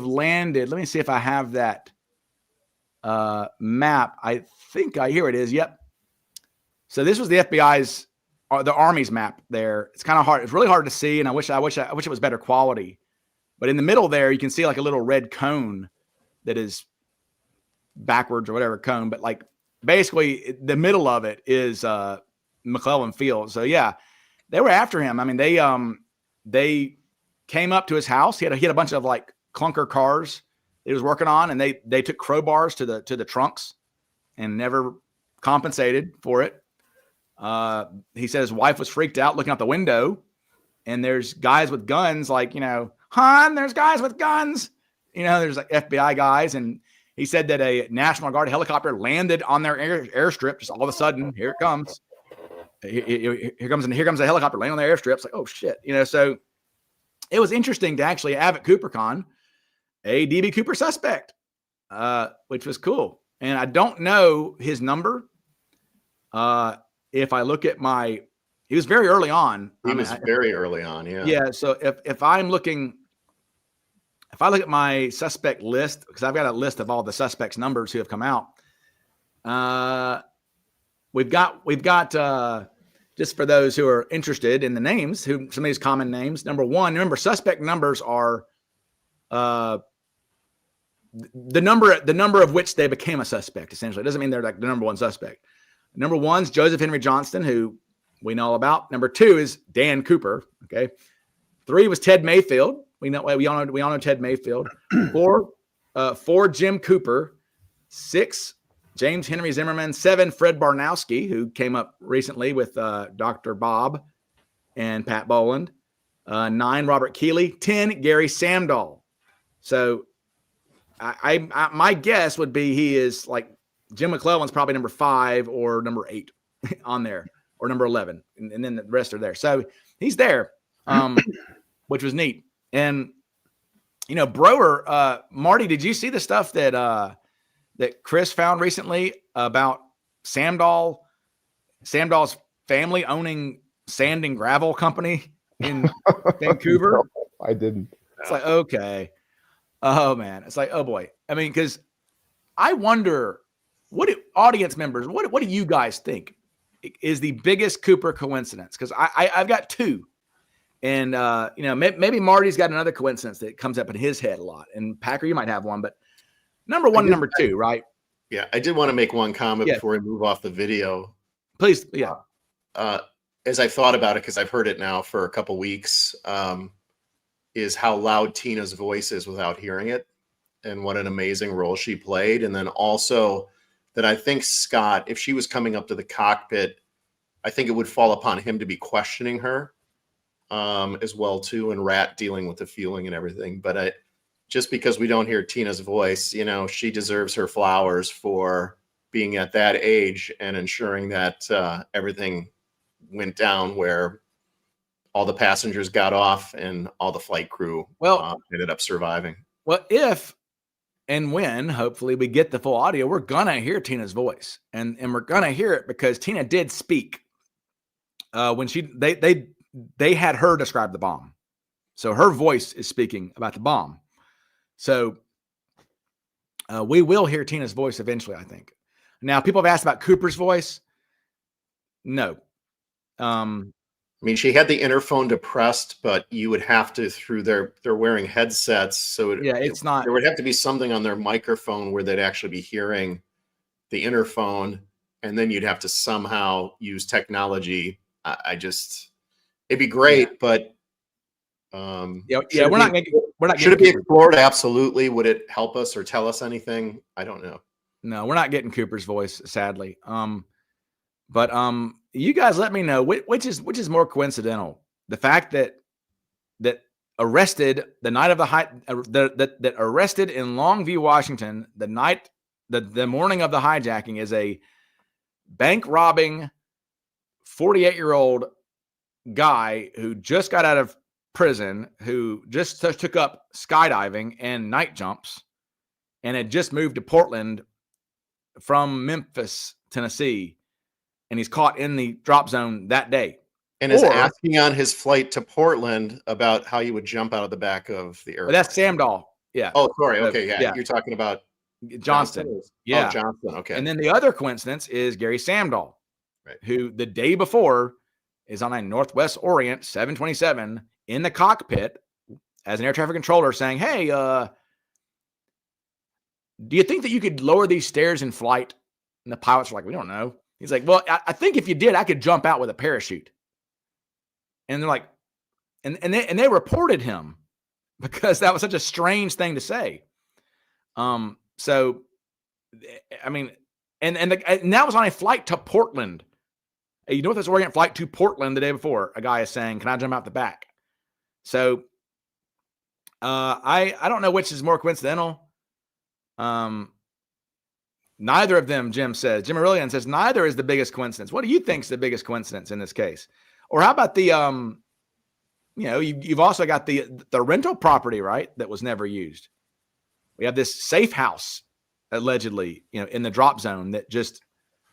landed. Let me see if I have that map. I think here it is. Yep. So this was the FBI's, the Army's map there. It's kind of hard. It's really hard to see, and I wish it was better quality. But in the middle there, you can see like a little red cone that is backwards or whatever cone. But like basically the middle of it is McClellan Field. So yeah, they were after him. I mean, they came up to his house. He had a bunch of like clunker cars he was working on, and they took crowbars to the trunks and never compensated for it. He said his wife was freaked out looking out the window, and there's guys with guns, like, hon, there's guys with guns. There's like FBI guys, and he said that a National Guard helicopter landed on their airstrip. Just all of a sudden, here it comes. Here comes a helicopter landing on their airstrip. It's like, oh shit, So it was interesting to actually have at CooperCon a DB Cooper suspect, which was cool. And I don't know his number. If I look at he was very early on. He was very early on. Yeah. Yeah. So if I look at my suspect list, because I've got a list of all the suspects' numbers who have come out. We've got just for those who are interested in the names, who some of these common names. Number one, remember, suspect numbers are the number of which they became a suspect. Essentially, it doesn't mean they're like the number one suspect. Number one's Joseph Henry Johnston, who we know all about. Number two is Dan Cooper. Okay. 3 was Ted Mayfield. We all know Ted Mayfield. 4, Jim Cooper. 6, James Henry Zimmerman. 7, Fred Barnowski, who came up recently with Dr. Bob and Pat Boland. 9, Robert Keeley. 10, Gary Samdahl. So I my guess would be he is like Jim McClellan's probably number 5 or number 8 on there, or number 11, and then the rest are there. So he's there, which was neat. And Broer, Marty, did you see the stuff that Chris found recently about Samdahl's family owning sand and gravel company in Vancouver? No, I didn't. It's like, okay. Oh man. It's like, oh boy. I mean, because I wonder, what do audience members, what do you guys think is the biggest Cooper coincidence? Because I've got 2. And maybe Marty's got another coincidence that comes up in his head a lot. And Packer, you might have one, but number 1 and number 2, right? Yeah, I did want to make one comment before we move off the video. Please, yeah. As I've thought about it, because I've heard it now for a couple weeks, is how loud Tina's voice is without hearing it, and what an amazing role she played. And then also that I think Scott, if she was coming up to the cockpit, I think it would fall upon him to be questioning her as well too, and Rat dealing with the fueling and everything. But just because we don't hear Tina's voice, she deserves her flowers for being at that age and ensuring that everything went down where all the passengers got off and all the flight crew ended up surviving. Well, if and when hopefully we get the full audio, we're gonna hear Tina's voice, and we're gonna hear it because Tina did speak when they had her describe the bomb, so her voice is speaking about the bomb. So we will hear Tina's voice eventually, I think. Now, people have asked about Cooper's voice. No. I mean, she had the interphone depressed, but you would have to, through they're wearing headsets. So it's not, there would have to be something on their microphone where they'd actually be hearing the interphone. And then you'd have to somehow use technology. It'd be great, but we're not should it be explored? Absolutely. Would it help us or tell us anything? I don't know. No, we're not getting Cooper's voice, sadly. But you guys let me know which is more coincidental. The fact that arrested the night of that arrested in Longview, Washington, the morning of the hijacking, is a bank robbing 48-year-old guy who just got out of prison, who just took up skydiving and night jumps, and had just moved to Portland from Memphis, Tennessee, and he's caught in the drop zone that day. And is asking on his flight to Portland about how you would jump out of the back of the airplane. That's Samdahl. Yeah. Oh, sorry. Okay. Yeah. You're talking about Johnston. Yeah. Oh, Johnston. Okay. And then the other coincidence is Gary Samdahl, right, who the day before is on a Northwest Orient 727 in the cockpit as an air traffic controller saying, hey, do you think that you could lower these stairs in flight? And the pilots are like, we don't know. He's like, well, I think if you did, I could jump out with a parachute. And they're like, and they reported him because that was such a strange thing to say. So, I mean, and that was on a flight to Portland, a Northwest Orient flight to Portland the day before. A guy is saying, can I jump out the back? So, I don't know which is more coincidental. Neither of them, Jim Aurelian says, neither is the biggest coincidence. What do you think is the biggest coincidence in this case? Or how about the, you've also got the rental property, right, that was never used. We have this safe house, allegedly, in the drop zone that just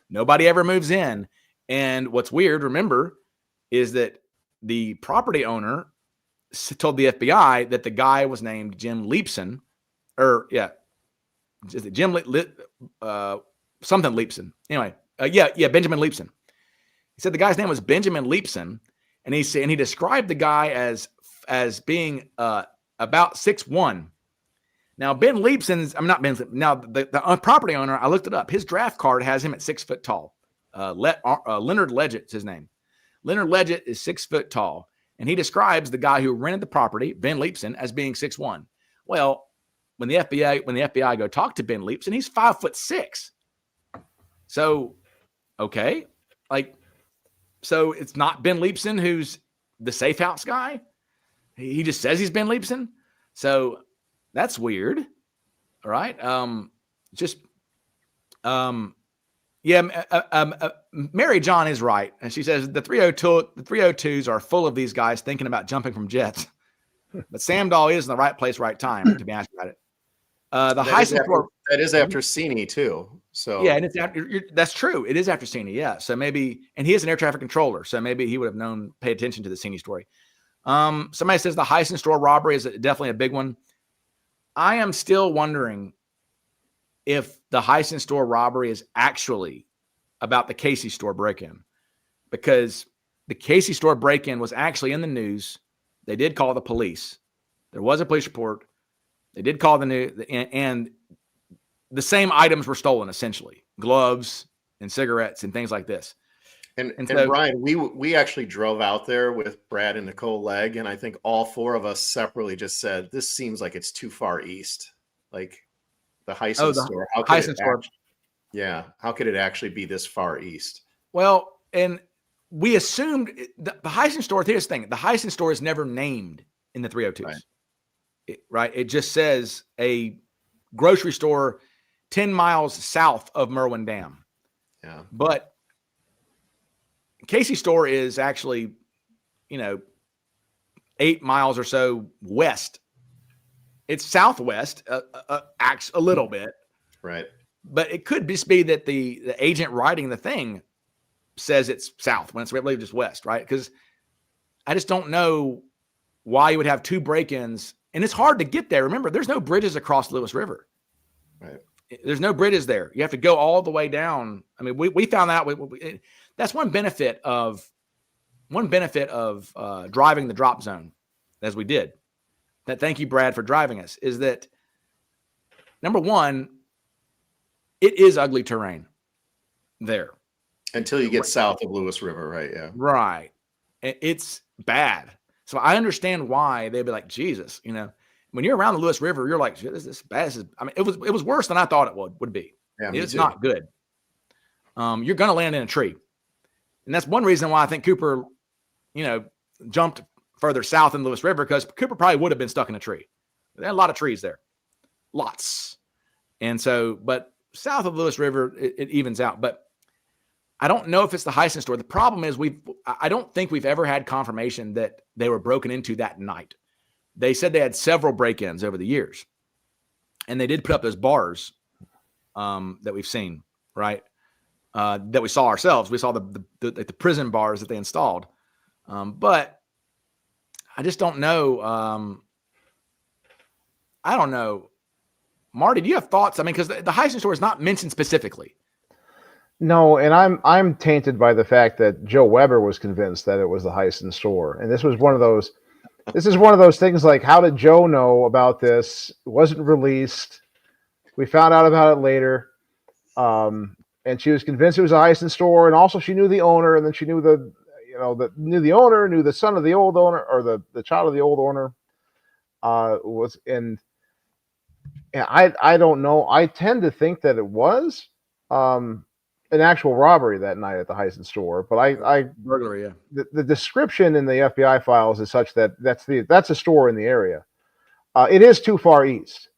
nobody ever moves in. And what's weird, remember, is that the property owner told the FBI that the guy was named Jim Leepson, Jim something Leepson. Anyway, Benjamin Leepson. He said the guy's name was Benjamin Leapson, and he described the guy as being about 6'1". Now Ben Leapson's, I'm not Ben. Now the property owner, I looked it up. His draft card has him at 6 foot tall. Leonard Leggett is his name. Leonard Leggett is 6 foot tall, and he describes the guy who rented the property, Ben Leapson, as being 6'1". Well, when the FBI go talk to Ben Leapson, he's 5'6". So, okay, so it's not Ben Leapson who's the safe house guy. He just says he's Ben Leapson. So that's weird. All right. Mary John is right. And she says the 302s are full of these guys thinking about jumping from jets. But Sam Dahl is in the right place, right time to be asked about it. That is after Cini too. So yeah, and it's after, that's true. It is after Cini, yeah. So maybe, and he is an air traffic controller, so maybe he would have pay attention to the Cini story. Somebody says the Heisen store robbery is definitely a big one. I am still wondering if the Heisen store robbery is actually about the Casey store break-in, because the Casey store break-in was actually in the news. They did call the police. There was a police report. They did call the news, and the same items were stolen, essentially gloves and cigarettes and things like this. And so, Brian, we actually drove out there with Brad and Nicole Legg, and I think all four of us separately just said, this seems like it's too far east. Like the Heisen store. How could it actually be this far east? Well, and we assumed the Heisen store, here's the thing, the Heisen store is never named in the 302s. Right? It just says a grocery store 10 miles south of Merwin Dam. Yeah. But Casey store is actually, 8 miles or so west. It's southwest, a little bit. Right. But it could just be that the agent writing the thing says it's south when it's really just west, right? Because I just don't know why you would have two break-ins. And it's hard to get there. Remember, there's no bridges across the Lewis River. Right. There's no bridges there. You have to go all the way down. I mean, we found out that's one benefit of driving the drop zone, as we did. That thank you, Brad, for driving us. Is that number one? It is ugly terrain there until you get south of Lewis River, right? Yeah, right. It's bad. So I understand why they'd be like, Jesus, when you're around the Lewis River, you're like, this is bad. It was worse than I thought it would be. Yeah, it's not good. You're going to land in a tree. And that's one reason why I think Cooper, jumped further south in Lewis River, because Cooper probably would have been stuck in a tree. There are a lot of trees there. Lots. And so, but south of Lewis River, it evens out. But I don't know if it's the Heisen store. The problem is I don't think we've ever had confirmation that they were broken into that night. They said they had several break-ins over the years, and they did put up those bars that we've seen, right? That we saw ourselves. We saw the prison bars that they installed, but I just don't know. I don't know, Marty. Do you have thoughts? I mean, because the Heisen store is not mentioned specifically. No, and I'm tainted by the fact that Joe Weber was convinced that it was the Heisen store, and this is one of those things like, how did Joe know about this? It wasn't released. We found out about it later, and she was convinced it was a Heisen store, and also she knew the owner, and then she knew knew the owner, knew the son of the old owner, or the child of the old owner was in. And I don't know. I tend to think that it was an actual robbery that night at the Heisen store, but burglary. Yeah. The description in the FBI files is such that that's a store in the area. It is too far east.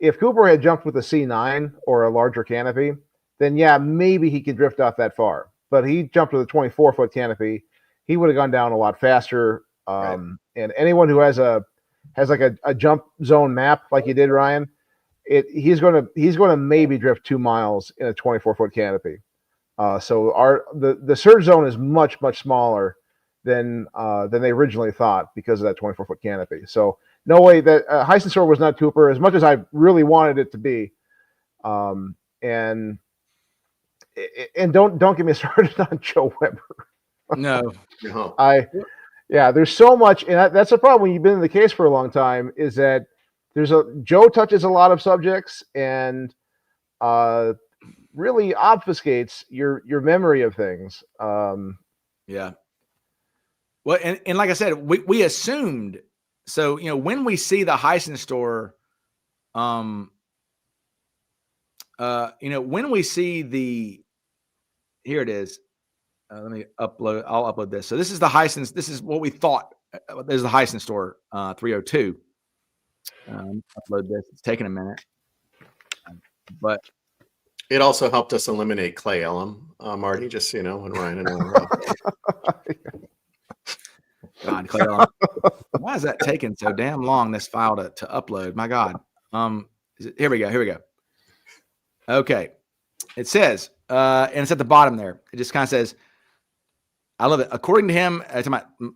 If Cooper had jumped with a C9 or a larger canopy, then yeah, maybe he could drift off that far. But he jumped with a 24-foot canopy. He would have gone down a lot faster. Right. And anyone who has like a jump zone map like you did, Ryan, he's going to maybe drift 2 miles in a 24-foot canopy. So the surge zone is much, much smaller than they originally thought because of that 24-foot canopy. So no way that Heisen store was not Cooper, as much as I really wanted it to be. And don't get me started on Joe Weber. No. No. Yeah, there's so much, and that's a problem when you've been in the case for a long time. Is that Joe touches a lot of subjects and really obfuscates your memory of things. Yeah. Well, and like I said, we assumed. So when we see the Heisen store, when we see here it is. Let me upload. I'll upload this. So this is the Heisen. This is what we thought. There's the Heisen store 302. Upload this. It's taking a minute, but It also helped us eliminate Clay Ellum, Marty, just so you know, when Ryan and I were God, Clay Ellum. Why is that taking so damn long, this file to upload? My God. Here we go. Okay. It says, and it's at the bottom there. It just kind of says, I love it. According to him,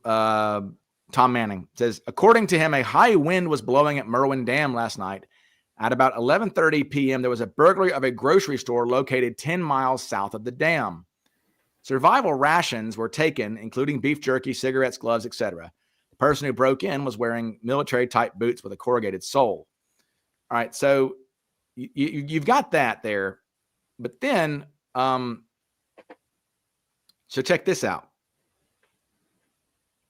Tom Manning says, according to him, a high wind was blowing at Merwin Dam last night. At about 11:30 p.m., there was a burglary of a grocery store located 10 miles south of the dam. Survival rations were taken, including beef jerky, cigarettes, gloves, etc. The person who broke in was wearing military-type boots with a corrugated sole. All right, so you've got that there. But then, so check this out.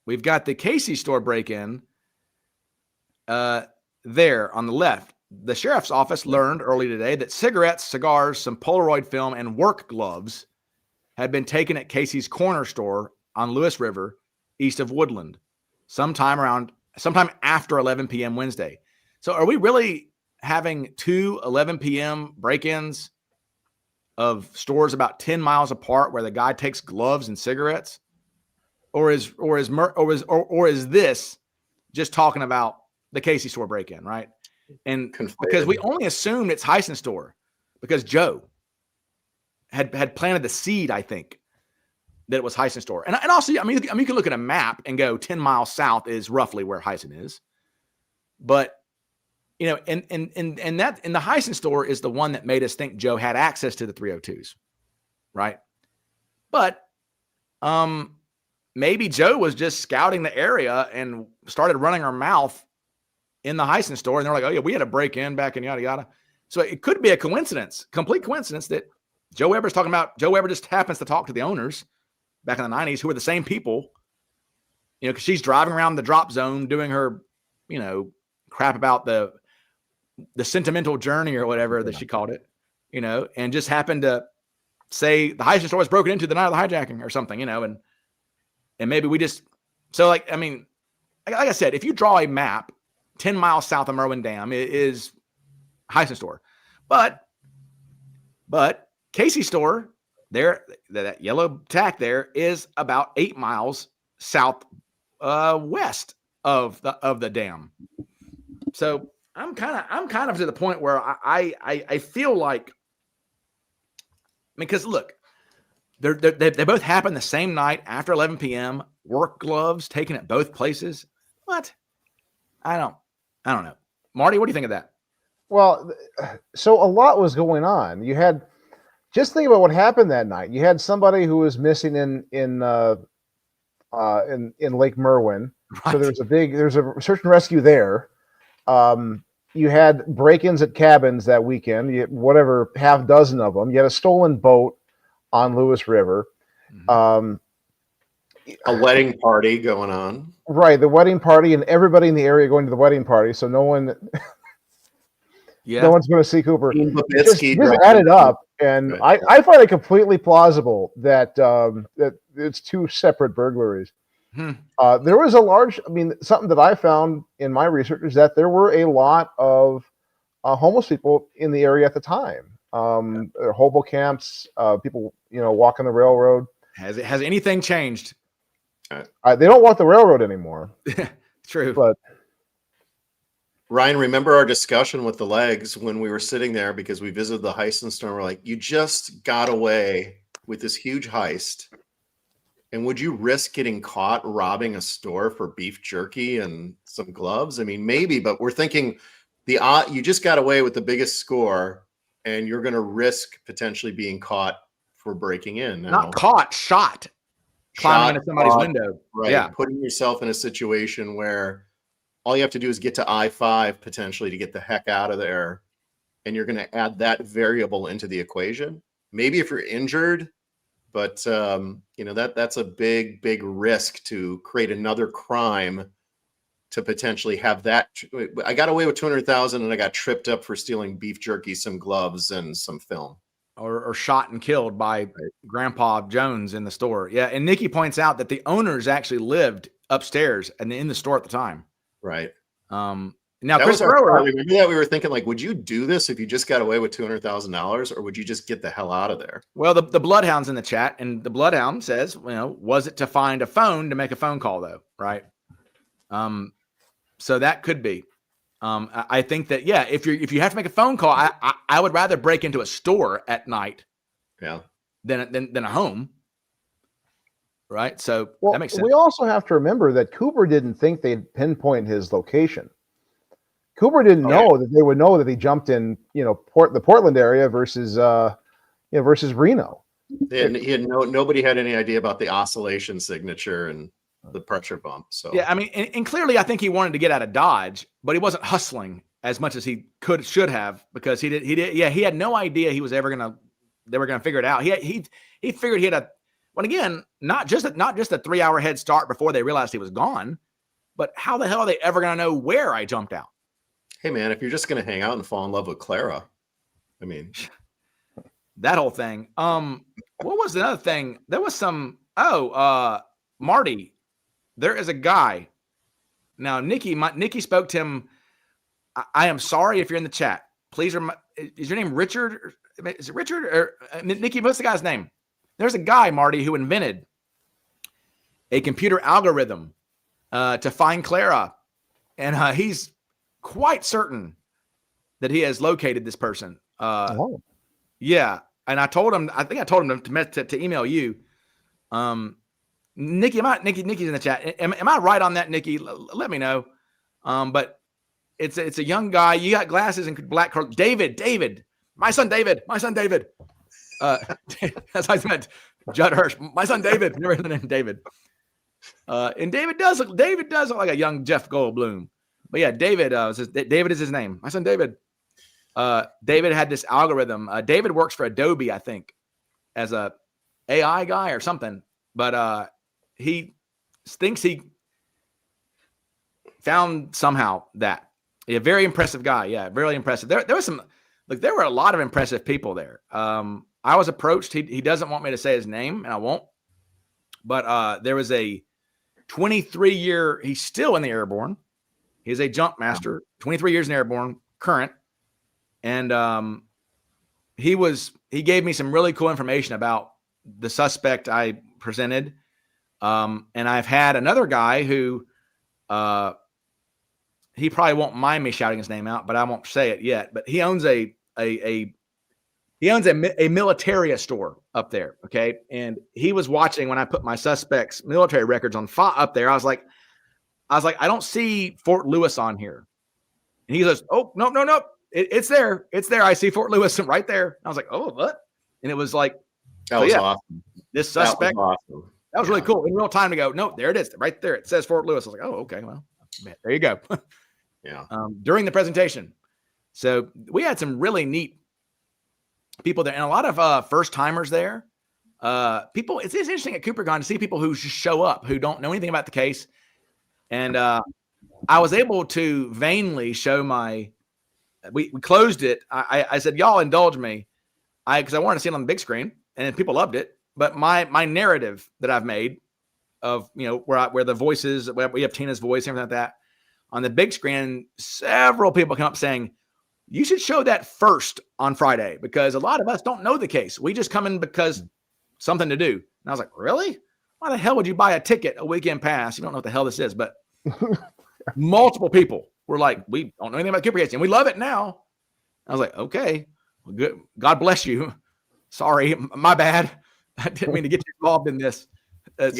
We've got the Casey store break-in there on the left. The sheriff's office learned early today that cigarettes, cigars, some Polaroid film, and work gloves had been taken at Casey's corner store on Lewis River, east of Woodland, sometime after 11 p.m. Wednesday. So are we really having 2 11 p.m. break-ins of stores about 10 miles apart where the guy takes gloves and cigarettes? Or is this just talking about the Casey store break-in, right? And because we only assumed it's Heisen store because Joe had planted the seed, I think, that it was Heisen store. And also, I mean, you can look at a map and go 10 miles south is roughly where Heisen is. But, and the Heisen store is the one that made us think Joe had access to the 302s, right? But maybe Joe was just scouting the area and started running her mouth in the Heisen store. And they're like, oh yeah, we had a break in back in yada, yada. So it could be a coincidence, complete coincidence that Joe Weber's talking about. Joe Weber just happens to talk to the owners back in the 90s who are the same people, because she's driving around the drop zone doing her, crap about the sentimental journey or whatever that she called it, and just happened to say the Heisen store was broken into the night of the hijacking or something, and maybe we just, so like I said, if you draw a map, 10 miles south of Merwin Dam is Heisen store. But Casey store there, that yellow tack there is about 8 miles south west of the dam. So I'm kind of to the point where I feel like, because look, they both happen the same night after 11 p.m. Work gloves taken at both places. What? I don't know. Marty, what do you think of that? Well, so a lot was going on. You had, just think about what happened that night. You had somebody who was missing in Lake Merwin. Right. So there's a search and rescue there. You had break-ins at cabins that weekend. You had whatever, half dozen of them. You had a stolen boat on Lewis River. a wedding party going on. Right, the wedding party, and everybody in the area going to the wedding party. So no one, no one's going to see Cooper. Just add it up, and right. I find it completely plausible that that it's 2 separate burglaries. There was a large, something that I found in my research is that there were a lot of homeless people in the area at the time. Hobo camps, people, walking the railroad. Has anything changed? They don't walk the railroad anymore. True. But Ryan, remember our discussion with the legs when we were sitting there because we visited the Heisen store. We're like, you just got away with this huge heist. And would you risk getting caught robbing a store for beef jerky and some gloves? Maybe, but we're thinking you just got away with the biggest score and you're going to risk potentially being caught for breaking in. Not caught, shot. climbing into somebody's window. Right. Yeah. Putting yourself in a situation where all you have to do is get to I-5 potentially to get the heck out of there. And you're going to add that variable into the equation. Maybe if you're injured, but that's a big risk to create another crime to potentially have that. I got away with 200,000 and I got tripped up for stealing beef jerky, some gloves, and some film. Or shot and killed by Grandpa Jones in the store. Yeah. And Nikki points out that the owners actually lived upstairs and in the store at the time. Right. Now, that Chris was our Brewer, part. We were thinking, like, would you do this if you just got away with $200,000, or would you just get the hell out of there? Well, the Bloodhound's in the chat, and the Bloodhound says, was it to find a phone to make a phone call, though? Right. So that could be. I think that, yeah, if you have to make a phone call, I would rather break into a store at night, than a home. Right. So that makes sense. We also have to remember that Cooper didn't think they'd pinpoint his location. Cooper didn't know that they would know that he jumped in, the Portland area versus Reno. Nobody had any idea about the oscillation signature and the pressure bump. So yeah, I mean, and clearly, I think he wanted to get out of Dodge, but he wasn't hustling as much as he should have, because he did. Yeah, he had no idea they were gonna figure it out. He figured he had well, again, not just a 3-hour head start before they realized he was gone, but how the hell are they ever gonna know where I jumped out? Hey man, if you're just going to hang out and fall in love with Clara, I mean, that whole thing. What was the other thing? There was some, Marty, there is a guy. Now, Nikki spoke to him. I am sorry if you're in the chat. Please, is your name Richard? Is it Richard or Nikki? What's the guy's name? There's a guy, Marty, who invented a computer algorithm to find Clara. And he's quite certain that he has located this person. Yeah. And I told him to email you. Nikki, Nikki's in the chat. Am I right on that, Nikki? Let me know. But it's a young guy. You got glasses and black curls. David, my son David. That's how I met Judd Hirsch. My son David. Never heard the name David. And David does look like a young Jeff Goldblum. But yeah, David is his name. My son David. David had this algorithm. David works for Adobe, I think, as a AI guy or something. But he thinks he found somehow that. A very impressive guy. Yeah, very impressive. There were a lot of impressive people there. I was approached. He doesn't want me to say his name, and I won't. But there was a 23-year. He's still in the airborne. He's a jump master, 23 years in airborne, current. And he gave me some really cool information about the suspect I presented. And I've had another guy who he probably won't mind me shouting his name out, but I won't say it yet. But he owns a militaria store up there. Okay. And he was watching when I put my suspect's military records on up there. I was like, I don't see Fort Lewis on here. And he goes, oh, no. It's there. It's there. I see Fort Lewis right there. I was like, oh, what? And it was like, that was awesome. This suspect, that was awesome. That was really cool. In real time to go, no, there it is. Right there. It says Fort Lewis. I was like, oh, okay. Well, there you go. Yeah. During the presentation. So we had some really neat people there and a lot of first timers there. People, it's interesting at CooperCon to see people who just show up, who don't know anything about the case. And I was able to vainly show we closed it. I said, y'all indulge me. Because I wanted to see it on the big screen and people loved it. But my narrative that I've made of, where the voices, where we have Tina's voice, everything like that on the big screen, several people come up saying, you should show that first on Friday because a lot of us don't know the case. We just come in because something to do. And I was like, really? Why the hell would you buy a ticket, a weekend pass? You don't know what the hell this is, but multiple people were like, we don't know anything about Cooper case and we love it now. I was like, okay, well, good. God bless you. Sorry, my bad. I didn't mean to get you involved in this. It's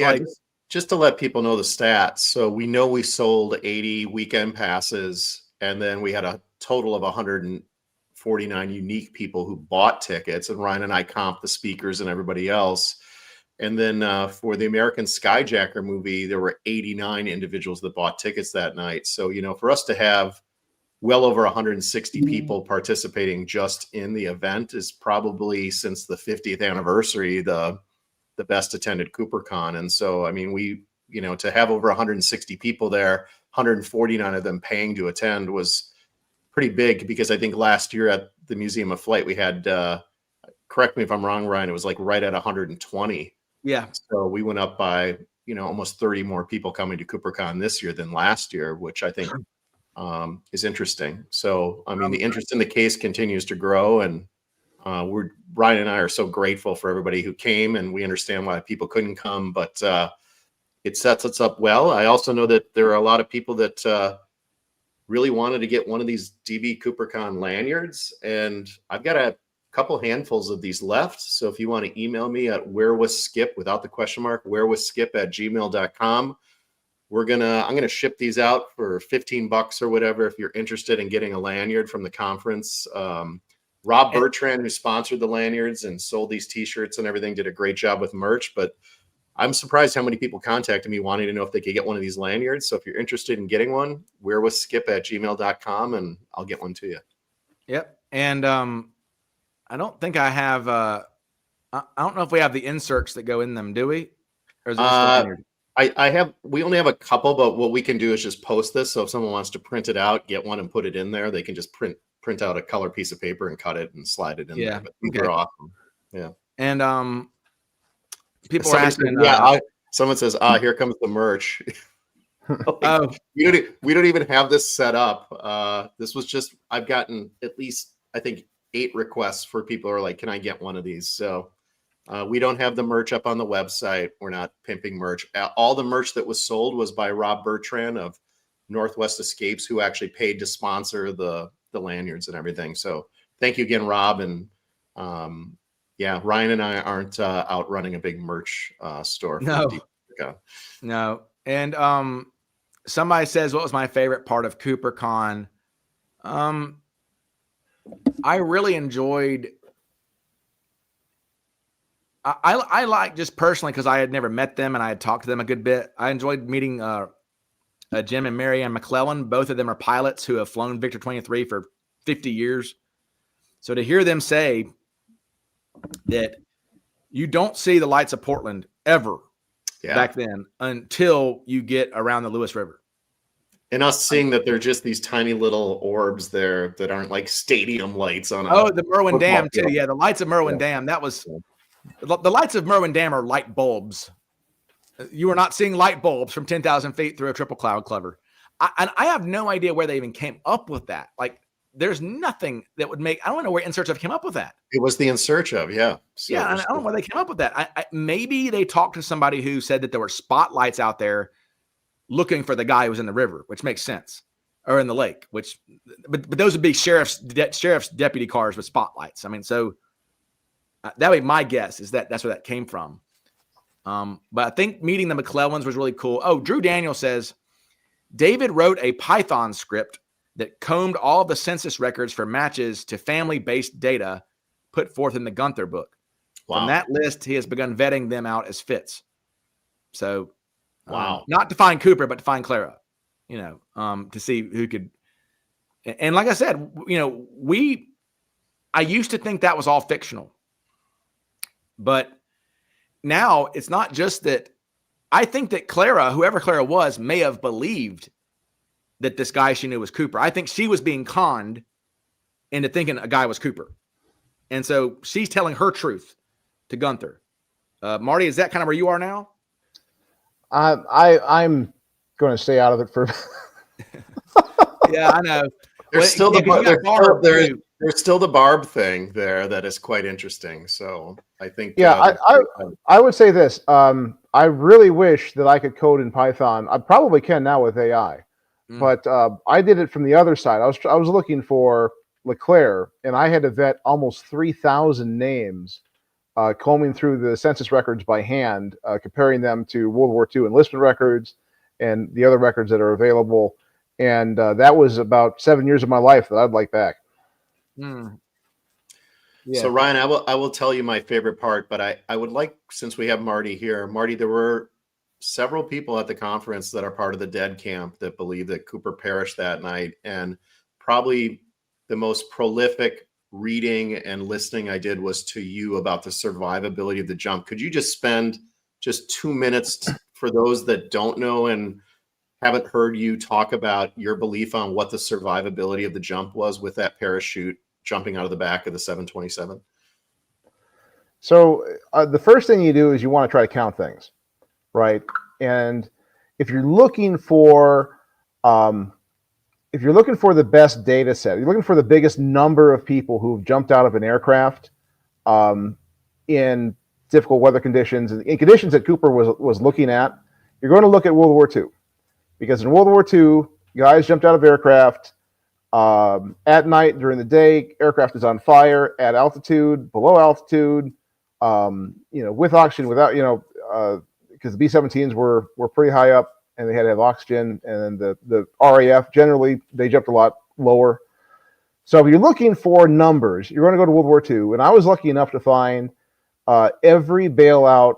just to let people know the stats. So we know we sold 80 weekend passes, and then we had a total of 149 unique people who bought tickets. And Ryan and I comped the speakers and everybody else. And then for the American Skyjacker movie, there were 89 individuals that bought tickets that night. So, for us to have well over 160 people participating just in the event is probably, since the 50th anniversary, the best attended CooperCon. And so, I mean, we, to have over 160 people there, 149 of them paying to attend was pretty big, because I think last year at the Museum of Flight, we had, correct me if I'm wrong, Ryan, it was like right at 120. Yeah. So we went up by, almost 30 more people coming to CooperCon this year than last year, which I think is interesting. So, I mean, the interest in the case continues to grow, and Ryan and I are so grateful for everybody who came, and we understand why people couldn't come, but it sets us up well. I also know that there are a lot of people that really wanted to get one of these DB CooperCon lanyards, and I've got a couple handfuls of these left. So if you want to email me at wherewasskip without the question mark, wherewasskip@gmail.com. I'm going to ship these out for $15 or whatever if you're interested in getting a lanyard from the conference. Rob Bertrand, who sponsored the lanyards and sold these t-shirts and everything, did a great job with merch, but I'm surprised how many people contacted me wanting to know if they could get one of these lanyards. So if you're interested in getting one, wherewasskip@gmail.com, and I'll get one to you. Yep. And I don't think I have. I don't know if we have the inserts that go in them. Do we? Or is it just the lanyard? I have. We only have a couple, but what we can do is just post this. So if someone wants to print it out, get one, and put it in there, they can just print out a color piece of paper and cut it and slide it in there. But these are awesome. Yeah. And people are asking. Someone says, here comes the merch. Oh, we don't even have this set up. This was just, I've gotten at least, I think, 8 requests for people who are like, can I get one of these? So we don't have the merch up on the website. We're not pimping merch. All the merch that was sold was by Rob Bertrand of Northwest Escapes, who actually paid to sponsor the lanyards and everything. So thank you again, Rob. And Ryan and I aren't out running a big merch store. No. And somebody says, what was my favorite part of CooperCon? I really enjoyed. I like, just personally, because I had never met them and I had talked to them a good bit. I enjoyed meeting Jim and Mary Ann McClellan. Both of them are pilots who have flown Victor 23 for 50 years. So to hear them say that you don't see the lights of Portland ever back then until you get around the Lewis River. And us seeing that they're just these tiny little orbs there that aren't like stadium lights on. The Merwin Dam too. Yeah, the lights of Merwin Dam. That was the lights of Merwin Dam are light bulbs. You are not seeing light bulbs from 10,000 feet through a triple cloud cover. I have no idea where they even came up with that. Like, there's nothing that would make. I don't know where In Search Of came up with that. It was the In Search Of, yeah. So I don't know where they came up with that. Maybe they talked to somebody who said that there were spotlights out there looking for the guy who was in the river, which makes sense, or in the lake. But those would be sheriff's deputy cars with spotlights. I mean, so that would be my guess, is that's where that came from. But I think meeting the McClellans was really cool. Oh, Drew Daniel says David wrote a Python script that combed all of the census records for matches to family-based data put forth in the Gunther book. Wow. From that list, he has begun vetting them out as fits. So, not to find Cooper, but to find Clara, to see who could. And like I said, I used to think that was all fictional, but now it's not just that. I think that Clara, whoever Clara was, may have believed that this guy she knew was Cooper. I think she was being conned into thinking a guy was Cooper. And so she's telling her truth to Gunther. Marty, is that kind of where you are now? I'm going to stay out of it for. Yeah, I know. There's still the Barb thing there that is quite interesting. So I think. Yeah, I would say this. I really wish that I could code in Python. I probably can now with AI, but I did it from the other side. I was looking for LeClaire, and I had to vet almost 3,000 names, combing through the census records by hand, comparing them to World War II enlistment records and the other records that are available. And that was about 7 years of my life that I'd like back. Yeah, Yeah. So Ryan, I will tell you my favorite part, but I would like, since we have Marty here, Marty, there were several people at the conference that are part of the dead camp that believe that Cooper perished that night. And probably the most prolific reading and listening I did was to you about the survivability of the jump. Could you just spend just 2 minutes for those that don't know and haven't heard you talk about your belief on what the survivability of the jump was with that parachute jumping out of the back of the 727? So the first thing you do is you want to try to count things, right? And if you're looking for the best data set, you're looking for the biggest number of people who've jumped out of an aircraft in difficult weather conditions, in conditions that Cooper was looking at, you're going to look at World War II. Because in World War II, guys jumped out of aircraft at night, during the day, aircraft is on fire, at altitude, below altitude, with oxygen, without, because the B-17s were pretty high up and they had to have oxygen, and then the RAF, generally, they jumped a lot lower. So if you're looking for numbers, you're going to go to World War II, and I was lucky enough to find every bailout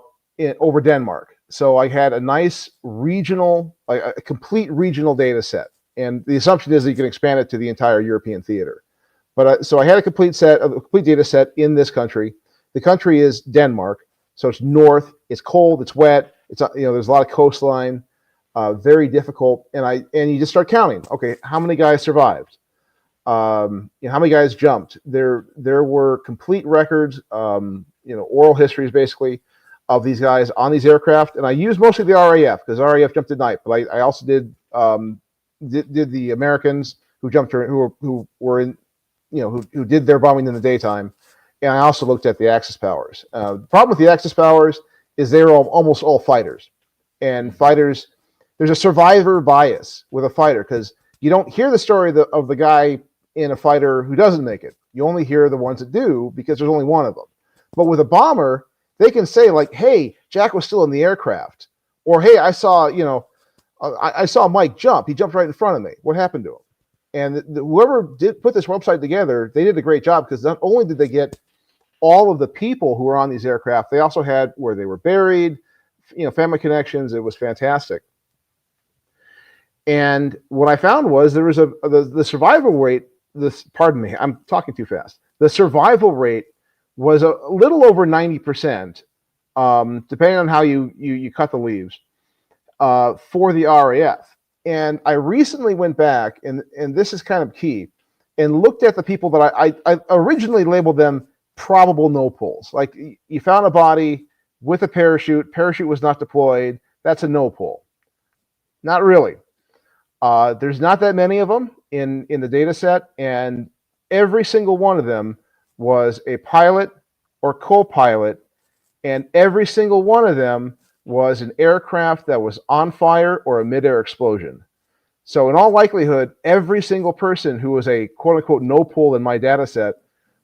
over Denmark. So I had a nice regional, a complete regional data set. And the assumption is that you can expand it to the entire European theater. But so I had a complete data set in this country. The country is Denmark. So it's north, it's cold, it's wet, there's a lot of coastline, very difficult. And you just start counting. Okay, how many guys survived? How many guys jumped? There were complete records, oral histories basically, of these guys on these aircraft, and I used mostly the RAF because RAF jumped at night, but I also did the Americans who jumped who were in, who did their bombing in the daytime, and I also looked at the Axis powers. The problem with the Axis powers is they're almost all fighters, and fighters, there's a survivor bias with a fighter because you don't hear the story of the guy in a fighter who doesn't make it. You only hear the ones that do because there's only one of them. But with a bomber, they can say like, "Hey, Jack was still in the aircraft," or "Hey, I saw Mike jump. He jumped right in front of me. What happened to him?" And whoever did put this website together, they did a great job because not only did they get all of the people who were on these aircraft, they also had where they were buried, family connections. It was fantastic. And what I found was there was the survival rate. Pardon me, I'm talking too fast. The survival rate was a little over 90%, depending on how you cut the leaves, for the RAF. And I recently went back, and this is kind of key, and looked at the people that I originally labeled them probable no-pulls. Like, you found a body with a parachute was not deployed, that's a no-pull. Not really. There's not that many of them in the data set, and every single one of them was a pilot or co-pilot, and every single one of them was an aircraft that was on fire or a mid-air explosion. So in all likelihood, every single person who was a quote-unquote no-pull in my data set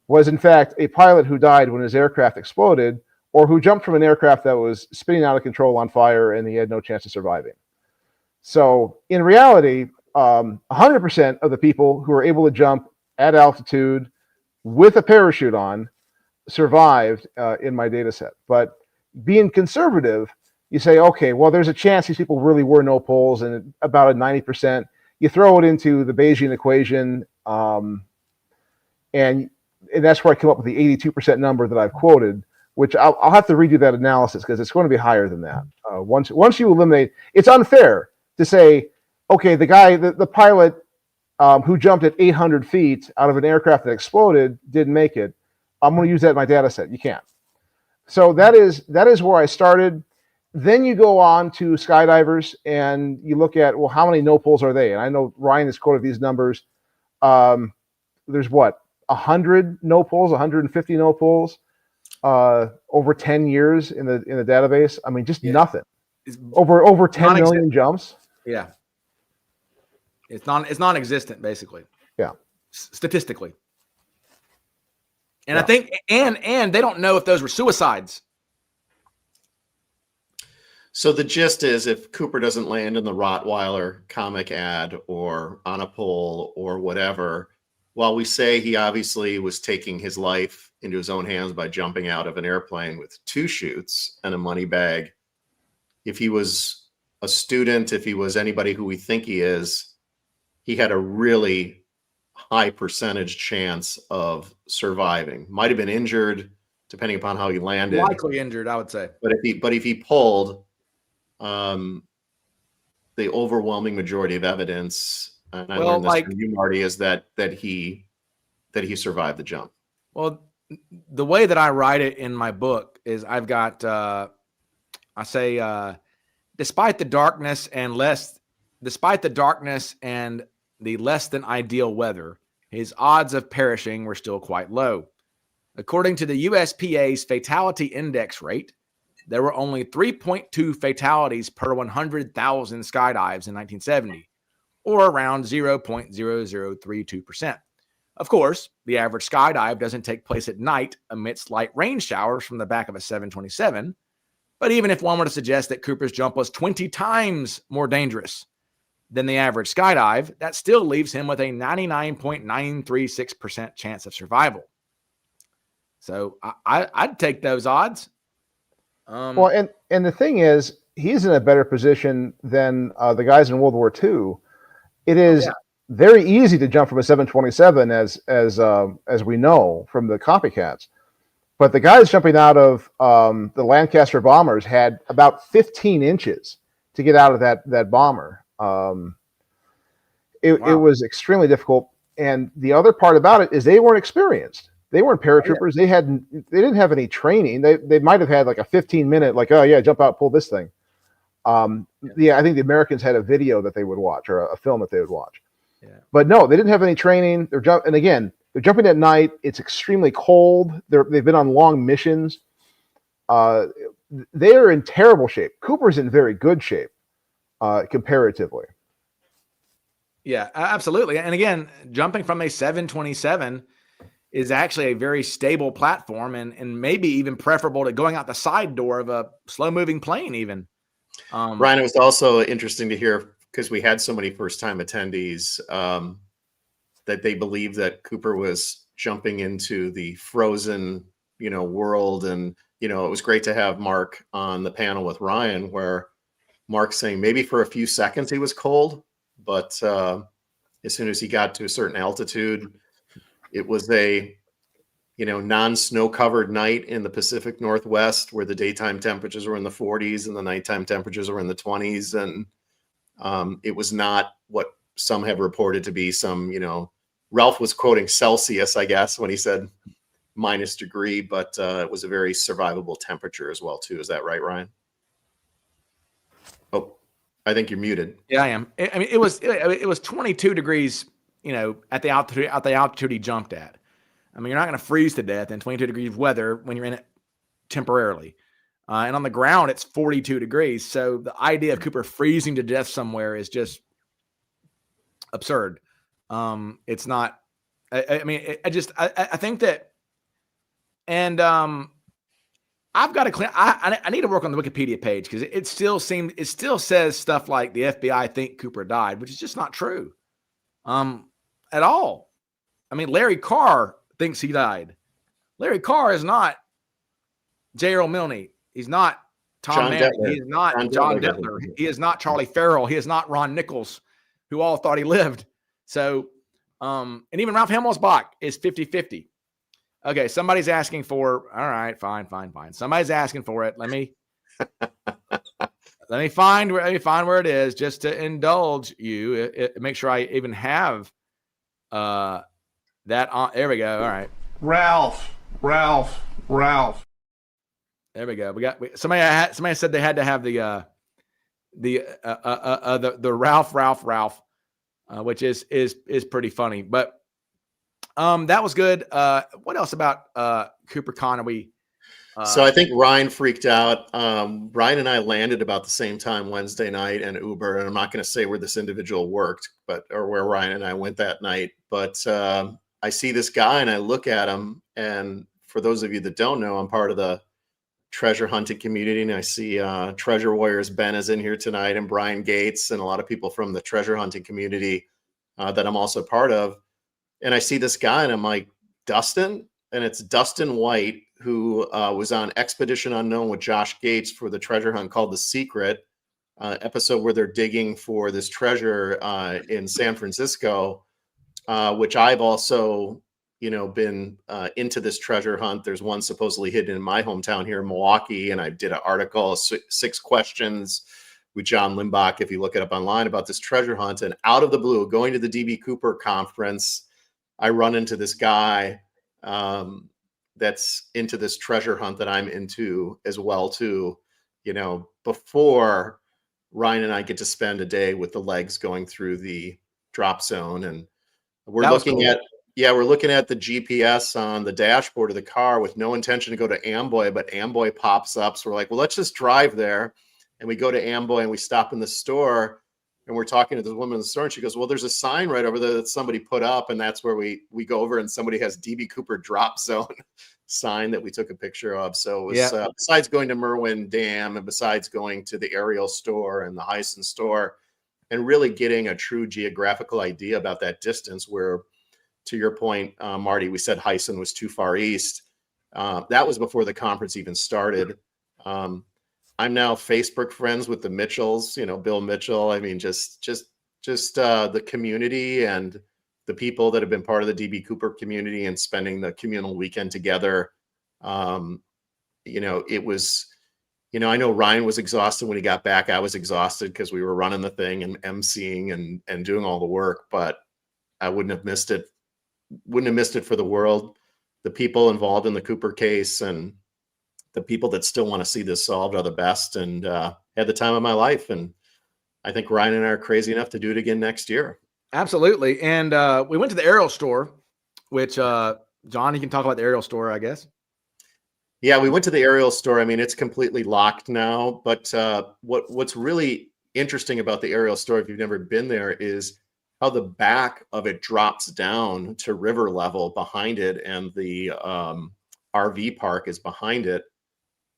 was in fact a pilot who died when his aircraft exploded, or who jumped from an aircraft that was spinning out of control on fire and he had no chance of surviving. So in reality, 100% of the people who were able to jump at altitude with a parachute on survived in my data set. But being conservative, you say, okay, well, there's a chance these people really were no pulls, and about a 90%. You throw it into the Bayesian equation, and that's where I come up with the 82% number that I've quoted, which I'll have to redo that analysis because it's going to be higher than that. Once you eliminate, it's unfair to say, okay, the pilot who jumped at 800 feet out of an aircraft that exploded didn't make it. I'm going to use that in my data set. You can't. So that is where I started. Then you go on to skydivers and you look at, well, how many no-pulls are they? And I know Ryan has quoted these numbers. There's 100 no-pulls, 150 no-pulls over 10 years in the database. I mean, just nothing. It's over 10 million jumps. Yeah. It's non-existent, basically. Yeah. Statistically. And I think, and they don't know if those were suicides. So the gist is, if Cooper doesn't land in the Rottweiler comic ad or on a pole or whatever, while we say he obviously was taking his life into his own hands by jumping out of an airplane with 2 chutes and a money bag, if he was a student, if he was anybody who we think he is, he had a really high percentage chance of surviving. Might have been injured, depending upon how he landed. Likely injured, I would say. But if he pulled, the overwhelming majority of evidence, and I learned this from you, Marty, is that he survived the jump. Well, the way that I write it in my book is I've got I say despite the darkness and the less than ideal weather, his odds of perishing were still quite low. According to the USPA's fatality index rate, there were only 3.2 fatalities per 100,000 skydives in 1970, or around 0.0032%. Of course, the average skydive doesn't take place at night amidst light rain showers from the back of a 727, but even if one were to suggest that Cooper's jump was 20 times more dangerous than the average skydive, that still leaves him with a 99.936% chance of survival. So I'd take those odds. Well, and the thing is, he's in a better position than the guys in World War II. It is very easy to jump from a 727, as we know from the copycats. But the guys jumping out of the Lancaster bombers had about 15 inches to get out of that bomber. It was extremely difficult. And the other part about it is they weren't experienced. They weren't paratroopers. They didn't have any training. They might have had like a 15-minute, like, oh yeah, jump out, pull this thing. I think the Americans had a video that they would watch, or a film that they would watch. Yeah. But no, they didn't have any training. They're jumping at night. It's extremely cold. They've been on long missions. They are in terrible shape. Cooper's in very good shape, comparatively. Yeah, absolutely. And again, jumping from a 727 is actually a very stable platform, and maybe even preferable to going out the side door of a slow-moving plane even. Ryan, it was also interesting to hear, because we had so many first-time attendees, that they believed that Cooper was jumping into the frozen, world. And, it was great to have Mark on the panel with Ryan, where Mark's saying maybe for a few seconds he was cold, but as soon as he got to a certain altitude, it was a, non-snow covered night in the Pacific Northwest, where the daytime temperatures were in the 40s and the nighttime temperatures were in the 20s. And it was not what some have reported to be some, Ralph was quoting Celsius, I guess, when he said minus degree, but it was a very survivable temperature as well, too. Is that right, Ryan? Oh, I think you're muted. Yeah, I am. I mean, it was 22 degrees, at the altitude he jumped at. I mean, you're not going to freeze to death in 22 degrees weather when you're in it temporarily. And on the ground, it's 42 degrees. So the idea of Cooper freezing to death somewhere is just absurd. It's not. I think that, and I've got to clean. I need to work on the Wikipedia page, because it still says stuff like the FBI think Cooper died, which is just not true, at all. I mean, Larry Carr thinks he died. Larry Carr is not J. Earl Milne. He's not Tom Manning. He is not John Detler. He is not Charlie Farrell. He is not Ron Nichols, who all thought he lived. So, and even Ralph Hemmelsbach is 50-50. Okay, somebody's asking for. All right, fine. Somebody's asking for it. Let me find where it is, just to indulge you. Make sure I even have that on. There we go. All right, Ralph. There we go. Somebody said they had to have the Ralph, which is pretty funny. But that was good. What else about Cooper Conaway? So I think Ryan freaked out. Ryan and I landed about the same time Wednesday night in Uber, and I'm not going to say where this individual worked, or where Ryan and I went that night. But I see this guy and I look at him, and for those of you that don't know, I'm part of the treasure hunting community, and I see Treasure Warriors Ben is in here tonight, and Brian Gates, and a lot of people from the treasure hunting community that I'm also part of. and I see this guy, and I'm like, Dustin? And it's Dustin White, who was on Expedition Unknown with Josh Gates for the treasure hunt called The Secret, episode where they're digging for this treasure in San Francisco, which I've also, been into this treasure hunt. There's one supposedly hidden in my hometown here in Milwaukee, and I did an article, 6 questions with John Limbach, if you look it up online, about this treasure hunt. And out of the blue, going to the DB Cooper conference, I run into this guy that's into this treasure hunt that I'm into as well too, before Ryan and I get to spend a day with the legs going through the drop zone. And we're looking at the GPS on the dashboard of the car with no intention to go to Amboy, but Amboy pops up. So we're like, well, let's just drive there. And we go to Amboy and we stop in the store, and we're talking to the woman in the store, and she goes, well, there's a sign right over there that somebody put up. And that's where we go over, and somebody has DB Cooper drop zone sign that we took a picture of. So it was, besides going to Merwin Dam, and besides going to the Ariel store and the Heisen store, and really getting a true geographical idea about that distance, where, to your point, Marty, we said Heisen was too far east. That was before the conference even started. I'm now Facebook friends with the Mitchells, Bill Mitchell. I mean, just the community and the people that have been part of the DB Cooper community and spending the communal weekend together. It was, I know Ryan was exhausted when he got back. I was exhausted because we were running the thing and emceeing and doing all the work, but I wouldn't have missed it for the world. The people involved in the Cooper case and the people that still want to see this solved are the best, and had the time of my life. And I think Ryan and I are crazy enough to do it again next year. Absolutely. And we went to the Ariel store, which John, you can talk about the Ariel store, I guess. Yeah, we went to the Ariel store. I mean, it's completely locked now, but what's really interesting about the Ariel store, if you've never been there, is how the back of it drops down to river level behind it, and the RV park is behind it.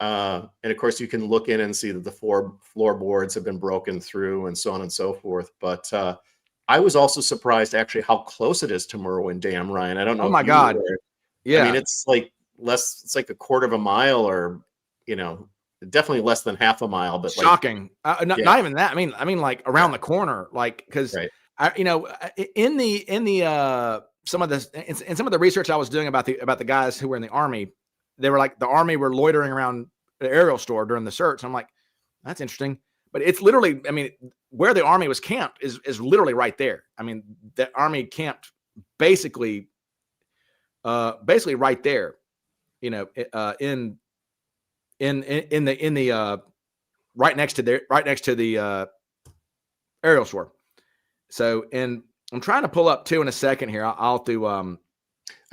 And of course, you can look in and see that the floorboards have been broken through and so on and so forth. But I was also surprised actually how close it is to Merwin Dam, Ryan. I don't know. Oh my God. Yeah. I mean, it's like a quarter of a mile, or, definitely less than half a mile, but shocking. Not even that. I mean like around the corner, like, cause right. in some of the research I was doing about the guys who were in the Army, they were like, the Army were loitering around the Ariel store during the search. I'm like, that's interesting. But it's literally, where the Army was camped is literally right there. I mean, the Army camped basically right there, in the right next to the Ariel store. So, and I'm trying to pull up too in a second here. I'll do. I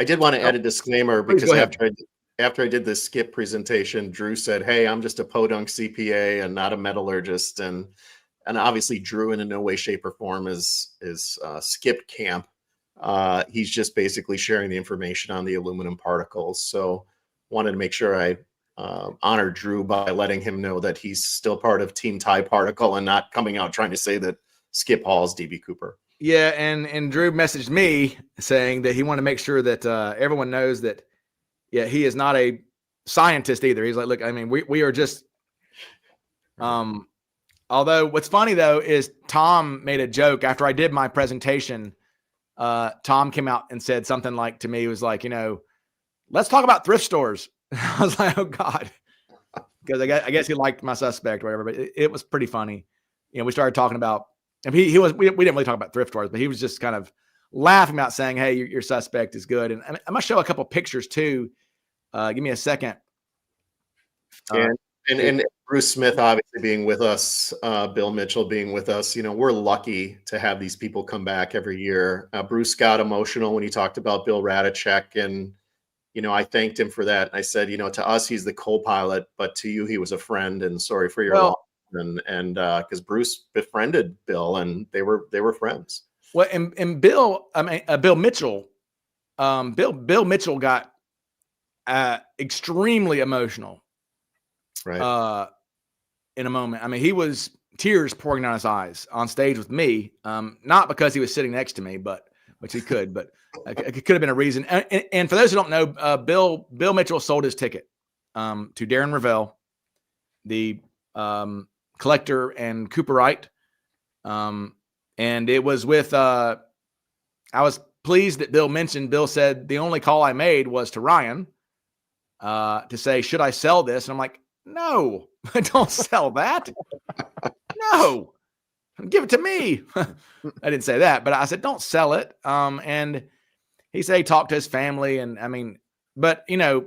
did want to add a disclaimer, because after I did this skip presentation, Drew said, "Hey, I'm just a podunk CPA and not a metallurgist," and obviously Drew in no way, shape, or form is skip camp. He's just basically sharing the information on the aluminum particles. So, wanted to make sure I honored Drew by letting him know that he's still part of Team Tie Particle and not coming out trying to say that Skip Hall is DB Cooper. Yeah, and Drew messaged me saying that he wanted to make sure that everyone knows that, he is not a scientist either. He's like, look, we are just, although what's funny though is Tom made a joke after I did my presentation. Tom came out and said something like to me, he was like, let's talk about thrift stores. I was like, oh God, because I guess he liked my suspect or whatever, but it was pretty funny. We started talking about, and we didn't really talk about thrift stores, but he was just kind of laughing about saying, hey, your suspect is good. And I'm going to show a couple pictures too. Give me a second. And Bruce Smith obviously being with us, Bill Mitchell being with us. We're lucky to have these people come back every year. Bruce got emotional when he talked about Bill Radicek, and I thanked him for that. I said, to us he's the co-pilot, but to you he was a friend, and sorry for your loss. And because Bruce befriended Bill, and they were friends. Well, and Bill, Bill Mitchell, Bill Mitchell got extremely emotional, right? In a moment. He was tears pouring down his eyes on stage with me, not because he was sitting next to me, but which he could, but it could have been a reason. And for those who don't know, Bill Mitchell sold his ticket to Darren Ravel, the collector and Cooperite. And it was with, I was pleased that Bill said the only call I made was to Ryan to say, should I sell this? And I'm like, no, don't sell that. No, give it to me. I didn't say that, but I said, don't sell it. And he said he talked to his family. And I mean, but you know,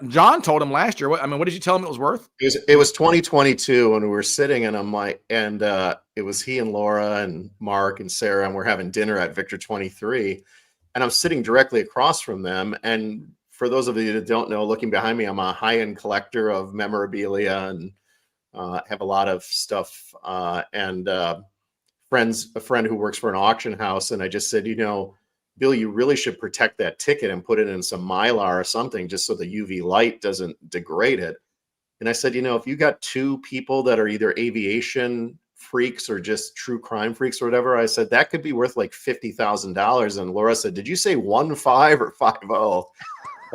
John told him last year. What did you tell him it was worth? It was 2022 when we were sitting, and I'm like, and it was he and Laura and Mark and Sarah, and we're having dinner at Victor 23, and I'm sitting directly across from them. And for those of you that don't know, looking behind me, I'm a high-end collector of memorabilia and have a lot of stuff. And a friend who works for an auction house, and I just said, you know, Bill, you really should protect that ticket and put it in some Mylar or something just so the UV light doesn't degrade it. And I said, you know, if you got two people that are either aviation freaks or just true crime freaks or whatever, I said, that could be worth like $50,000. And Laura said, did you say 1.5 or 5.0?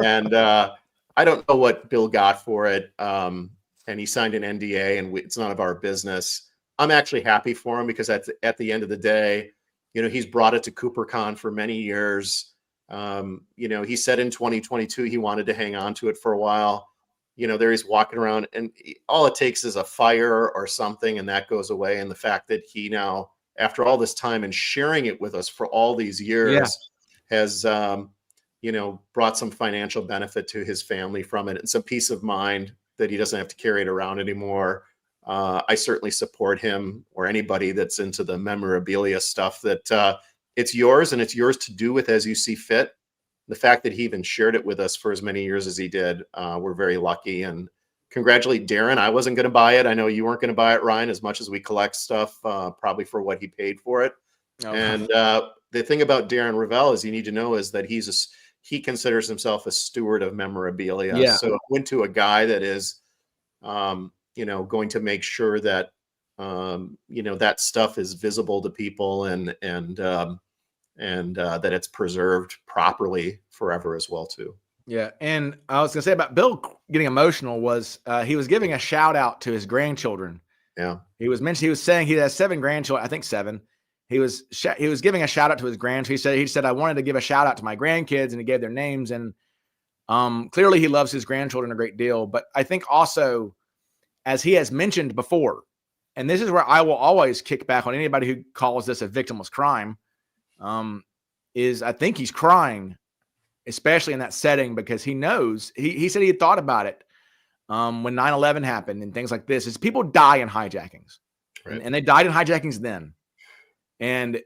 And I don't know what Bill got for it. And he signed an NDA, and it's none of our business. I'm actually happy for him because at the end of the day, you know, he's brought it to CooperCon for many years. You know, he said in 2022 he wanted to hang on to it for a while. You know, there he's walking around, and all it takes is a fire or something, and that goes away. And the fact that he now, after all this time and sharing it with us for all these years, has, you know, brought some financial benefit to his family from it and some peace of mind that he doesn't have to carry it around anymore. I certainly support him or anybody that's into the memorabilia stuff, that it's yours and it's yours to do with as you see fit. The fact that he even shared it with us for as many years as he did, we're very lucky, and congratulate Darren. I wasn't going to buy it. I know you weren't going to buy it, Ryan, as much as we collect stuff, probably for what he paid for it. Okay. And the thing about Darren Ravel is you need to know is that he considers himself a steward of memorabilia. Yeah. So it went to a guy that is, you know, going to make sure that, you know, that stuff is visible to people and that it's preserved properly forever as well too. Yeah. And I was gonna say about Bill getting emotional was, he was giving a shout out to his grandchildren. Yeah. He was saying he has 7 grandchildren, I think 7. He was giving a shout out to his grandchildren. He said, I wanted to give a shout out to my grandkids, and he gave their names. And clearly he loves his grandchildren a great deal. But I think also, as he has mentioned before, and this is where I will always kick back on anybody who calls this a victimless crime, is I think he's crying, especially in that setting, because he knows, he said he had thought about it when 9/11 happened and things like this, is people die in hijackings. Right. And they died in hijackings then. And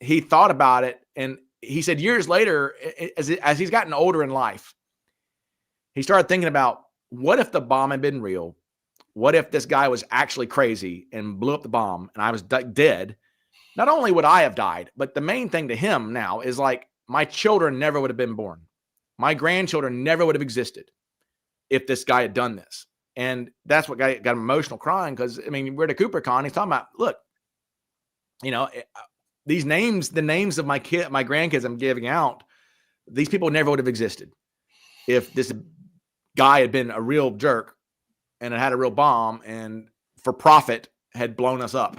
he thought about it, and he said years later, as he's gotten older in life, he started thinking about, what if the bomb had been real? What if this guy was actually crazy and blew up the bomb and I was dead? Not only would I have died, but the main thing to him now is like, my children never would have been born. My grandchildren never would have existed if this guy had done this. And that's what got him emotional, crying, because, I mean, we're at a CooperCon. He's talking about, look, you know, these names, the names of my grandkids I'm giving out, these people never would have existed if this guy had been a real jerk and it had a real bomb and for profit had blown us up.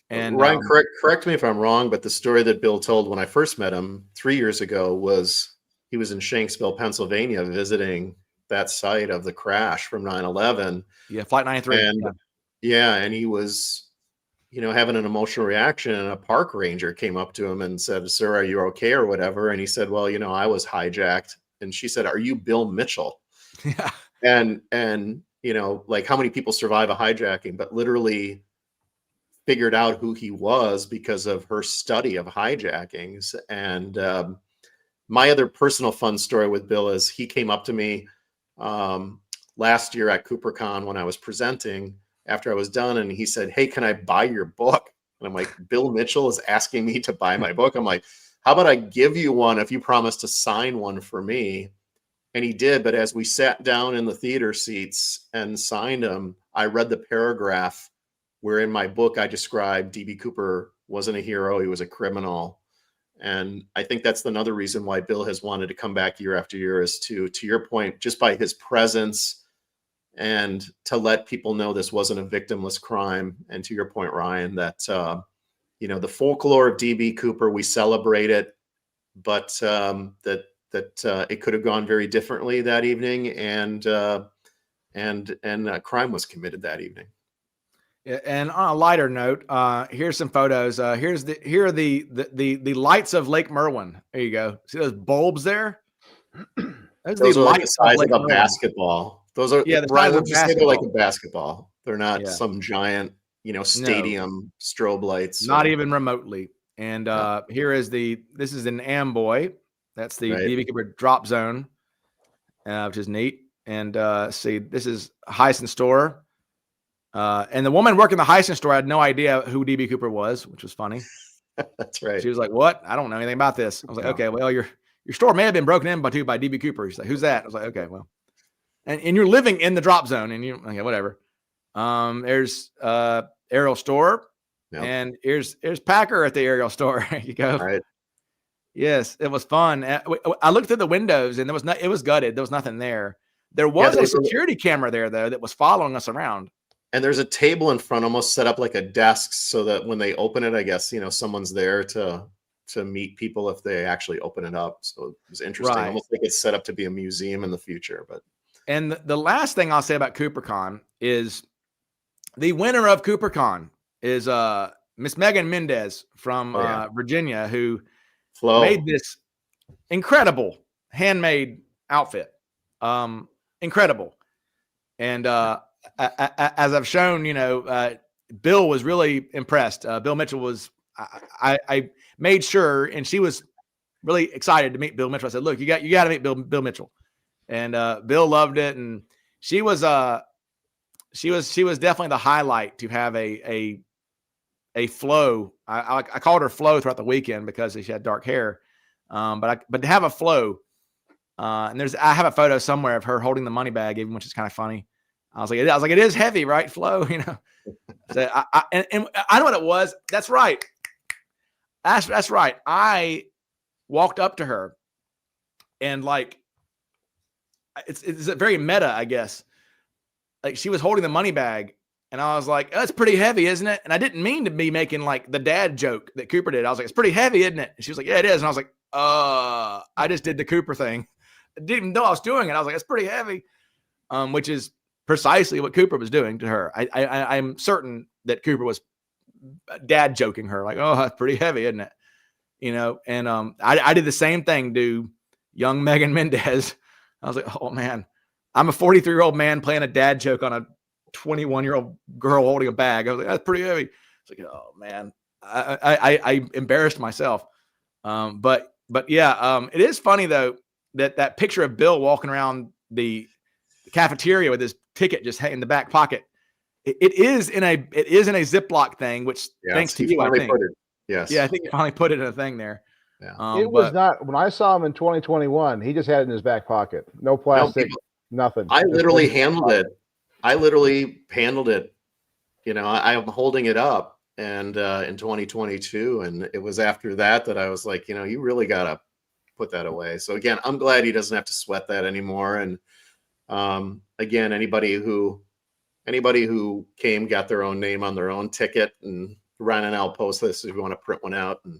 And Ryan, correct me if I'm wrong, but the story that Bill told when I first met him 3 years ago was he was in Shanksville, Pennsylvania, visiting that site of the crash from 9/11. Yeah, Flight 93. And and he was, you know, having an emotional reaction, and a park ranger came up to him and said, "Sir, are you okay?" or whatever. And he said, "Well, you know, I was hijacked." And she said, "Are you Bill Mitchell?" Yeah. And you know, like, how many people survive a hijacking? But literally figured out who he was because of her study of hijackings. And my other personal fun story with Bill is he came up to me last year at CooperCon when I was presenting after I was done, and he said, "Hey, can I buy your book?" And I'm like, Bill Mitchell is asking me to buy my book. I'm like, how about I give you one if you promise to sign one for me? And he did. But as we sat down in the theater seats and signed him, I read the paragraph where in my book I described DB Cooper wasn't a hero, he was a criminal. And I think that's another reason why Bill has wanted to come back year after year, is to your point, just by his presence and to let people know this wasn't a victimless crime. And to your point, Ryan, that, the folklore of DB Cooper, we celebrate it, but that it could have gone very differently that evening. And crime was committed that evening. Yeah, and on a lighter note, here's some photos. Here are the lights of Lake Merwin. There you go. See those bulbs there? Those are like the size of a basketball. Those are, the Brian, size of would you say they're like a basketball? They're not some giant, stadium strobe lights. Not even remotely. And here is this is an Amboy. That's the DB Cooper drop zone, which is neat. And see, this is Heisen store. And the woman working the Heisen store had no idea who DB Cooper was, which was funny. That's right. She was like, "What? I don't know anything about this." I was like, "Okay, well, your store may have been broken in by DB Cooper." She's like, "Who's that?" I was like, "Okay, well," and you're living in the drop zone, and okay, whatever. There's Aerial store, and here's Packer at the Aerial store. There you go. All right. Yes, it was fun. I looked through the windows, and it was gutted. There was nothing there. There was a security camera there though that was following us around. And there's a table in front, almost set up like a desk, so that when they open it, I guess, someone's there to meet people if they actually open it up. So it was interesting. Right. Almost like it's set up to be a museum in the future. And the last thing I'll say about CooperCon is the winner of CooperCon is Miss Megan Mendez from Virginia, who made this incredible handmade outfit. Incredible. And as I've shown, Bill was really impressed. Bill Mitchell was, I made sure, and she was really excited to meet Bill Mitchell. I said, "Look, you got to meet Bill Mitchell." And Bill loved it. And she was definitely the highlight to have a flow. I called her Flo throughout the weekend because she had dark hair. But to have a flow, and I have a photo somewhere of her holding the money bag, even, which is kind of funny. I was like, it is heavy, right, Flo? So and I know what it was. That's right. That's right. I walked up to her, and like, it's very meta, I guess. Like, she was holding the money bag, and I was like, "That's pretty heavy, isn't it?" And I didn't mean to be making like the dad joke that Cooper did. I was like, "It's pretty heavy, isn't it?" And she was like, "Yeah, it is." And I was like, I just did the Cooper thing. I didn't even know I was doing it. I was like, "It's pretty heavy," which is precisely what Cooper was doing to her. I'm certain that Cooper was dad joking her, like, "Oh, that's pretty heavy, isn't it?" And I did the same thing to young Megan Mendez. I was like, "Oh man, I'm a 43-year-old man playing a dad joke on a 21-year-old girl holding a bag." I was like, "That's pretty heavy." It's like, "Oh man," I embarrassed myself. But yeah, it is funny though that picture of Bill walking around the cafeteria with his ticket just in the back pocket. It is in a Ziploc thing, which thanks to you, I think. Yes. Yeah, I think he finally put it in a thing there. Yeah. It was not, when I saw him in 2021, he just had it in his back pocket. No plastic, nothing. I literally handled it. I am holding it up, and in 2022, and it was after that I was like, you really got to put that away. So again, I'm glad he doesn't have to sweat that anymore. And again, anybody who came got their own name on their own ticket, and Ryan and I'll post this if you want to print one out. And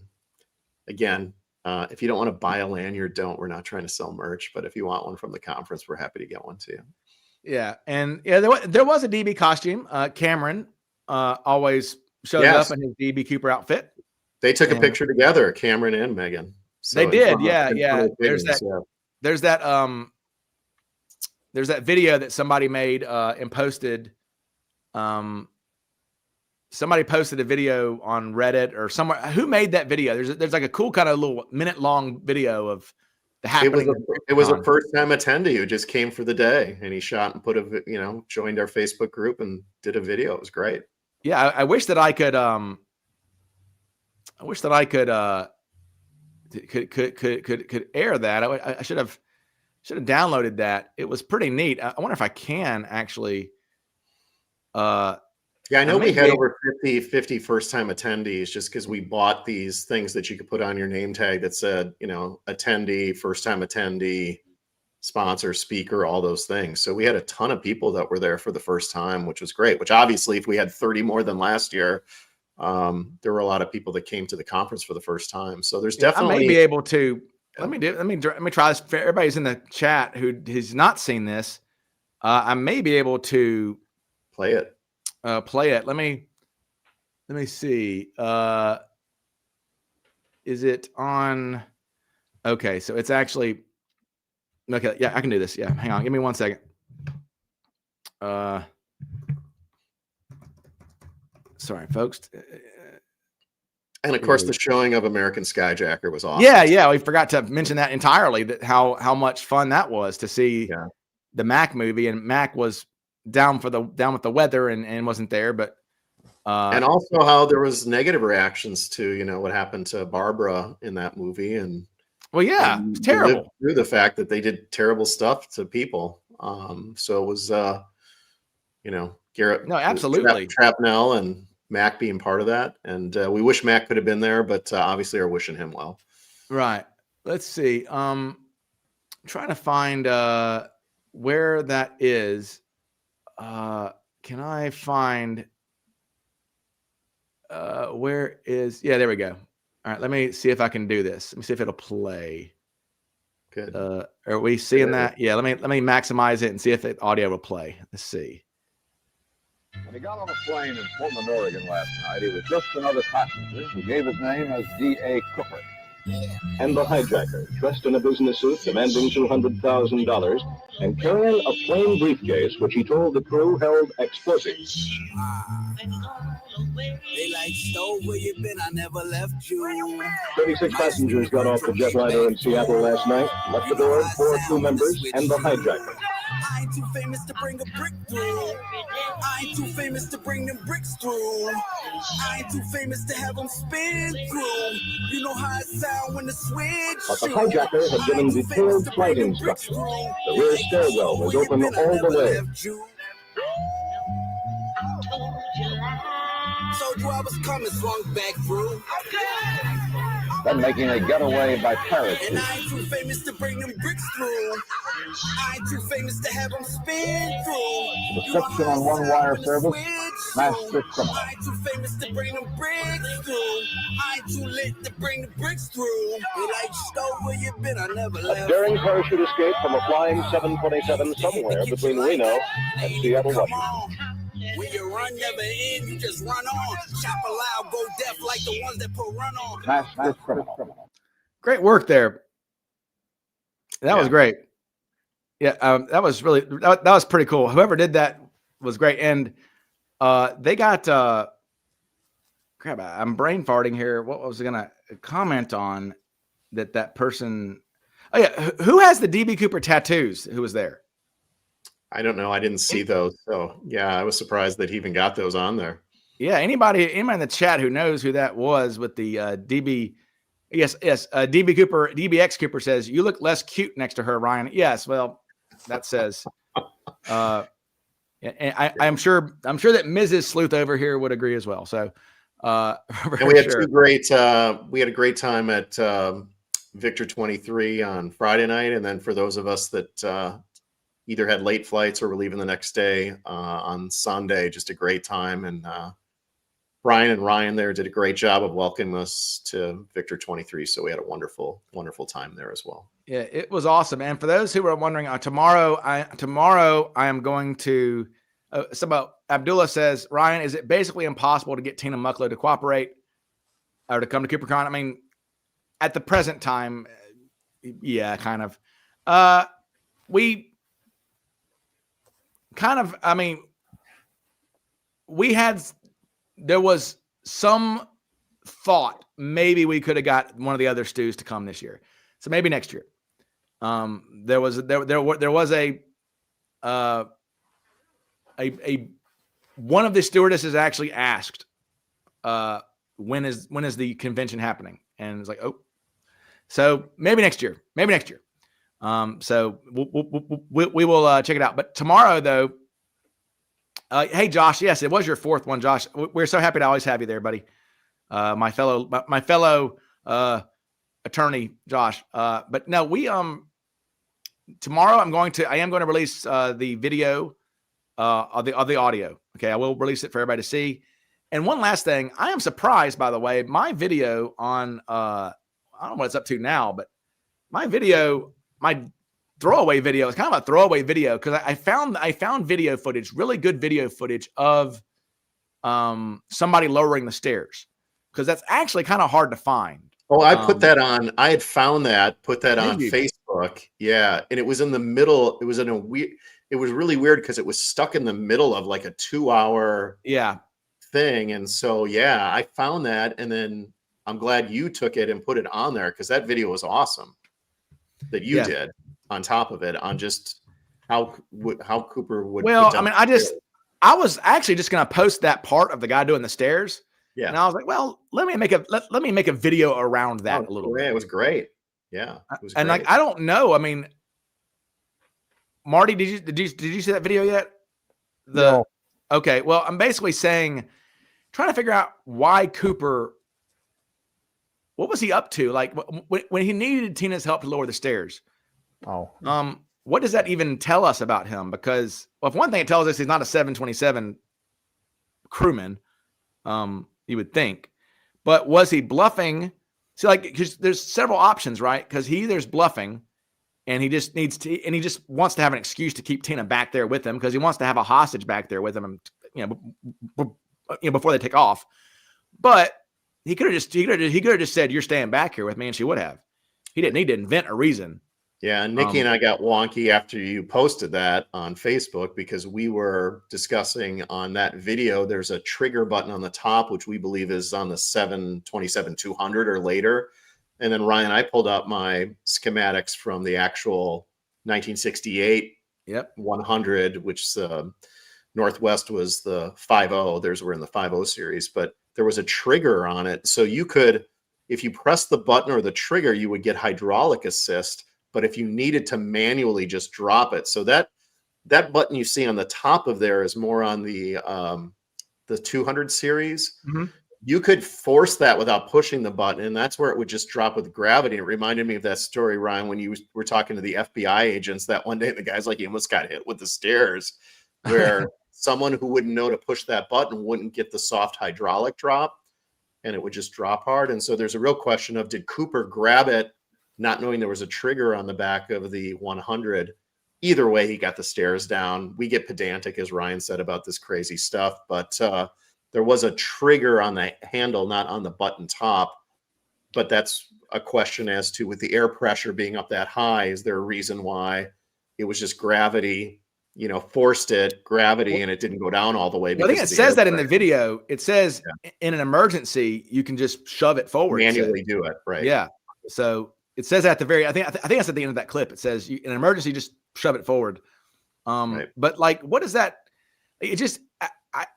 again, if you don't want to buy a lanyard, don't. We're not trying to sell merch, but if you want one from the conference, we're happy to get one to you. Yeah, and there was a DB costume. Cameron always shows up in his DB Cooper outfit. They took a picture together, Cameron and Megan. So they did, yeah. There's that video that somebody made and posted. Somebody posted a video on Reddit or somewhere. Who made that video? There's like a cool kind of little minute-long video of the happening. It was a first-time attendee who just came for the day, and he shot and joined our Facebook group and did a video. It was great. Yeah, I wish that I could. Could air that. I should have downloaded that. It was pretty neat. I wonder if I can actually Yeah, I know we may had be- over 50 first-time attendees just because we bought these things that you could put on your name tag that said, attendee, first-time attendee, sponsor, speaker, all those things. So we had a ton of people that were there for the first time, which was great. Which obviously, if we had 30 more than last year, there were a lot of people that came to the conference for the first time. So there's definitely. I may be able to. Let me try this. For everybody's in the chat who has not seen this. I may be able to play it. Let me see. Is it on? Okay, so it's actually. Okay, yeah, I can do this. Yeah, hang on. Give me 1 second. Sorry, folks. And of course, the showing of American Skyjacker was awesome. Yeah, we forgot to mention that entirely. That how much fun that was to see the Mac movie, and Mac was down with the weather and wasn't there, but and also how there was negative reactions to what happened to Barbara in that movie, and it's terrible through the fact that they did terrible stuff to people. So it was Garrett, absolutely, Trapnell and Mac being part of that, and we wish Mac could have been there, but obviously are wishing him well. Right. Let's see. Trying to find where that is. Can I find where is? Yeah, there we go. All right, let me see if I can do this. Let me see if it'll play. Good. Are we seeing that? Yeah. Let me maximize it and see if the audio will play. Let's see. When he got on a plane in Portland, Oregon last night, he was just another passenger who gave his name as D.A. Cooper. And the hijacker, dressed in a business suit demanding $200,000 and carrying a plain briefcase which he told the crew held explosives. They like, "Stole where you been, I never left you." 36 passengers got off the jetliner in Seattle last night, left aboard 4 crew members and the hijacker. I ain't too famous to bring a brick through. I ain't too famous to bring them bricks through. I ain't too famous to have them spin through. You know how it sound when the switch. But the hijacker had given detailed flight instructions. The rear stairwell was open all the way. Told you I was coming, swung back through. Then making a getaway by parachute. And I ain't too famous to bring them bricks through. I ain't too famous to have them spin through. Description on one wire service, master criminal. I ain't too famous to bring them bricks through. I ain't too lit to bring the bricks through. They like, "Stole where you been, I never left." A daring parachute escape from a flying 727 somewhere between Reno and Seattle, Washington. When you run never end, you just run on. Chop aloud, go deaf like the ones that put run on. Master criminal. Great work there. That was great. Yeah, that was really that was pretty cool. Whoever did that was great, and they got crap. I'm brain farting here. What was I gonna comment on that person? Oh yeah, who has the DB Cooper tattoos? Who was there? I don't know. I didn't see those. So yeah, I was surprised that he even got those on there. Yeah, anybody in the chat who knows who that was with the DB? Yes. DB Cooper, DBX Cooper says you look less cute next to her, Ryan. Yes, well, that says. And I'm sure that Mrs. Sleuth over here would agree as well. So, and we had we had a great time at Victor 23 on Friday night, and then for those of us that either had late flights or were leaving the next day on Sunday, just a great time. And Brian and Ryan there did a great job of welcoming us to Victor 23. So we had a wonderful, wonderful time there as well. Yeah, it was awesome. And for those who are wondering, tomorrow I am going to. Abdullah says, Ryan, is it basically impossible to get Tina Mucklow to cooperate or to come to CooperCon? I mean, at the present time, yeah, kind of. There was some thought maybe we could have got one of the other stews to come this year. So maybe next year. There was a one of the stewardesses actually asked, when is the convention happening? And it's like, oh, so maybe next year. So we will check it out. But tomorrow, though, Hey, Josh. Yes, it was your fourth one, Josh. We're so happy to always have you there, buddy. My fellow attorney, Josh. But no, we tomorrow I am going to release the video of the audio. Okay, I will release it for everybody to see. And one last thing, I am surprised, by the way, my video on I don't know what it's up to now, but my throwaway video is kind of a throwaway video because I found video footage, really good video footage of somebody lowering the stairs, because that's actually kind of hard to find. Oh, I put that on. I had found that, put that on Facebook. Yeah, and it was in the middle. It was in a weird. It was really weird because it was stuck in the middle of like a 2-hour thing, and so yeah, I found that, and then I'm glad you took it and put it on there because that video was awesome that you did on top of it on just how Cooper would. Well, I mean, I was actually just going to post that part of the guy doing the stairs. Yeah. And I was like, well, let me make a video around that a little bit. It was great. Yeah. It was and great. like, I don't know. I mean, Marty, did you see that video yet? No. Okay. Well, I'm basically saying, trying to figure out why Cooper, what was he up to? Like when he needed Tina's help to lower the stairs. Oh. What does that even tell us about him? Because, well, if one thing it tells us, he's not a 727 crewman. You would think, but was he bluffing? See, like, because there's several options, right? Because he either's bluffing, and he just wants to have an excuse to keep Tina back there with him because he wants to have a hostage back there with him, before they take off. But he could have just said, "You're staying back here with me," and she would have. He didn't need to invent a reason. Yeah, Nikki and I got wonky after you posted that on Facebook because we were discussing on that video. There's a trigger button on the top, which we believe is on the 727-200 or later. And then Ryan, I pulled up my schematics from the actual 1968 100, which Northwest was the 5.0. Theirs were in the 5.0 series, but there was a trigger on it. So you could, if you press the button or the trigger, you would get hydraulic assist. But if you needed to manually just drop it, so that button you see on the top of there is more on the 200 series. Mm-hmm. You could force that without pushing the button, and that's where it would just drop with gravity. It reminded me of that story, Ryan, when you were talking to the FBI agents that one day the guy's like, he almost got hit with the stairs, where someone who wouldn't know to push that button wouldn't get the soft hydraulic drop, and it would just drop hard. And so there's a real question of, did Cooper grab it not knowing there was a trigger on the back of the 100? Either way, he got the stairs down. We get pedantic, as Ryan said, about this crazy stuff, but there was a trigger on the handle, not on the button top. But that's a question as to, with the air pressure being up that high, is there a reason why it was just gravity, forced it, gravity, and it didn't go down all the way? Well, I think it says that in the video. It says in an emergency, you can just shove it forward. Manually do it, right? Yeah. So it says at the very, I think that's at the end of that clip. It says in an emergency, just shove it forward. But like, what is that? It just,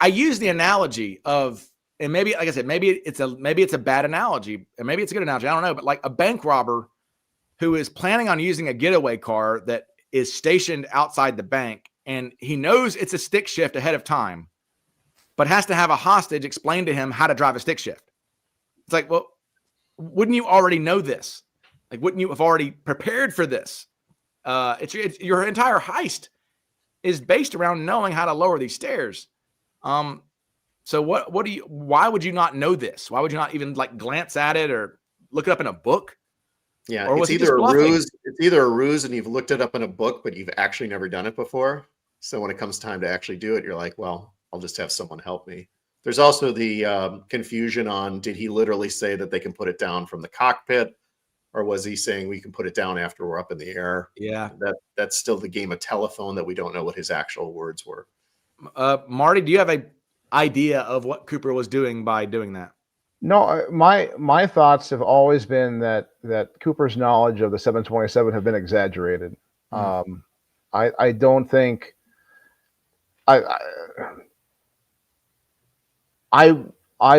I use the analogy of, and maybe, like I said, maybe it's a bad analogy, and maybe it's a good analogy. I don't know, but like a bank robber who is planning on using a getaway car that is stationed outside the bank, and he knows it's a stick shift ahead of time, but has to have a hostage explain to him how to drive a stick shift. It's like, well, wouldn't you already know this? Like, wouldn't you have already prepared for this? It's your entire heist is based around knowing how to lower these stairs. So why would you not know this? Why would you not even like glance at it or look it up in a book? Yeah, or it's either a ruse. It's either a ruse and you've looked it up in a book, but you've actually never done it before. So when it comes time to actually do it, you're like, well, I'll just have someone help me. There's also the confusion on, did he literally say that they can put it down from the cockpit? Or was he saying we can put it down after we're up in the air? Yeah. That's still the game of telephone that we don't know what his actual words were. Marty, do you have an idea of what Cooper was doing by doing that? No, my thoughts have always been that Cooper's knowledge of the 727 have been exaggerated. I don't think I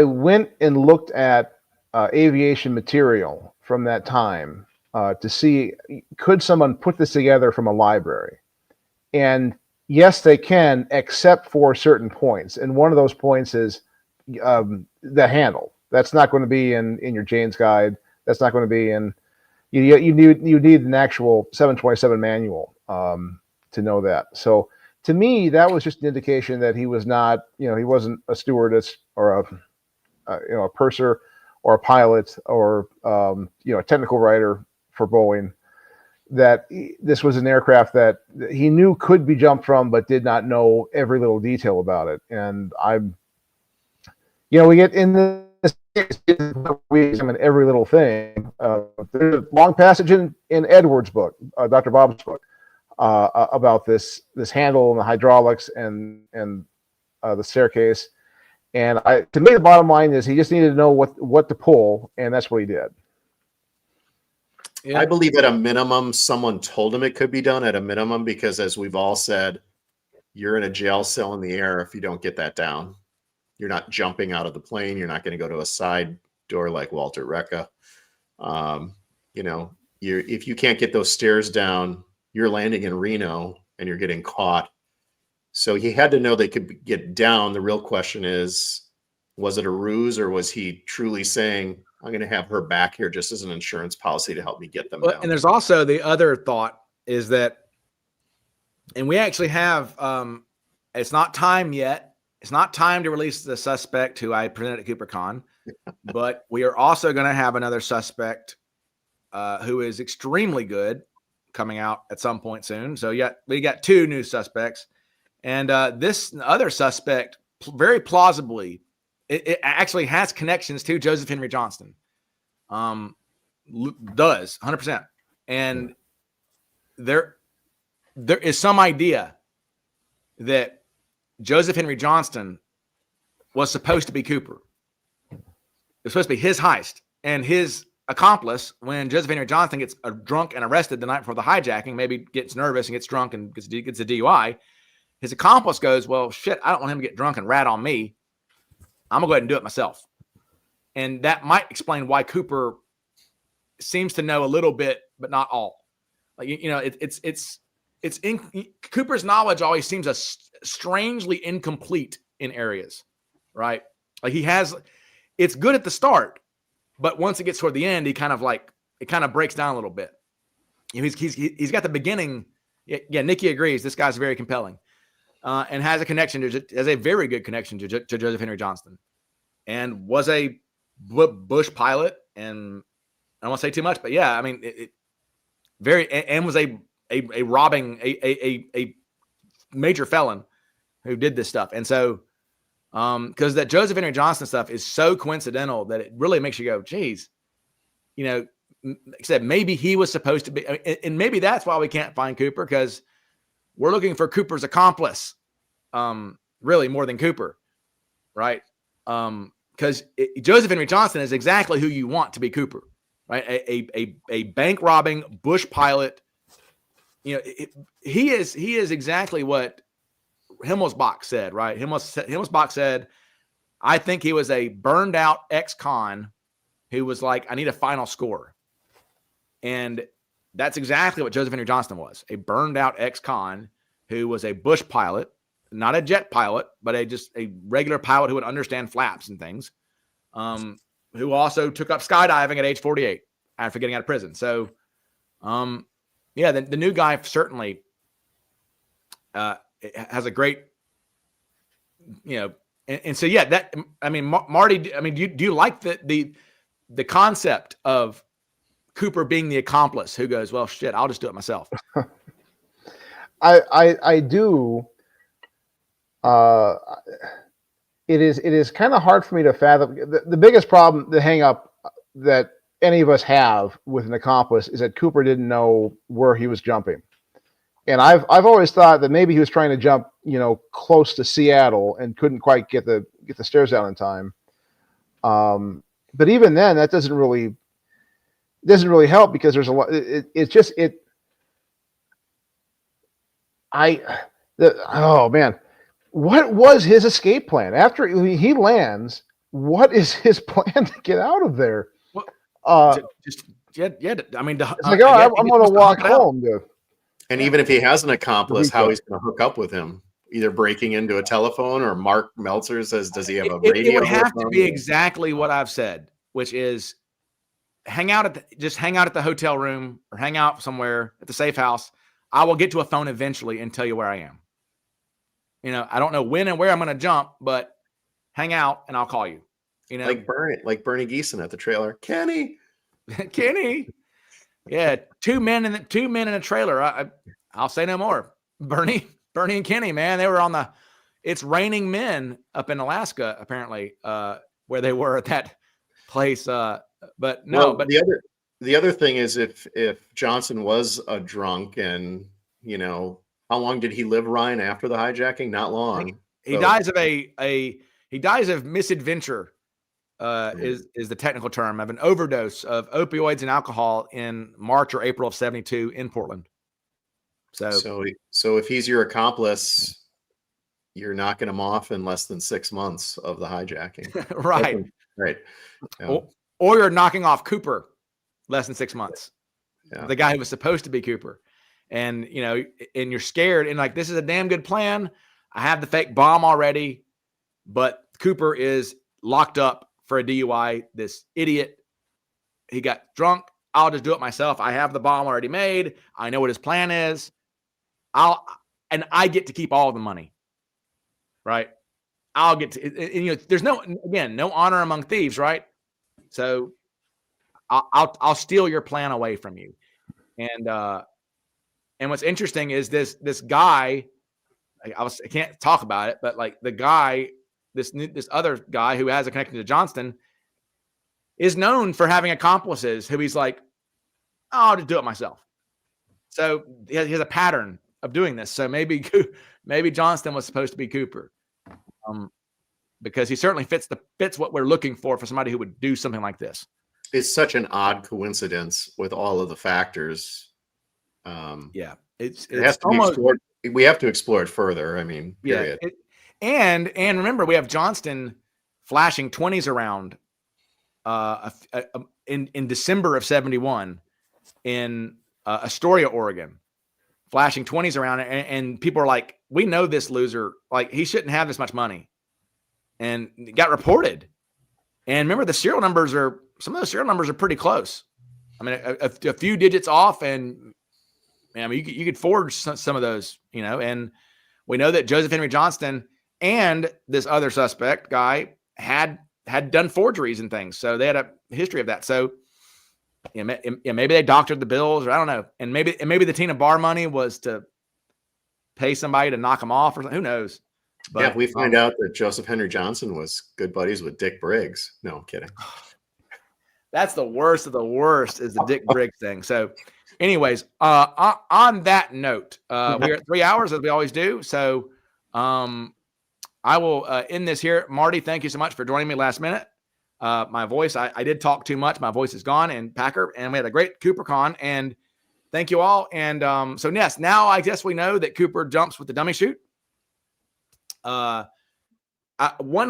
went and looked at aviation material from that time to see, could someone put this together from a library? And yes, they can, except for certain points. And one of those points is the handle. That's not going to be in your Jane's guide. That's not going to be in. You need an actual 727 manual to know that. So to me, that was just an indication that he was not, he wasn't a stewardess or a purser or a pilot or a technical writer for Boeing. That this was an aircraft that he knew could be jumped from, but did not know every little detail about it. And we get in this case, we examine every little thing. There's a long passage in Edwards' book, Dr. Bob's book, about this handle and the hydraulics and the staircase. And to me, the bottom line is he just needed to know what to pull, and that's what he did. I believe at a minimum, someone told him it could be done at a minimum, because as we've all said, you're in a jail cell in the air if you don't get that down. You're not jumping out of the plane. You're not going to go to a side door like Walter Recca. If you can't get those stairs down, you're landing in Reno and you're getting caught. So he had to know they could get down. The real question is, was it a ruse, or was he truly saying, I'm going to have her back here just as an insurance policy to help me get them down? And there's also the other thought is that, and we actually have, it's not time yet. It's not time to release the suspect who I presented at CooperCon, but we are also going to have another suspect who is extremely good coming out at some point soon. So we got 2 new suspects, and this other suspect very plausibly, it actually has connections to Joseph Henry Johnston. Does 100%. And there is some idea that Joseph Henry Johnston was supposed to be Cooper. It was supposed to be his heist, and his accomplice, when Joseph Henry Johnston gets drunk and arrested the night before the hijacking, maybe gets nervous and gets drunk and gets a DUI, his accomplice goes, well, shit, I don't want him to get drunk and rat on me. I'm gonna go ahead and do it myself. And that might explain why Cooper seems to know a little bit, but not all. Like, Cooper's knowledge always seems strangely incomplete in areas, right? Like it's good at the start, but once it gets toward the end, it kind of breaks down a little bit. He's got the beginning. Yeah, Nikki agrees. This guy's very compelling. And has a very good connection to Joseph Henry Johnston, and was a Bush pilot. And I don't want to say too much, but yeah, I mean, and was a robbing a major felon who did this stuff. And so, because that Joseph Henry Johnston stuff is so coincidental that it really makes you go, geez, except maybe he was supposed to be, and maybe that's why we can't find Cooper, because we're looking for Cooper's accomplice, really more than Cooper, right? Because Joseph Henry Johnston is exactly who you want to be Cooper, right? A bank robbing Bush pilot. He is exactly what Himmelsbach said, right? Himmelsbach said, I think he was a burned out ex-con who was like, I need a final score. And that's exactly what Joseph Henry Johnston was, a burned out ex-con who was a Bush pilot, not a jet pilot, but just a regular pilot who would understand flaps and things, who also took up skydiving at age 48 after getting out of prison. So, yeah, the new guy certainly has a great, and so, yeah, Marty, do you like the concept of Cooper being the accomplice who goes, well, shit, I'll just do it myself? I do. It is kind of hard for me to fathom. The biggest problem, the hang up that any of us have with an accomplice, is that Cooper didn't know where he was jumping. And I've always thought that maybe he was trying to jump, close to Seattle and couldn't quite get the stairs down in time. But even then, that doesn't really help, because there's a lot. Oh man, what was his escape plan after he lands? What is his plan to get out of there? I mean, it's like, I'm going to walk home. And even if he has an accomplice, how Rico. he's going to hook up with him? Either breaking into a telephone, or Mark Meltzer says, does he have a It radio? would have to with be him? exactly what I've said, which is hang out at the hotel room or hang out somewhere at the safe house. I will get to a phone eventually and tell you where I am. You know, I don't know when and where I'm going to jump, but hang out and I'll call you. You know, like Bernie Geeson at the trailer. Kenny. Kenny. Yeah, two men in a trailer. I'll say no more. Bernie and Kenny, man, they were on the It's Raining Men up in Alaska, apparently, where they were at that place. But no, Well, but the other thing is if Johnson was a drunk, and you know, how long did he live, Ryan, after the hijacking? Not long. he dies of misadventure. Is the technical term of an overdose of opioids and alcohol in March or April of 72 in Portland. So if he's your accomplice, you're knocking him off in less than 6 months of the hijacking. Right. Right. Yeah. Or you're knocking off Cooper less than 6 months. Yeah. The guy who was supposed to be Cooper. And, you know, and you're scared and like, this is a damn good plan. I have the fake bomb already, but Cooper is locked up for a DUI. This idiot, he got drunk. I'll just do it myself. I have the bomb already made. I know what his plan is. I get to keep all the money, right? I'll get to, and, you know, there's no honor among thieves, right? So I'll steal your plan away from you. And what's interesting is this guy, I can't talk about it, but like the guy, this other guy who has a connection to Johnston is known for having accomplices who he's like, oh, I'll just do it myself. So he has a pattern of doing this. So maybe Johnston was supposed to be Cooper, because he certainly fits what we're looking for somebody who would do something like this. It's such an odd coincidence with all of the factors. Yeah, it's has to be explored. We have to explore it further. I mean, period. Yeah, and remember, we have Johnston flashing 20s around in December of 71 in Astoria, Oregon, flashing 20s around, and people are like, we know this loser, like he shouldn't have this much money, and it got reported. And remember, some of those serial numbers are pretty close. I mean, a few digits off, and I mean, you could forge some of those, you know. And we know that Joseph Henry Johnston and this other suspect guy had done forgeries and things, so they had a history of that. So, you know, maybe they doctored the bills, or I don't know. And maybe the Tina Barr money was to pay somebody to knock them off, or something. Who knows? But yeah, if we find out that Joseph Henry Johnson was good buddies with Dick Briggs. No, I'm kidding. That's the worst of the worst, is the Dick Briggs thing. So anyways, on that note, we're at 3 hours as we always do. So I will end this here. Marty, thank you so much for joining me last minute. My voice, I did talk too much. My voice is gone, and Packer, and we had a great CooperCon, and thank you all. And so yes, now I guess we know that Cooper jumps with the dummy chute. One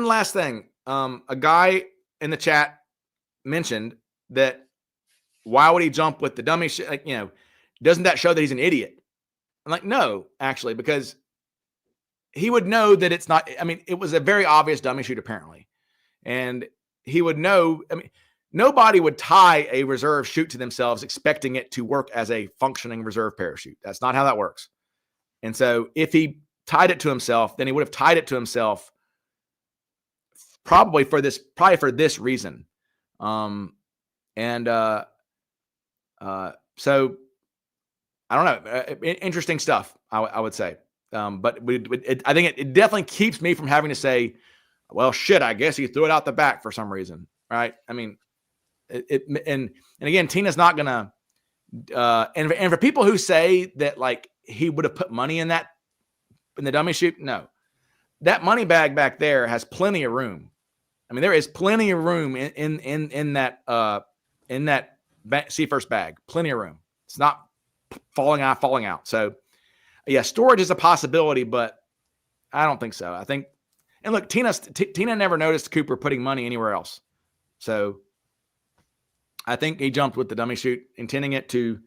last thing. A guy in the chat mentioned that why would he jump with the dummy chute? Like, you know, doesn't that show that he's an idiot? I'm like, no, actually, because he would know that it's not. I mean, it was a very obvious dummy chute apparently, and he would know. I mean, nobody would tie a reserve chute to themselves expecting it to work as a functioning reserve parachute. That's not how that works. And so if he tied it to himself, then he would have tied it to himself probably for this reason. So I don't know. Interesting stuff, I would say. But I think it definitely keeps me from having to say, well, shit, I guess he threw it out the back for some reason. Right. I mean, and again, Tina's not going to, and for people who say that, like, he would have put money in the dummy chute. No, that money bag back there has plenty of room. I mean, there is plenty of room in that Seafirst bag, plenty of room. It's not falling out. So yeah, storage is a possibility, but I don't think so. I think, and look, Tina never noticed Cooper putting money anywhere else. So I think he jumped with the dummy chute, intending it to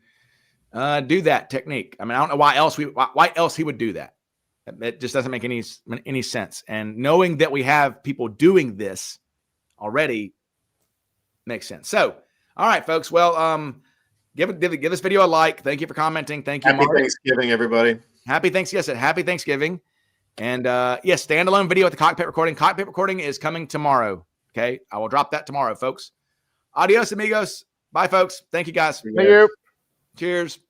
do that technique. I mean, I don't know why else he would do that. It just doesn't make any sense. And knowing that we have people doing this already makes sense. So, all right, folks. Well, give this video a like. Thank you for commenting. Thank you, Happy Mark. Thanksgiving, everybody. Happy Thanksgiving. Yes, happy Thanksgiving. And yes, standalone video with the cockpit recording. Cockpit recording is coming tomorrow. Okay, I will drop that tomorrow, folks. Adios, amigos. Bye, folks. Thank you, guys. Thank you. Cheers.